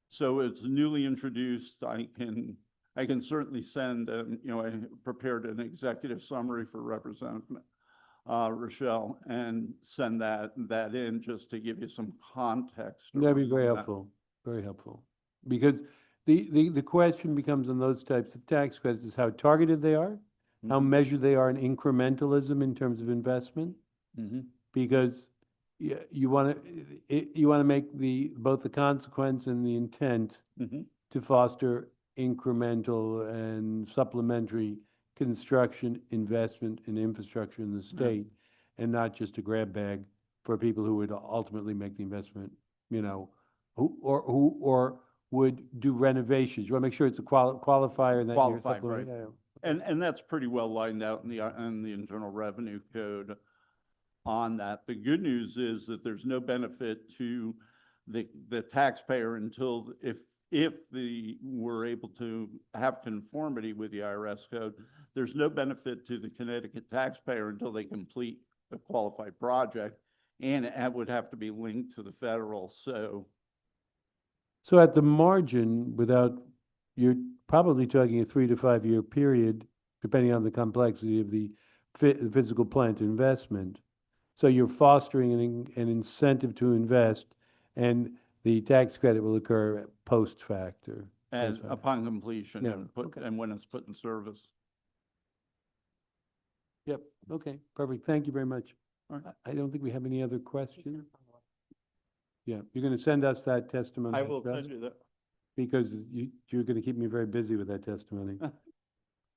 So it's newly introduced. I can certainly send, I prepared an executive summary for Representative Rochelle and send that in just to give you some context. that'd be around very that. helpful, very helpful. Because the question becomes on those types of tax credits is how targeted they are, how Mhm. measured they are in incrementalism in terms of investment. Mhm. Because you want to make both the consequence and the intent Mhm. to foster incremental and supplementary construction investment in infrastructure in the state, and not just a grab bag for people who would ultimately make the investment, who would do renovations. You want to make sure it's a qualifier and that you're Qualified, right. yeah. And that's pretty well lined out in the Internal Revenue Code on that. The good news is that there's no benefit to the taxpayer until if we're able to have conformity with the IRS code, there's no benefit to the Connecticut taxpayer until they complete the qualified project, and it would have to be linked to the federal. So So at the margin, you're probably talking a 3 to 5 year period, depending on the complexity of the physical plant investment. So you're fostering an incentive to invest, and the tax credit will occur post factor. and upon completion Yeah, and okay. and when it's put in service. Yep, okay, perfect. Thank you very much. All right. I don't think we have any other questions. Yeah, you're going to send us that testimony. I will Russ? send you that. Because you're going to keep me very busy with that testimony.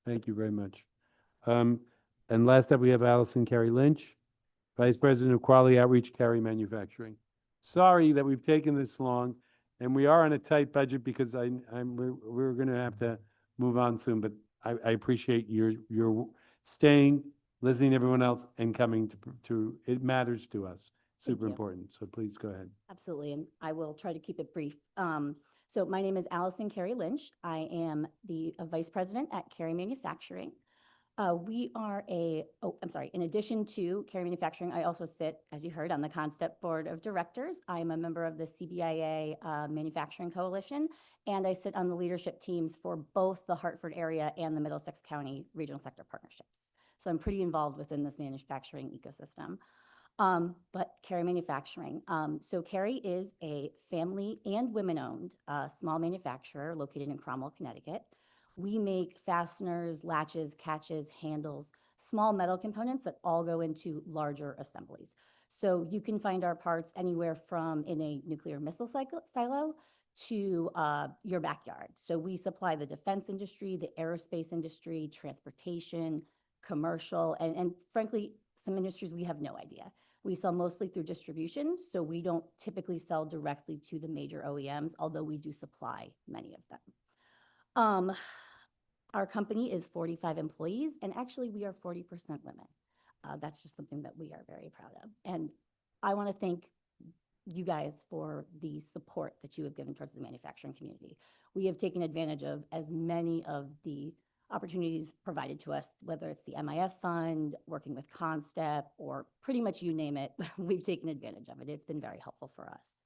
Thank you very much. And last up, we have Allison Carey Lynch, Vice President of Quality Outreach, Carey Manufacturing. Sorry that we've taken this long, and we are on a tight budget because we're going to have to move on soon, but I appreciate your staying, listening to everyone else, and coming to it matters to us. Thank Super you. important, so please go ahead. Absolutely, and I will try to keep it brief. So my name is Allison Carey Lynch. I am the Vice President at Carey Manufacturing. We are in addition to Carey Manufacturing, I also sit, as you heard, on the ConStep Board of Directors. I am a member of the CBIA Manufacturing Coalition, and I sit on the leadership teams for both the Hartford area and the Middlesex County Regional Sector Partnerships. So I'm pretty involved within this manufacturing ecosystem. But Carey Manufacturing. So Carey is a family and women-owned small manufacturer located in Cromwell, Connecticut. We make fasteners, latches, catches, handles, small metal components that all go into larger assemblies. So you can find our parts anywhere from in a nuclear missile silo to your backyard. So we supply the defense industry, the aerospace industry, transportation, commercial, and frankly, some industries we have no idea. We sell mostly through distribution, so we don't typically sell directly to the major OEMs, although we do supply many of them. Our company is 45 employees, and actually we are 40% women. That's just something that we are very proud of. And I want to thank you guys for the support that you have given towards the manufacturing community. We have taken advantage of as many of the opportunities provided to us, whether it's the MIF fund, working with Constep, or pretty much you name it, we've taken advantage of it. It's been very helpful for us.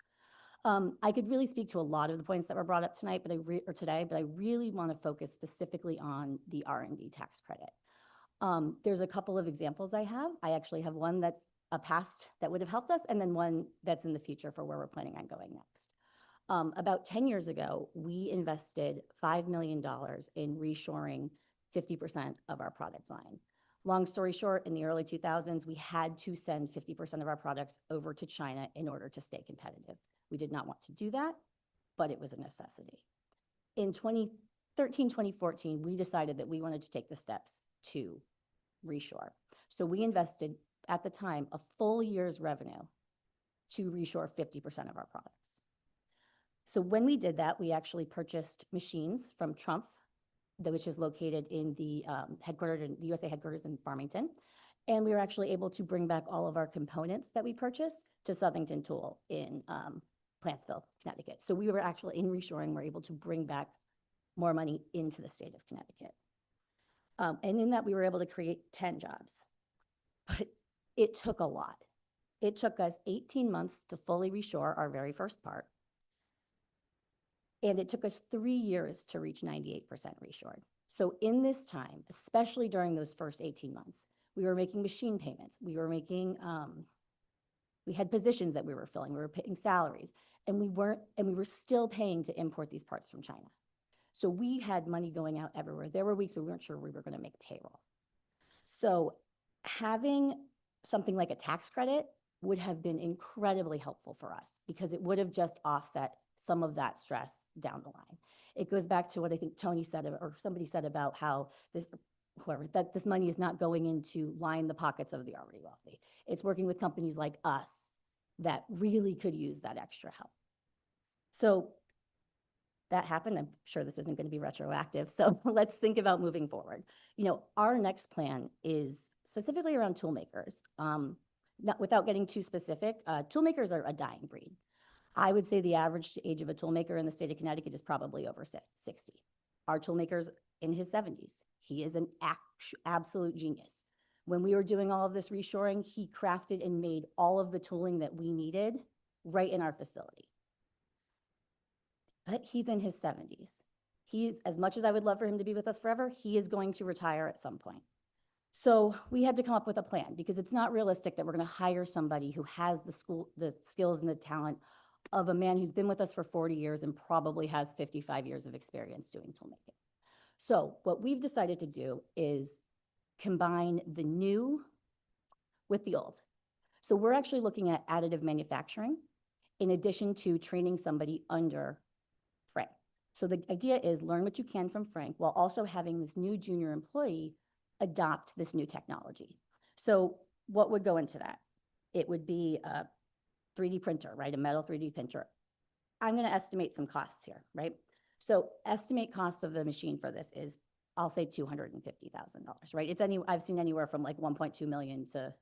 I could really speak to a lot of the points that were brought up tonight, but I really want to focus specifically on the R&D tax credit. There's a couple of examples I have. I actually have one that's a past that would have helped us, and then one that's in the future for where we're planning on going next. About 10 years ago, we invested $5 million in reshoring 50% of our product line. Long story short, in the early 2000s, we had to send 50% of our products over to China in order to stay competitive. We did not want to do that, but it was a necessity. In 2013, 2014, we decided that we wanted to take the steps to reshore. So we invested, at the time, a full year's revenue to reshore 50% of our products. So when we did that, we actually purchased machines from Trumpf, which is located in the USA headquarters in Farmington. And we were actually able to bring back all of our components that we purchased to Southington Tool in Plantsville, Connecticut. So we were actually, in reshoring, we're able to bring back more money into the state of Connecticut. And in that, we were able to create 10 jobs. But it took a lot. It took us 18 months to fully reshore our very first part. And it took us 3 years to reach 98% reshored. So in this time, especially during those first 18 months, we were making machine payments. We were making, we had positions that we were filling. We were paying salaries, and we were still paying to import these parts from China. So we had money going out everywhere. There were weeks where we weren't sure we were going to make payroll. So having something like a tax credit would have been incredibly helpful for us because it would have just offset some of that stress down the line. It goes back to what I think Tony said, or somebody said about how that this money is not going in to line the pockets of the already wealthy. It's working with companies like us that really could use that extra help. So that happened. I'm sure this isn't going to be retroactive. So let's think about moving forward. You know, our next plan is specifically around tool makers. Without getting too specific, tool makers are a dying breed. I would say the average age of a tool maker in the state of Connecticut is probably over 60. Our tool maker's in his 70s. He is an absolute genius. When we were doing all of this reshoring, he crafted and made all of the tooling that we needed right in our facility. But he's in his 70s. He's, as much as I would love for him to be with us forever, he is going to retire at some point. So we had to come up with a plan because it's not realistic that we're going to hire somebody who has the skills and the talent of a man who's been with us for 40 years and probably has 55 years of experience doing tool making. So what we've decided to do is combine the new with the old. So we're actually looking at additive manufacturing in addition to training somebody under Frank. So the idea is learn what you can from Frank while also having this new junior employee adopt this new technology. So what would go into that? It would be a 3D printer, right? A metal 3D printer. I'm going to estimate some costs here, right? So estimate costs of the machine for this is, I'll say $250,000, right? I've seen anywhere from like 1.2 million to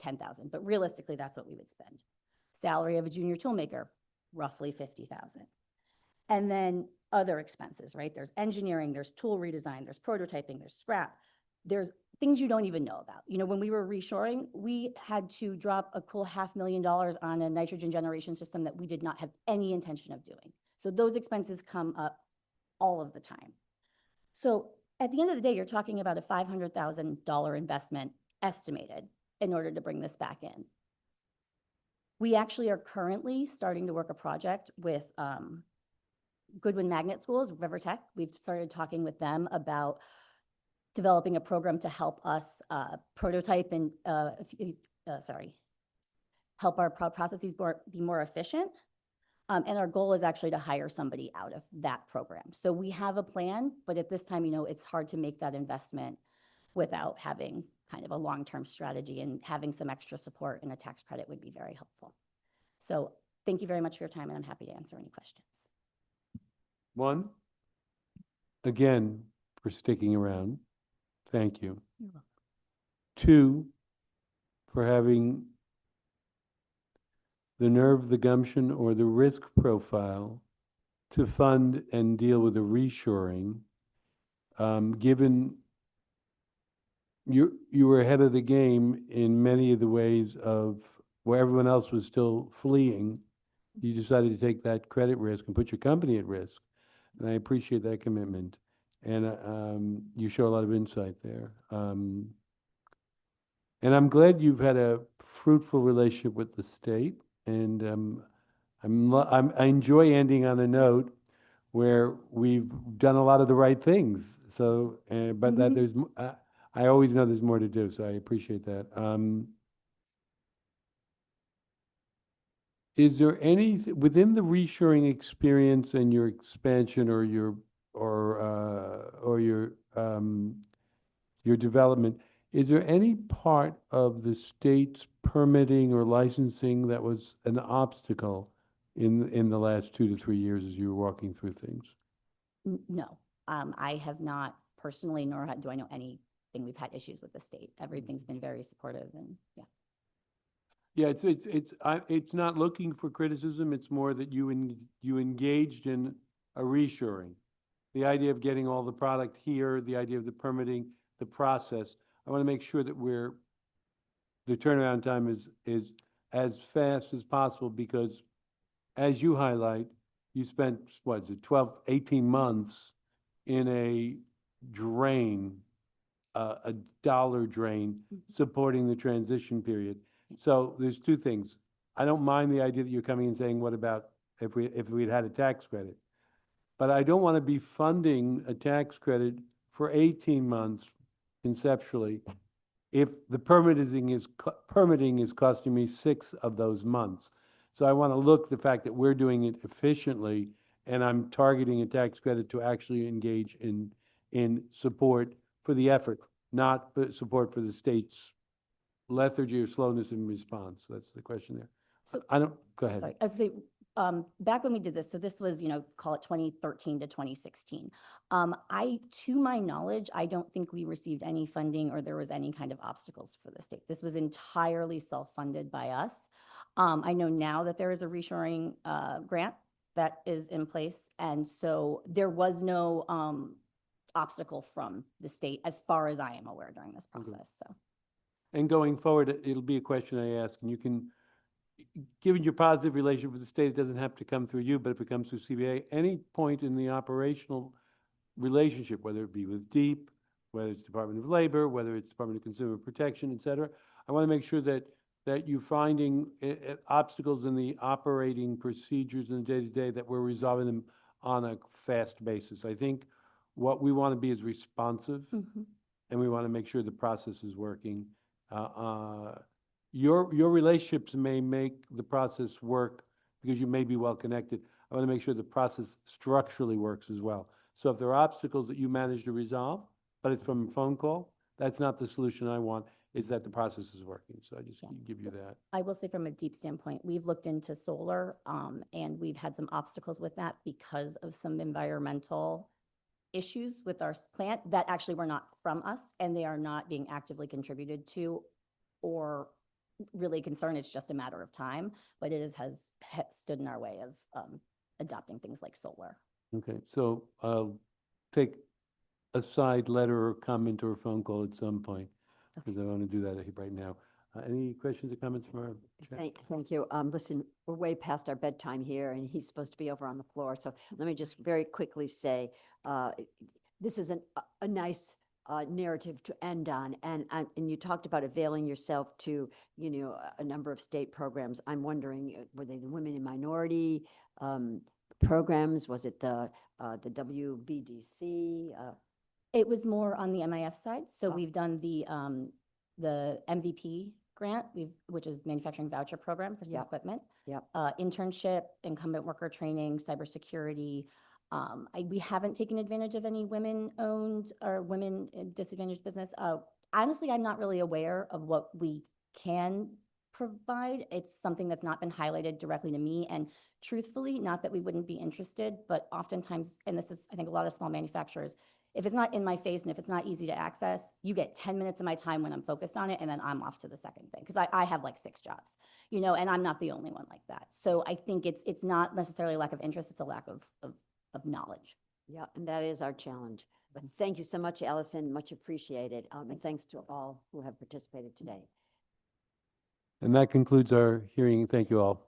10,000, but realistically, that's what we would spend. Salary of a junior toolmaker, roughly 50,000. And then other expenses, right? There's engineering, there's tool redesign, there's prototyping, there's scrap. There's things you don't even know about. You know, when we were reshoring, we had to drop a cool $500,000 on a nitrogen generation system that we did not have any intention of doing. So those expenses come up all of the time. So at the end of the day, you're talking about a $500,000 investment estimated in order to bring this back in. We actually are currently starting to work a project with Goodwin Magnet Schools, Rivertech. We've started talking with them about developing a program to help us prototype and help our processes be more efficient. And our goal is actually to hire somebody out of that program. So we have a plan, but at this time, it's hard to make that investment without having kind of a long-term strategy, and having some extra support and a tax credit would be very helpful. So thank you very much for your time, and I'm happy to answer any questions. One, again, for sticking around. Thank you. You're welcome. Two, for having the nerve, the gumption, or the risk profile to fund and deal with the reshoring, given you were ahead of the game in many of the ways of where everyone else was still fleeing. You decided to take that credit risk and put your company at risk. And I appreciate that commitment. And you show a lot of insight there. And I'm glad you've had a fruitful relationship with the state. And I enjoy ending on a note where we've done a lot of the right things. So, but that there's, I always know there's more to do. So I appreciate that. Is there any within the reshoring experience and your expansion or your development? Is there any part of the state's permitting or licensing that was an obstacle in the last 2 to 3 years as you were walking through things? No, I have not personally, nor do I know anything we've had issues with the state. Everything's been very supportive, and yeah. Yeah, it's not looking for criticism. It's more that you engaged in a reshoring. The idea of getting all the product here, the idea of the permitting, the process. I want to make sure that the turnaround time is as fast as possible, because as you highlight, you spent, what is it, 12, 18 months in a drain, a dollar drain, supporting the transition period. So there's two things. I don't mind the idea that you're coming and saying, what about if we'd had a tax credit? But I don't want to be funding a tax credit for 18 months conceptually if the permitting is costing me 6 of those months. So I want to look at the fact that we're doing it efficiently, and I'm targeting a tax credit to actually engage in support for the effort, not support for the state's lethargy or slowness in response. That's the question there. So Go ahead. sorry, I was say, back when we did this, so this was, call it 2013 to 2016. To my knowledge, I don't think we received any funding or there was any kind of obstacles for the state. This was entirely self-funded by us. I know now that there is a reshoring grant that is in place, and so there was no obstacle from the state as far as I am aware during this process. So. And going forward, it'll be a question I ask, and you can, given your positive relationship with the state, it doesn't have to come through you, but if it comes through CBA, any point in the operational relationship, whether it be with DEEP, whether it's Department of Labor, whether it's Department of Consumer Protection, et cetera, I want to make sure that you're finding obstacles in the operating procedures in the day-to-day, that we're resolving them on a fast basis. I think what we want to be is responsive, and we want to make sure the process is working. Your relationships may make the process work because you may be well connected. I want to make sure the process structurally works as well. So if there are obstacles that you manage to resolve, but it's from a phone call, that's not the solution I want, is that the process is working. So I just give you that. I will say, from a DEEP standpoint, we've looked into solar, and we've had some obstacles with that because of some environmental issues with our plant that actually were not from us, and they are not being actively contributed to or really concerned. It's just a matter of time, but it has stood in our way of adopting things like solar. Okay, so I'll take a side letter or comment or a phone call at some point, because I want to do that right now. Any questions or comments from our chair? Thank you. Listen, we're way past our bedtime here, and he's supposed to be over on the floor. So let me just very quickly say, this is a nice narrative to end on. And you talked about availing yourself to, a number of state programs. I'm wondering, were they the women and minority programs? Was it the WBDC? It was more on the MIF side. So we've done the MVP grant, which is manufacturing voucher program for some Yep. equipment. Yep. Internship, incumbent worker training, cybersecurity. We haven't taken advantage of any women-owned or women in disadvantaged business. Honestly, I'm not really aware of what we can provide. It's something that's not been highlighted directly to me. And truthfully, not that we wouldn't be interested, but oftentimes, and this is, I think, a lot of small manufacturers, if it's not in my face and if it's not easy to access, you get 10 minutes of my time when I'm focused on it, and then I'm off to the second thing. Because I have like 6 jobs, you know, and I'm not the only one like that. So I think it's not necessarily a lack of interest, it's a lack of knowledge. Yeah, and that is our challenge. But thank you so much, Allison, much appreciated. And thanks to all who have participated today. And that concludes our hearing. Thank you all.